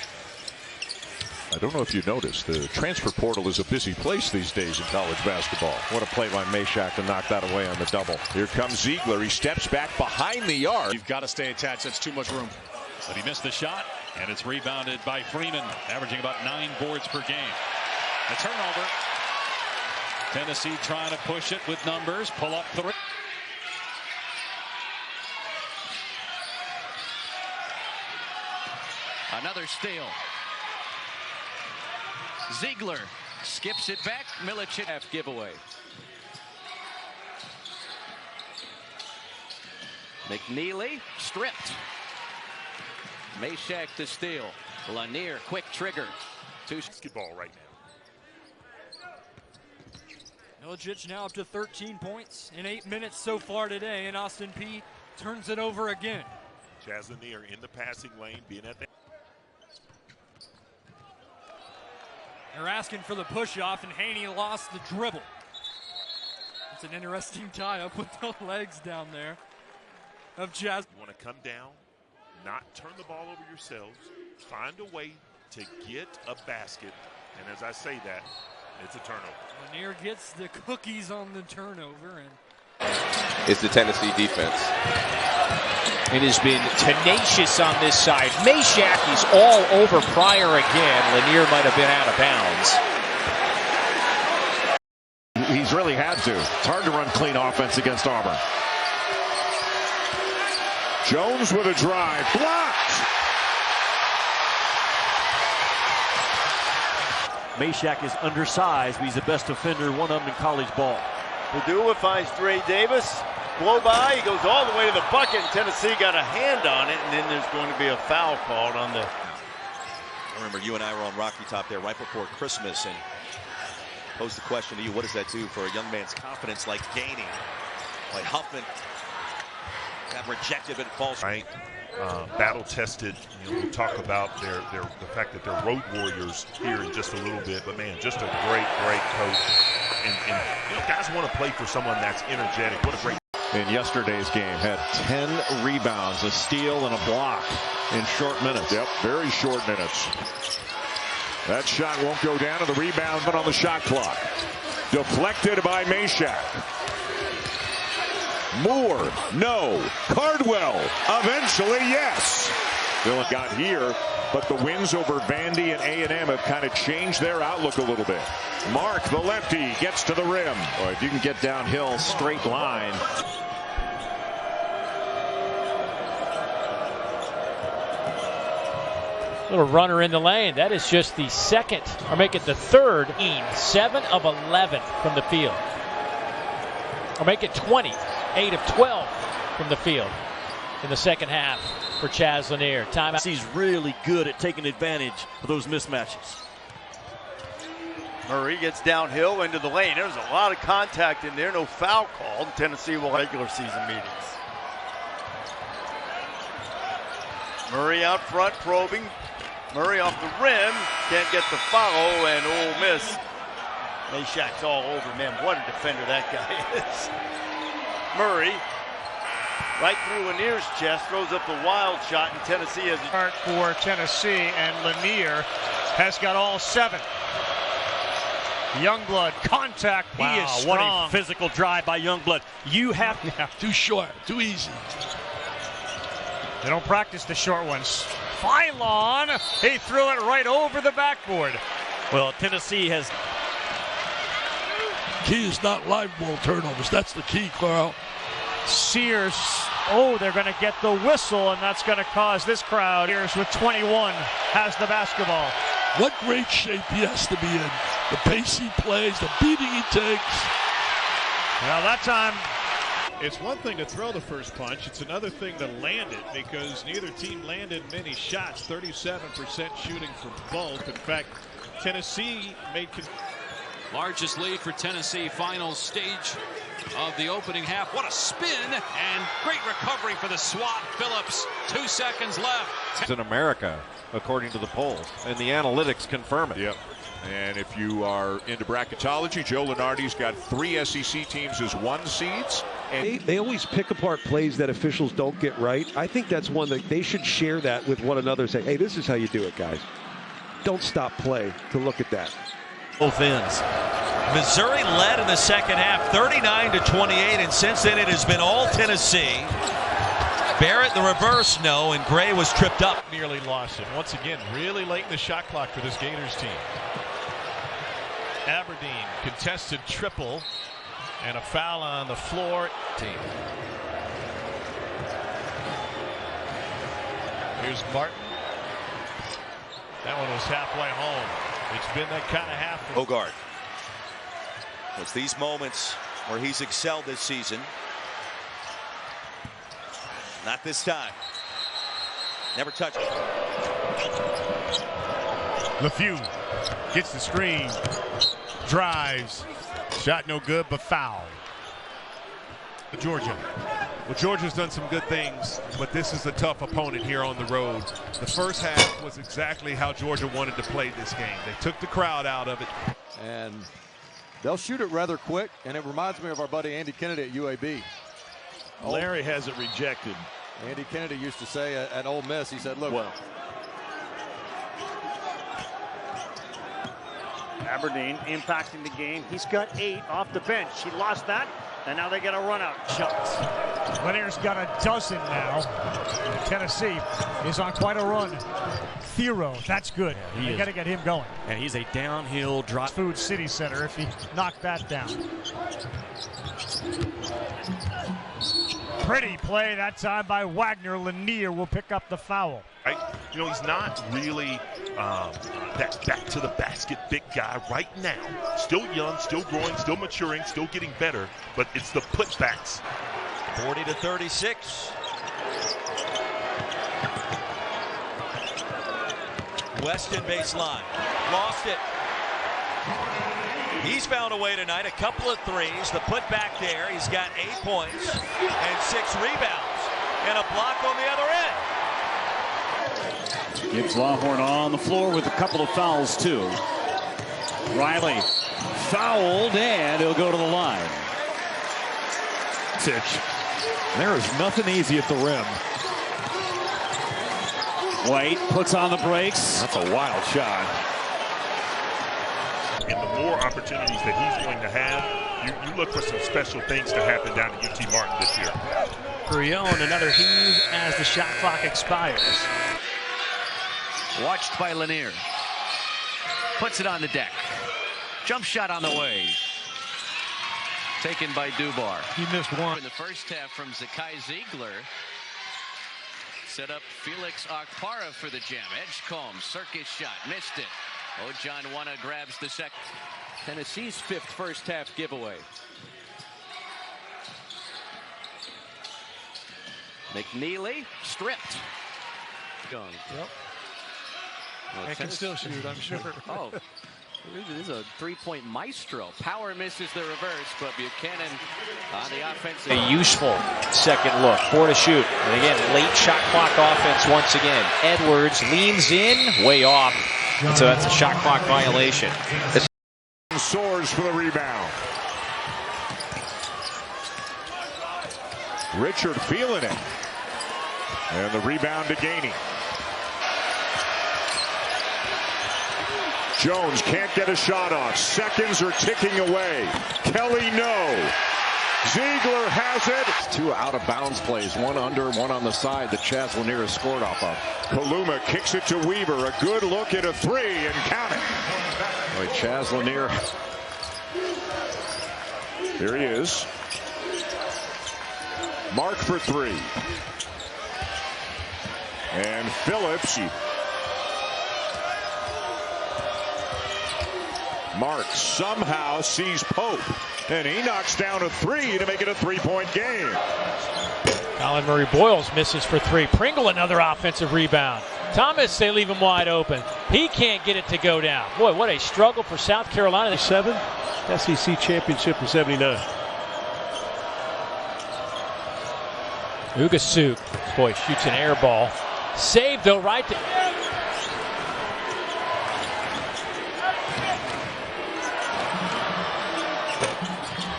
I don't know if you noticed, the transfer portal is a busy place these days in college basketball. What a play by Meshack to knock that away on the double. Here comes Ziegler. He steps back behind the arc. You've got to stay attached. That's too much room. But he missed the shot, and it's rebounded by Freeman, averaging about 9 boards per game. A turnover. Tennessee trying to push it with numbers. Pull up 3. Another steal. Ziegler skips it back. Milicic half giveaway. McNeely stripped. Meshack to steal. Lanier, quick trigger. Basketball right now. Milicic now up to 13 points in 8 minutes so far today, and Austin Peay turns it over again. Chaz Lanier in the passing lane, being at the They're asking for the push-off, and Haney lost the dribble. It's an interesting tie-up with the legs down there of Chaz. You want to come down, not turn the ball over yourselves, find a way to get a basket, and as I say that, it's a turnover. Lanier gets the cookies on the turnover, and it's the Tennessee defense. It has been tenacious on this side. Meshack is all over Pryor again. Lanier might have been out of bounds. He's really had to. It's hard to run clean offense against Auburn. Jones with a drive. Blocked! Meshack is undersized, but he's the best defender, one of them in college ball. Padua finds Dre Davis. Blow by, he goes all the way to the bucket, and Tennessee got a hand on it, and then there's going to be a foul called on the... I remember you and I were on Rocky Top there right before Christmas and posed the question to you, what does that do for a young man's confidence like gaining? Like Huffman got rejected but falls. Right. Battle tested. We'll talk about the fact that they're road warriors here in just a little bit, but man, just a great coach. And guys want to play for someone that's energetic. What a great. In yesterday's game, had 10 rebounds, a steal, and a block in short minutes. Yep, very short minutes. That shot won't go down, and the rebound but on the shot clock. Deflected by Meshack. Moore, no. Cardwell, eventually, yes. Dylan got here, but the wins over Vandy and A&M have kind of changed their outlook a little bit. Mark, the lefty, gets to the rim. Boy, if you can get downhill, straight line. Little runner in the lane. That is just the second, or make it the third. 7 of 11 from the field. Or make it 20. 8 of 12 from the field in the second half for Chaz Lanier. Timeout. He's really good at taking advantage of those mismatches. Murray gets downhill into the lane. There's a lot of contact in there. No foul called. Tennessee will regular season meetings. Murray out front probing. Murray off the rim. Can't get the follow, and Ole Miss. Meshack's all over. Man, what a defender that guy is. Murray, right through Lanier's chest, throws up the wild shot, and Tennessee has start for Tennessee, and Lanier has got all 7. Youngblood, contact, wow, he is strong. What a physical drive by Youngblood. You have too short, too easy. They don't practice the short ones. Phylon, he threw it right over the backboard. Well, Tennessee has... Key is not live ball turnovers. That's the key, Carl. Sears, they're going to get the whistle, and that's going to cause this crowd. Sears with 21 has the basketball. What great shape he has to be in. The pace he plays, the beating he takes. Well, that time... It's one thing to throw the first punch. It's another thing to land it, because neither team landed many shots. 37% shooting from both. In fact, Tennessee made... Largest lead for Tennessee, final stage of the opening half. What a spin, and great recovery for the SWAT. Phillips, 2 seconds left. It's in America, according to the polls, and the analytics confirm it. Yep. And if you are into bracketology, Joe Lunardi's got 3 SEC teams as 1 seeds. And they always pick apart plays that officials don't get right. I think that's one that they should share that with one another. Say, hey, this is how you do it, guys. Don't stop play to look at that. Both ends. Missouri led in the second half, 39-28, and since then it has been all Tennessee. Barrett the reverse, no, and Gray was tripped up. Nearly lost it. Once again, really late in the shot clock for this Gators team. Aberdeen contested triple, and a foul on the floor. Here's Martin. That one was halfway home. It's been that kind of half. Hogard. It's these moments where he's excelled this season. Not this time. Never touched it. LeFew gets the screen, drives, shot no good, but foul. Georgia. Well, Georgia's done some good things, but this is a tough opponent here on the road. The first half was exactly how Georgia wanted to play this game. They took the crowd out of it. And they'll shoot it rather quick, and it reminds me of our buddy Andy Kennedy at UAB. Larry has it rejected. Andy Kennedy used to say at Ole Miss, he said, look. Well, Aberdeen impacting the game. He's got 8 off the bench. He lost that, and now they get a run out. Shots. Lanier's got a dozen now. Tennessee is on quite a run. Thero, that's good. Yeah, they got to get him going. And he's a downhill drop. Food City Center if he knocked that down. Pretty play that time by Wagner. Lanier will pick up the foul. You know, he's not really that back to the basket big guy right now. Still young, still growing, still maturing, still getting better, but it's the putbacks. 40-36. Weston baseline. Lost it. He's found a way tonight. A couple of threes. The put back there. He's got 8 points and 6 rebounds. And a block on the other end. Gibbs Lawhorn on the floor with a couple of fouls, too. Riley fouled, and he'll go to the line. Titch. There is nothing easy at the rim. White puts on the brakes. That's a wild shot. And the more opportunities that he's going to have, you look for some special things to happen down at UT Martin this year. Brion, another heave as the shot clock expires. Watched by Lanier. Puts it on the deck. Jump shot on the way. Taken by Dubar. He missed one. In the first half from Zakai Ziegler. Set up Felix Okpara for the jam. Edgecombe, circus shot, missed it. Ojan Wana grabs the second. Tennessee's 5th first half giveaway. McNeely stripped. Young. Yep. Well, I can still shoot, I'm sure. Oh, this is a 3-point maestro. Power misses the reverse, but Buchanan on the offensive. A useful second look. 4 to shoot. And again, late shot clock offense once again. Edwards leans in, way off. So that's a shot clock violation. Soars for the rebound. Richard feeling it. And the rebound to Gainey. Jones can't get a shot off. Seconds are ticking away. Kelly, no. Ziegler has it. 2 out-of-bounds plays, one under, one on the side that Chaz Lanier has scored off of. Kaluma kicks it to Weaver. A good look at a 3 and count it. Boy, Chaz Lanier. There he is. Mark for 3. And Phillips. Mark somehow sees Pope, and he knocks down a 3 to make it a 3-point game. Colin Murray-Boyles misses for 3. Pringle another offensive rebound. Thomas, they leave him wide open. He can't get it to go down. Boy, what a struggle for South Carolina. 7 SEC championship in 79. Ugasuk, boy, shoots an air ball. Saved though, right to...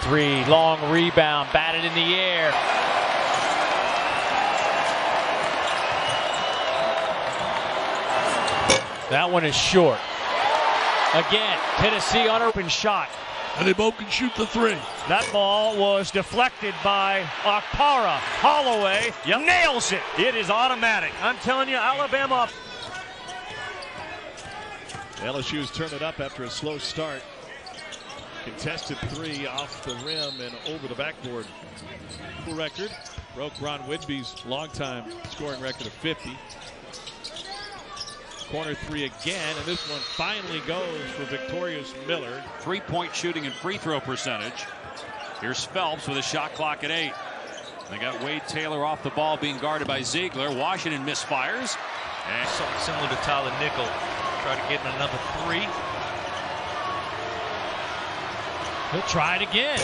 3, long rebound, batted in the air. That one is short. Again, Tennessee on open shot. And they both can shoot the 3. That ball was deflected by Okpara. Holloway nails it. It is automatic. I'm telling you, Alabama. LSU's turned it up after a slow start. Contested 3 off the rim and over the backboard. Full record broke Ron Whitby's longtime scoring record of 50. Corner 3 again, and this one finally goes for Victorious Miller. 3-point shooting and free throw percentage. Here's Phelps with a shot clock at 8. They got Wade Taylor off the ball being guarded by Ziegler. Washington misfires. And similar to Tyler Nickel. Try to get in another 3. He'll try it again.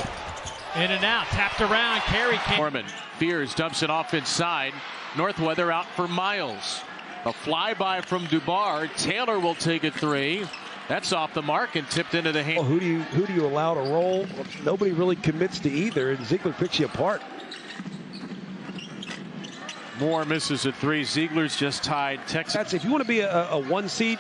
In and out, tapped around, carry came. Norman Fears dumps it off inside. Northweather out for Miles. A flyby from Dubar. Taylor will take a three. That's off the mark and tipped into the hand. Who do you allow to roll? Well, nobody really commits to either, and Ziegler picks you apart. Moore misses a three. Ziegler's just tied Texas. If you want to be a one seed,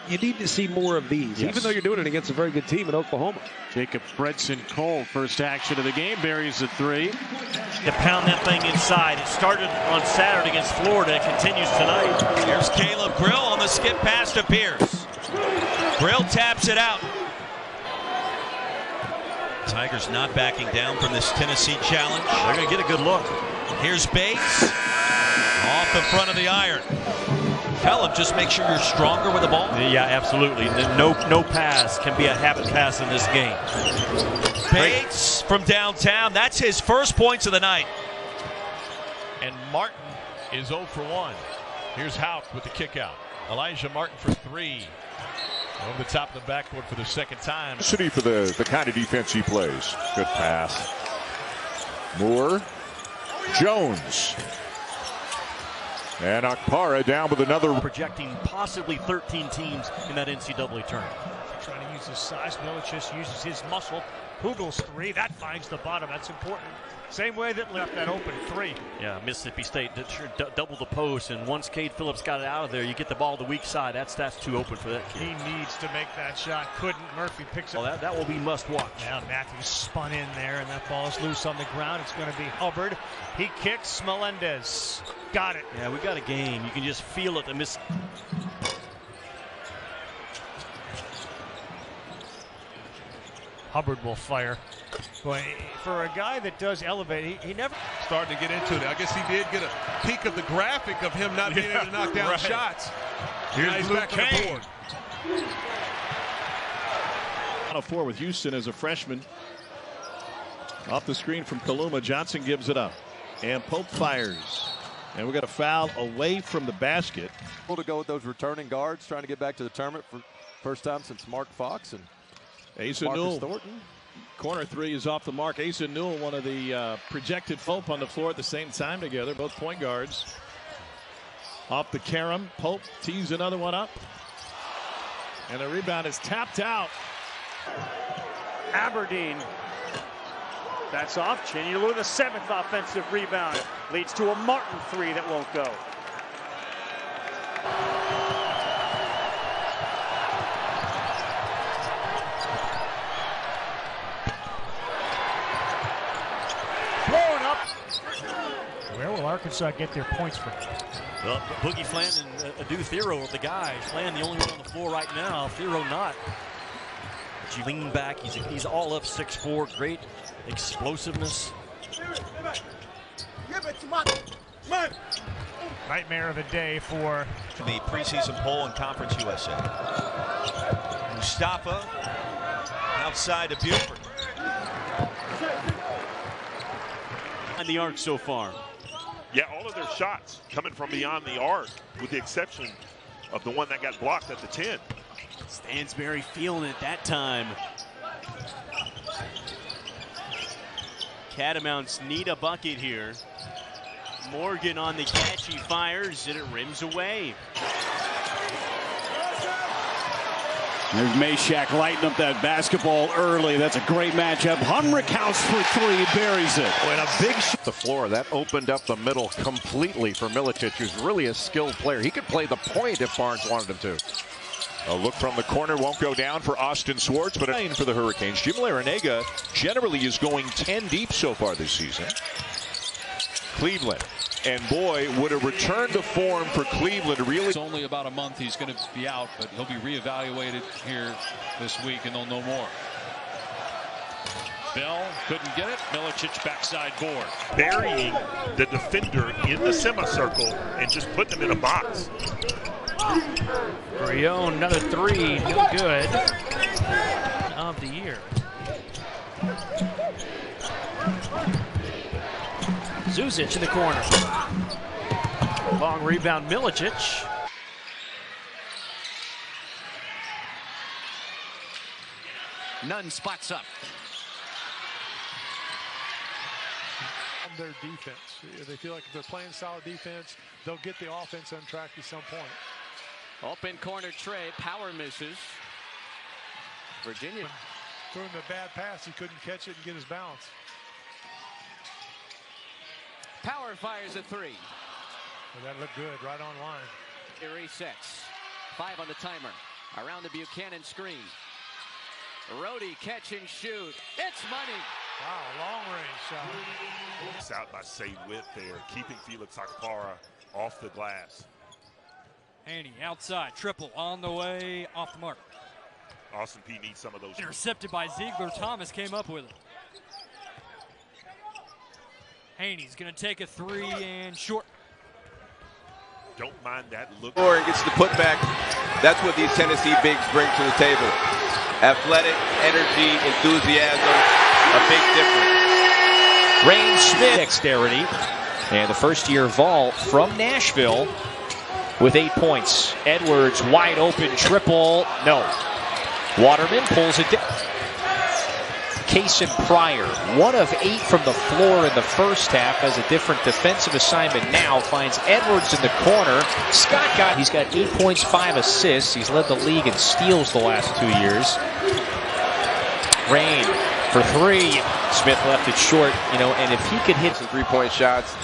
you need to see more of these, even though you're doing it against a very good team in Oklahoma. Jacob Fredson Cole, first action of the game, buries a three. To pound that thing inside. It started on Saturday against Florida. It continues tonight. Here's Caleb Grill on the skip pass to Pierce. Grill taps it out. Tigers not backing down from this Tennessee challenge. They're going to get a good look. Here's Bates off the front of the iron. Tell him, just make sure you're stronger with the ball. Yeah, absolutely. No pass can be a habit pass in this game. Bates from downtown. That's his first points of the night. And Martin is 0 for 1. Here's Houck with the kick out. Elijah Martin for three. Over the top of the backboard for the second time. City for the kind of defense he plays. Good pass. Moore. Jones. And Akpara down with another. Projecting possibly 13 teams in that NCAA tournament. Trying to use his size. Milicic uses his muscle. Hugel's three. That finds the bottom. That's important. Same way that left that open three. Yeah, Mississippi State double the post, and once Cade Phillips got it out of there, you get the ball to the weak side. That's too open for that kid. He needs to make that shot. Couldn't. Murphy picks it. Well, that will be must watch. Now Matthews spun in there, and that ball is loose on the ground. It's going to be Hubbard. He kicks. Melendez got it. Yeah, we got a game. You can just feel it. Hubbard will fire. Boy, for a guy that does elevate, he never... Starting to get into it. I guess he did get a peek of the graphic of him not being able to knock down shots. Here's back on the board. Final four with Houston as a freshman. Off the screen from Kaluma. Johnson gives it up. And Pope fires. And we got a foul away from the basket. To go with those returning guards, trying to get back to the tournament for first time since Mark Fox and Asa Marcus Newell. Thornton. Corner three is off the mark. Asa Newell, one of the projected Pope on the floor at the same time together, both point guards. Off the carom, Pope tees another one up. And the rebound is tapped out. Aberdeen. That's off. Chinulu, the 7th offensive rebound. Leads to a Martin three that won't go. Blowing up. Where will Arkansas get their points from? Well, Boogie Flan and Adu Thero are the guys. Flan the only one on the floor right now. Thero not. But you lean back. He's all up 6'4". Great explosiveness. Nightmare of a day for the preseason poll in Conference USA. Mustafa outside of Buford. And the arc so far. Yeah, all of their shots coming from beyond the arc, with the exception of the one that got blocked at the 10. Stansberry feeling it that time. Catamounts need a bucket here. Morgan on the catch, he fires, and it rims away. There's Meshack lighting up that basketball early. That's a great matchup. Humrickhouse for three, buries it. And a big the floor that opened up the middle completely for Milicic, who's really a skilled player. He could play the point if Barnes wanted him to. A look from the corner won't go down for Austin Swartz, but a for the Hurricanes. Jim Larinaga generally is going 10 deep so far this season. Cleveland. And boy, would a return to form for Cleveland really... It's only about a month he's going to be out, but he'll be reevaluated here this week, and they'll know more. Bell couldn't get it. Milicic backside board. Burying the defender in the semicircle and just putting him in a box. Brion, another three, no good. Of the year. Zuzic in the corner. Long rebound, Milicic. Nunn spots up. Their defense. They feel like if they're playing solid defense, they'll get the offense on track at some point. Open corner Trey, power misses. Virginia threw him a bad pass. He couldn't catch it and get his balance. Power fires a three. Well, that looked good, right on line. It resets. 5 on the timer. Around the Buchanan screen. Rhodey catch and shoot. It's money. Wow, long range shot. It's out by Say Witt there, keeping Felix Akpara off the glass. Haney outside, triple on the way, off the mark. Austin P needs some of those. Intercepted by Ziegler. Thomas came up with it. Haney's going to take a three and short. Don't mind that look. Or gets the putback. That's what these Tennessee bigs bring to the table. Athletic, energy, enthusiasm, a big difference. Rain Smith, dexterity, and the first-year Vol from Nashville with 8 points. Edwards wide open triple, no. Waterman pulls it down. Case and Pryor, 1 of 8 from the floor in the first half, has a different defensive assignment now, finds Edwards in the corner. He's got 8 points, 5 assists. He's led the league in steals the last 2 years. Rain for 3. Smith left it short, and if he could hit some three-point shots,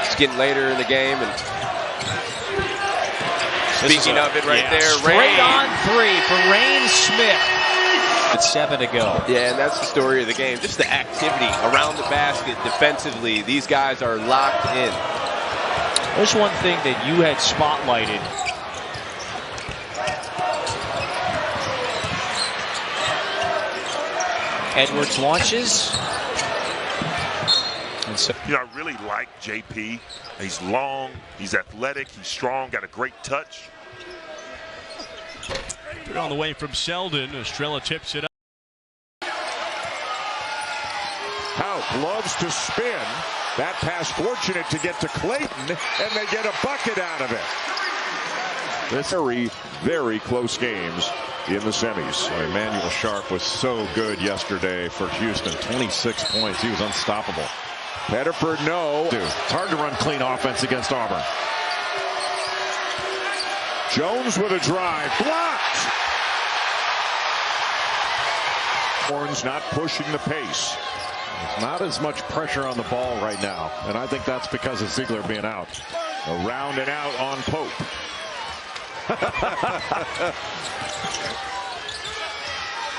it's getting later in the game. And speaking of it right there, straight on 3 for Rain Smith. It's 7 to go. Yeah, and that's the story of the game. Just the activity around the basket defensively. These guys are locked in. There's one thing that you had spotlighted. Edwards launches. And so, I really like JP. He's long, he's athletic, he's strong, got a great touch. Put it on the way from Selden. Estrella tips it up. Hout loves to spin. That pass fortunate to get to Clayton, and they get a bucket out of it. This very, very close games in the semis. Emmanuel Sharp was so good yesterday for Houston. 26 points. He was unstoppable. Pettiford, no. Dude, it's hard to run clean offense against Auburn. Jones with a drive. Blocked. Horns not pushing the pace. There's not as much pressure on the ball right now. And I think that's because of Ziegler being out. Around and out on Pope.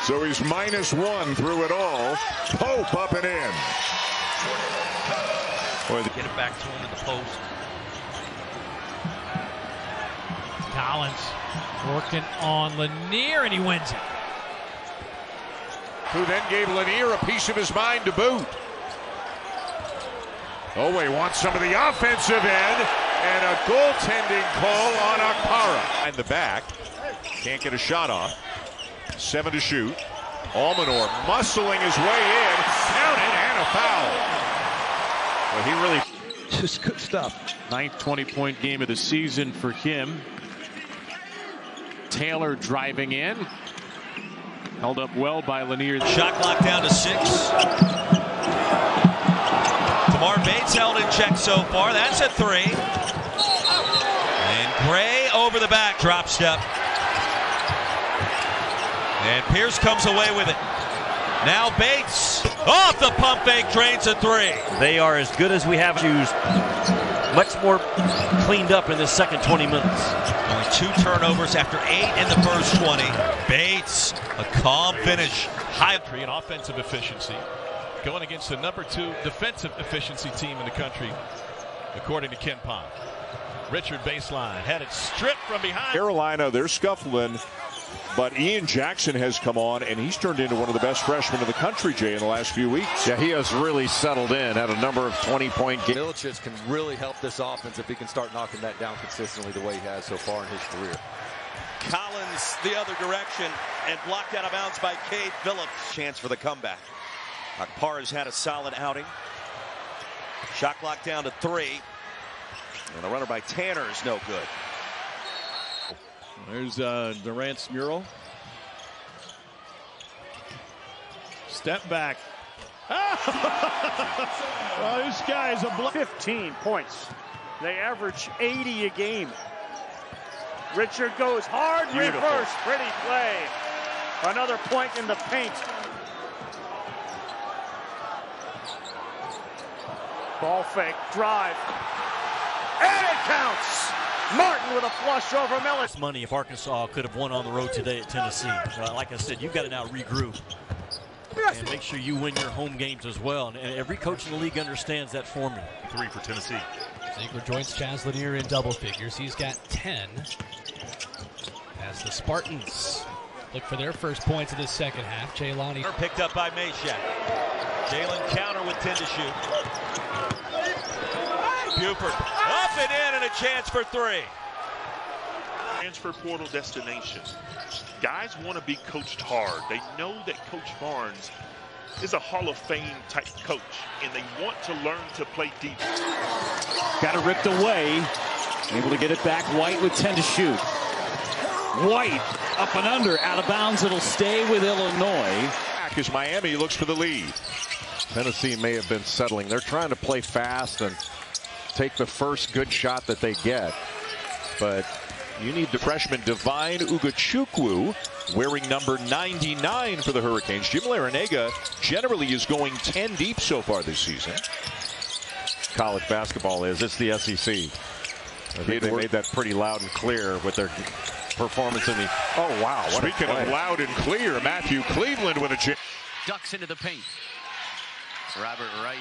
So he's -1 through it all. Pope up and in. Boy, they get it back to him in the post. Collins working on Lanier, and he wins it. Who then gave Lanier a piece of his mind to boot. Oh, he wants some of the offensive end, and a goaltending call on Akpara. In the back, can't get a shot off. 7 to shoot. Almanor muscling his way in, counted, and a foul. Well, he really just good stuff. 9th 20-point game of the season for him. Taylor driving in. Held up well by Lanier. Shot clock down to 6. Tamar Bates held in check so far. That's a 3. And Gray over the back. Drop step. And Pierce comes away with it. Now Bates off the pump fake, drains a 3. They are as good as we have used. Much more cleaned up in the second 20 minutes. Only 2 turnovers after 8 in the first 20. Bates, a calm finish. High and offensive efficiency. Going against the #2 defensive efficiency team in the country, according to Ken Pom. Richard baseline, had it stripped from behind. Carolina, they're scuffling. But Ian Jackson has come on, and he's turned into one of the best freshmen in the country, Jay, in the last few weeks. Yeah, he has really settled in, had a number of 20-point games. Milicic can really help this offense if he can start knocking that down consistently the way he has so far in his career. Collins the other direction and blocked out of bounds by Cade Phillips. Chance for the comeback. Akpara's had a solid outing. Shot clock down to 3. And the runner by Tanner is no good. There's Durant's mural. Step back. Well, this guy is a 15 points. They average 80 a game. Richard goes hard, Beautiful. reverse, pretty play. Another point in the paint. Ball fake, drive, and it counts. Martin with a flush over Miller. It's money if Arkansas could have won on the road today at Tennessee. Like I said, you've got to now regroup and make sure you win your home games as well. And every coach in the league understands that formula. 3 for Tennessee. Ziegler joins Chaz Lanier in double figures. He's got 10. As the Spartans look for their first points of the second half. Jaylani Picked up by Meshack. Jalen counter with 10 to shoot. Buford up and in, and a chance for 3. Transfer portal destination. Guys want to be coached hard. They know that Coach Barnes is a Hall of Fame type coach, and they want to learn to play defense. Got it ripped away. Able to get it back. White with 10 to shoot. White up and under, out of bounds. It'll stay with Illinois. As Miami looks for the lead. Tennessee may have been settling. They're trying to play fast and take the first good shot that they get. But you need the freshman Divine Ugachukwu wearing number 99 for the Hurricanes. Jim Larinaga generally is going 10 deep so far this season. College basketball is. It's the SEC. I think they made that pretty loud and clear with their performance in the... Oh, wow. Speaking of loud and clear, Matthew Cleveland with a chance. Ducks into the paint. Robert Wright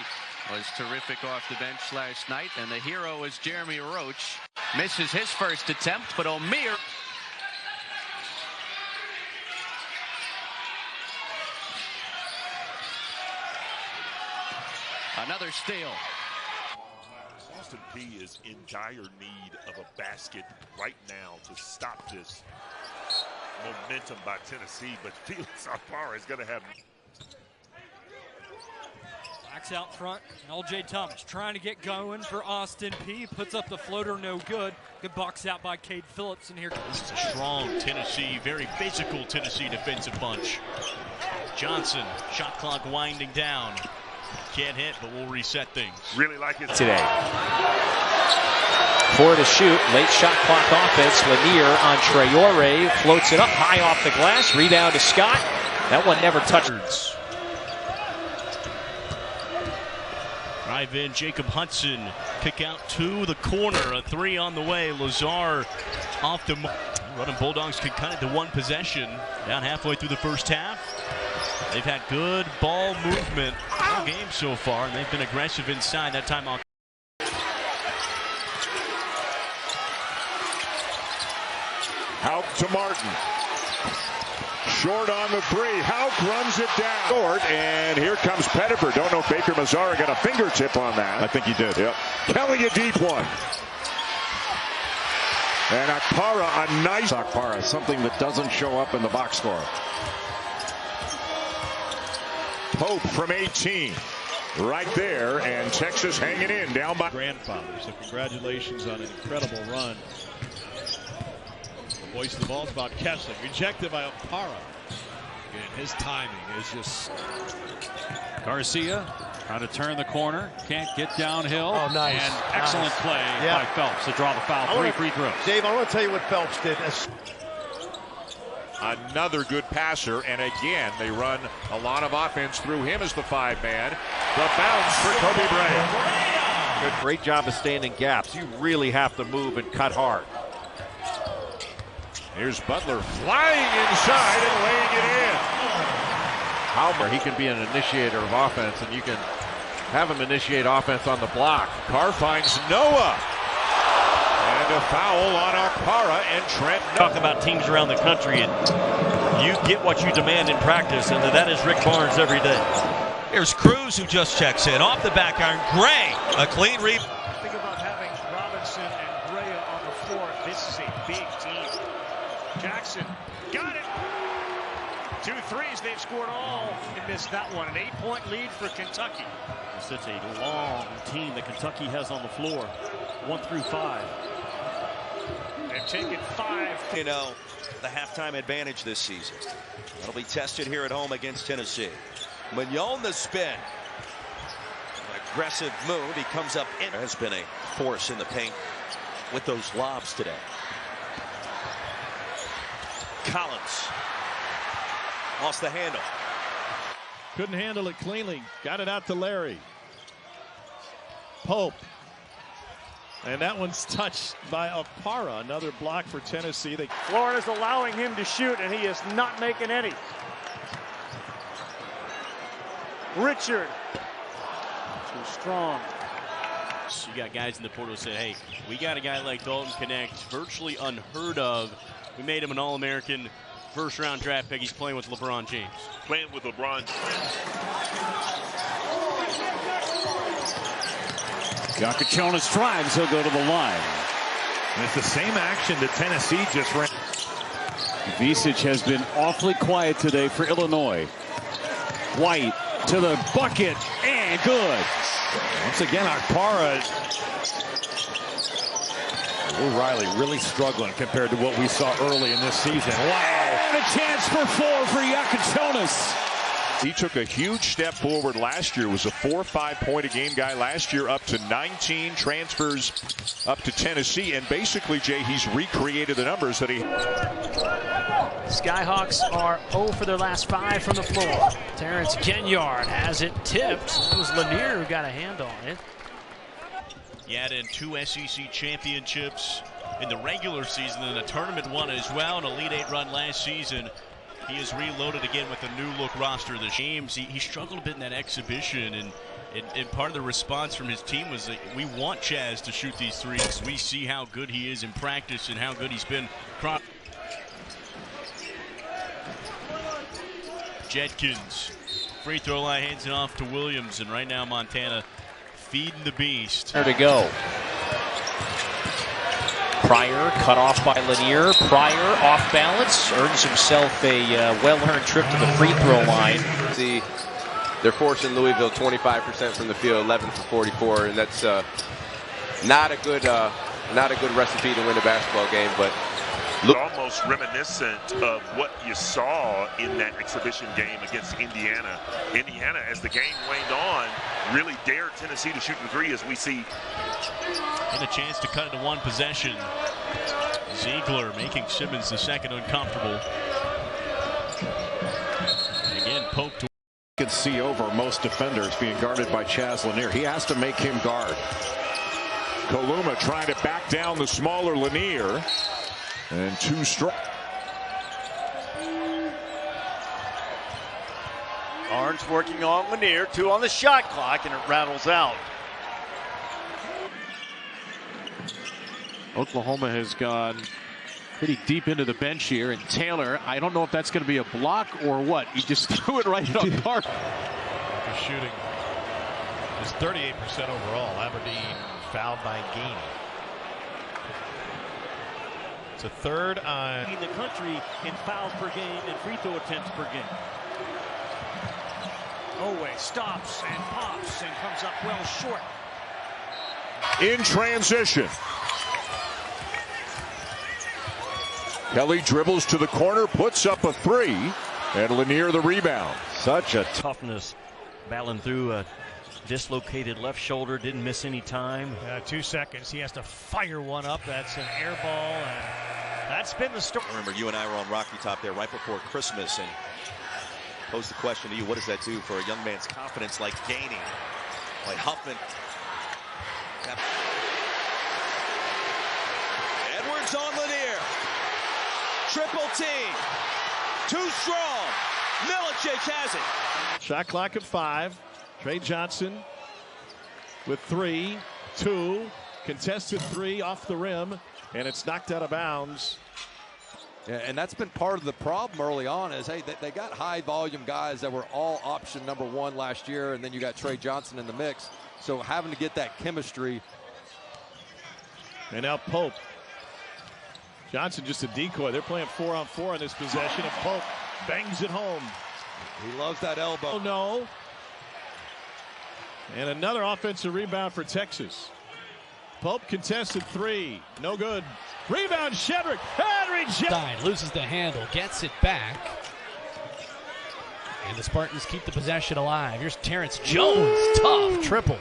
was terrific off the bench last night, and the hero is Jeremy Roach. Misses his first attempt, but O'Meara. Another steal. Austin Peay is in dire need of a basket right now to stop this momentum by Tennessee, but Felix Akpara is going to have... Backs out front, and L.J. Thomas trying to get going for Austin Peay. Puts up the floater, no good. Good box out by Cade Phillips, and here. This is a strong Tennessee, very physical Tennessee defensive bunch. Johnson, shot clock winding down. Can't hit, but we'll reset things. Really like it today. 4 to shoot, late shot clock offense. Lanier on Traore, floats it up high off the glass. Rebound to Scott. That one never touched. Drive in, Jacob Hudson, kick out to the corner, a 3 on the way. Lazar off the mark. Running Bulldogs can cut it to 1 possession. Down halfway through the first half. They've had good ball movement all game so far, and they've been aggressive inside. That time off. Out to Martin. Short on the 3. Houck runs it down. Short, and here comes Pettifer. Don't know if Baker Mazzara got a fingertip on that. I think he did. Yep. Kelly a deep one. And Akpara a nice... Akpara, something that doesn't show up in the box score. Pope from 18. Right there, and Texas hanging in down by... grandfather. So congratulations on an incredible run. The voice of the ball is about Kessler. Rejected by Akpara. And his timing is just... Garcia trying to turn the corner. Can't get downhill. Oh, nice. And excellent play by Phelps to draw the foul. 3 free throws. Dave, I want to tell you what Phelps did. Another good passer, and again, they run a lot of offense through him as the 5-man. The bounce for Kobe Bryant. Good, great job of staying in gaps. You really have to move and cut hard. Here's Butler flying inside and laying it in. Halber, he can be an initiator of offense, and you can have him initiate offense on the block. Carr finds Noah. And a foul on Akpara and Trent. Talk about teams around the country, and you get what you demand in practice, and that is Rick Barnes every day. Here's Cruz, who just checks in. Off the back iron, Gray, a clean rebound. Think about having Robinson and Brea on the floor. This is a big team. Jackson got it. 2 threes, they've scored all. They missed that one. An 8-point lead for Kentucky. It's such a long team that Kentucky has on the floor. 1 through 5. They've taken 5. You know, the halftime advantage this season. That'll be tested here at home against Tennessee. Mignon the spin. aggressive move. He comes up in. Has been a force in the paint with those lobs today. Collins lost the handle. Couldn't handle it cleanly. Got it out to Larry. Pope. And that one's touched by Okpara. Another block for Tennessee. Florida's allowing him to shoot, and he is not making any. Richard. Too strong. You got guys in the portal who say, hey, we got a guy like Dalton Connect, virtually unheard of. We made him an All-American first-round draft pick. He's playing with LeBron James. Playing with LeBron. Yakachonis drives. He'll go to the line. And it's the same action that Tennessee just ran. Visic has been awfully quiet today for Illinois. White to the bucket and good. Once again, Okpara. Riley really struggling compared to what we saw early in this season. Wow. And a chance for 4 for Yakachonis. He took a huge step forward last year. Was a 4 or 5 point a game guy last year, up to 19 transfers up to Tennessee. And basically, Jay, he's recreated the numbers that he. Skyhawks are 0 for their last 5 from the floor. Terrence Kenyard has it tipped. It was Lanier who got a hand on it. He had in 2 SEC championships in the regular season and a tournament one as well, an Elite 8 run last season. He is reloaded again with a new look roster. The James, he struggled a bit in that exhibition, and part of the response from his team was that we want Chaz to shoot these threes. We see how good he is in practice and how good he's been. Jetkins, free throw line, hands it off to Williams, and right now Montana feeding the beast. There to go. Pryor cut off by Lanier. Pryor off balance, earns himself a well-earned trip to the free throw line. See, they're forcing Louisville 25% from the field, 11 for 44, and that's not a good recipe to win a basketball game. But almost reminiscent of what you saw in that exhibition game against Indiana. Indiana, as the game waned on, really dared Tennessee to shoot the three, as we see. And a chance to cut it to 1 possession. Ziegler making Simmons the second uncomfortable. And again, Pope to. Can see over most defenders being guarded by Chaz Lanier. He has to make him guard. Kaluma trying to back down the smaller Lanier. And 2 strong. Barnes working on Lanier, 2 on the shot clock, and it rattles out. Oklahoma has gone pretty deep into the bench here, and Taylor, I don't know if that's going to be a block or what. He just threw it right on Park. The shooting is 38% overall. Aberdeen fouled by Gainey. It's a third on In the country in fouls per game and free throw attempts per game. Owe stops and pops and comes up well short. In transition. Kelly dribbles to the corner, puts up a 3, and Lanier the rebound. Such a Toughness, battling through a dislocated left shoulder, didn't miss any time. 2 seconds. He has to fire one up. That's an air ball, and that's been the story. I remember you and I were on Rocky Top there right before Christmas, and posed the question to you, what does that do for a young man's confidence like Gainey, like Huffman? Edwards on Lanier. Triple team. Too strong. Milicic has it. Shot clock at 5. Trey Johnson with 3, 2, contested 3 off the rim, and it's knocked out of bounds. Yeah, and that's been part of the problem early on is, hey, they got high volume guys that were all option number 1 last year, and then you got Trey Johnson in the mix. So having to get that chemistry. And now Pope. Johnson just a decoy. They're playing 4-on-4 on this possession, and Pope bangs it home. He loves that elbow. Oh, no. And another offensive rebound for Texas. Pope contested 3. No good. Rebound, Shedrick. And loses the handle, gets it back. And the Spartans keep the possession alive. Here's Terrence Jones. Tough triple.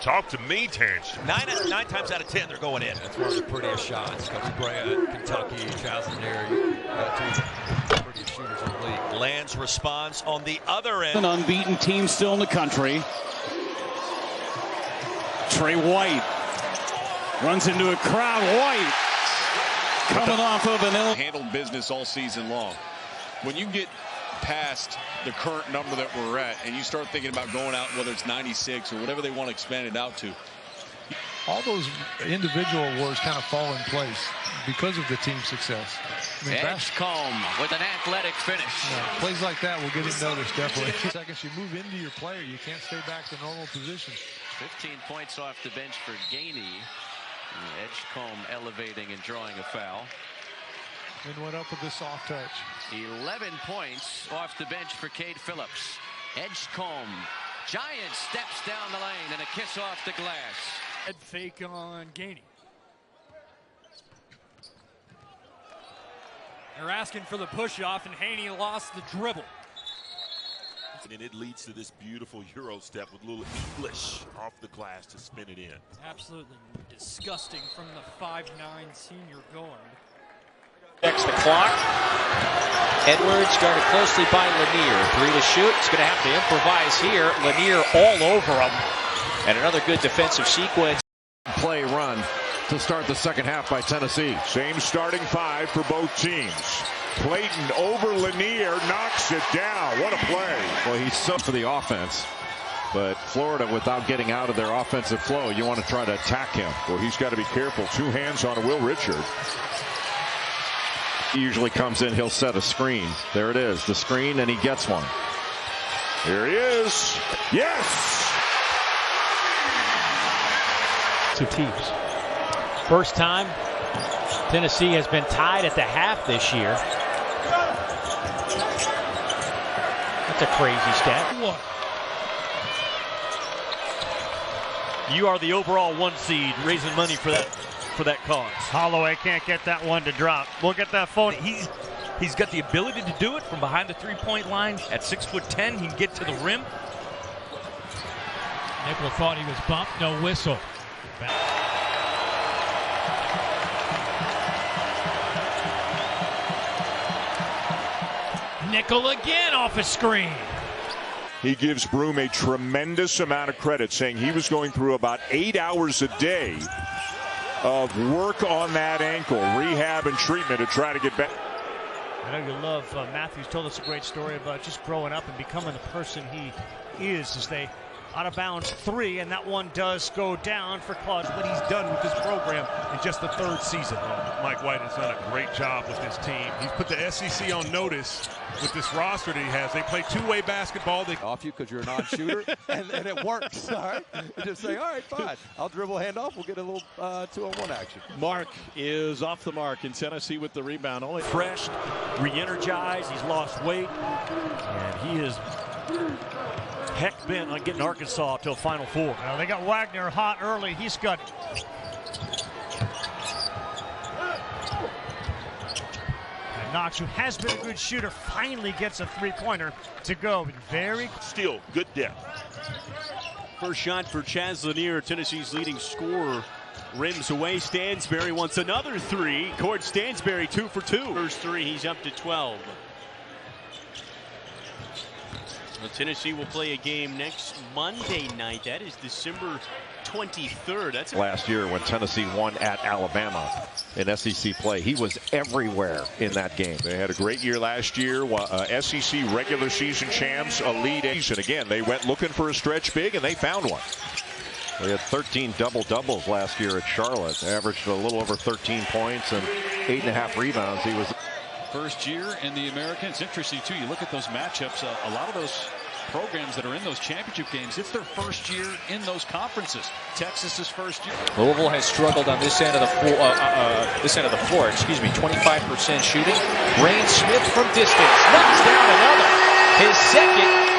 Talk to me, Terrence. 9 times out of 10, they're going in. That's one of the prettiest shots. Coach Brea, Kentucky, Chaz, Lanier, two of the prettiest shooters in the league. Lands response on the other end. An unbeaten team still in the country. Trey White runs into a crowd. White coming off of an handled business all season long. When you get past the current number that we're at and you start thinking about going out, whether it's 96 or whatever they want to expand it out to, all those individual awards kind of fall in place because of the team success. I mean, Edgecombe with an athletic finish. Yeah, plays like that will get him noticed, definitely. Seconds you move into your player, you can't stay back to normal position. 15 points off the bench for Gainey. Edgecombe elevating and drawing a foul. And went up with the soft touch. 11 points off the bench for Cade Phillips. Edgecombe, giant steps down the lane and a kiss off the glass. Head fake on Gainey. They're asking for the push-off, and Haney lost the dribble. And it leads to this beautiful Euro step with a little English off the glass to spin it in. Absolutely disgusting from the 5'9" senior guard. Checks the clock. Edwards guarded closely by Lanier. 3 to shoot. He's going to have to improvise here. Lanier all over him. And another good defensive sequence. Play run to start the second half by Tennessee. Same starting 5 for both teams. Clayton over Lanier, knocks it down. What a play. Well, he's so for the offense. But Florida, without getting out of their offensive flow, you want to try to attack him. Well, he's got to be careful. 2 hands on Will Richard. He usually comes in, he'll set a screen. There it is, the screen, and he gets one. Here he is. Yes! 2 teams. First time Tennessee has been tied at the half this year. That's a crazy stat. You are the overall 1 seed, raising money for that cause. Holloway can't get that one to drop. Look at that phone. He's got the ability to do it from behind the 3-point line. At 6'10", he can get to the rim. Nickel thought he was bumped, no whistle. Nickel again off a screen. He gives Broom a tremendous amount of credit, saying he was going through about 8 hours a day of work on that ankle, rehab and treatment to try to get back. I know you love Matthews told us a great story about just growing up and becoming the person he is as they out of bounds 3, and that one does go down for Claus. What he's done with this program in just the 3rd season. Mike White has done a great job with this team. He's put the SEC on notice with this roster that he has. They play 2-way basketball. They off you because you're a non-shooter, and it works. All right, you just say, all right, fine. I'll dribble, hand off. We'll get a little 2-on-1 action. Mark is off the mark in Tennessee with the rebound. Only Fresh, re-energized. He's lost weight, and he is heck bent on getting Arkansas to a Final Four. Now they got Wagner hot early. He's got and Knox, who has been a good shooter, finally gets a 3-pointer to go. Very still good depth. First shot for Chaz Lanier, Tennessee's leading scorer. Rims away. Stansberry wants another 3. Cord Stansberry 2 for 2. First 3, he's up to 12. Well, Tennessee will play a game next Monday night. That is December 23rd. That's last year when Tennessee won at Alabama in SEC play. He was everywhere in that game. They had a great year last year. SEC regular season champs, Elite 8. And again, they went looking for a stretch big, and they found one. They had 13 double-doubles last year at Charlotte. Averaged a little over 13 points and 8.5 rebounds. He was first year in the American. It's interesting, too. You look at those matchups. A lot of those programs that are in those championship games, it's their first year in those conferences. Texas's first year. Louisville has struggled on this end of the floor. 25% shooting. Brain Smith from distance knocks down another. His second.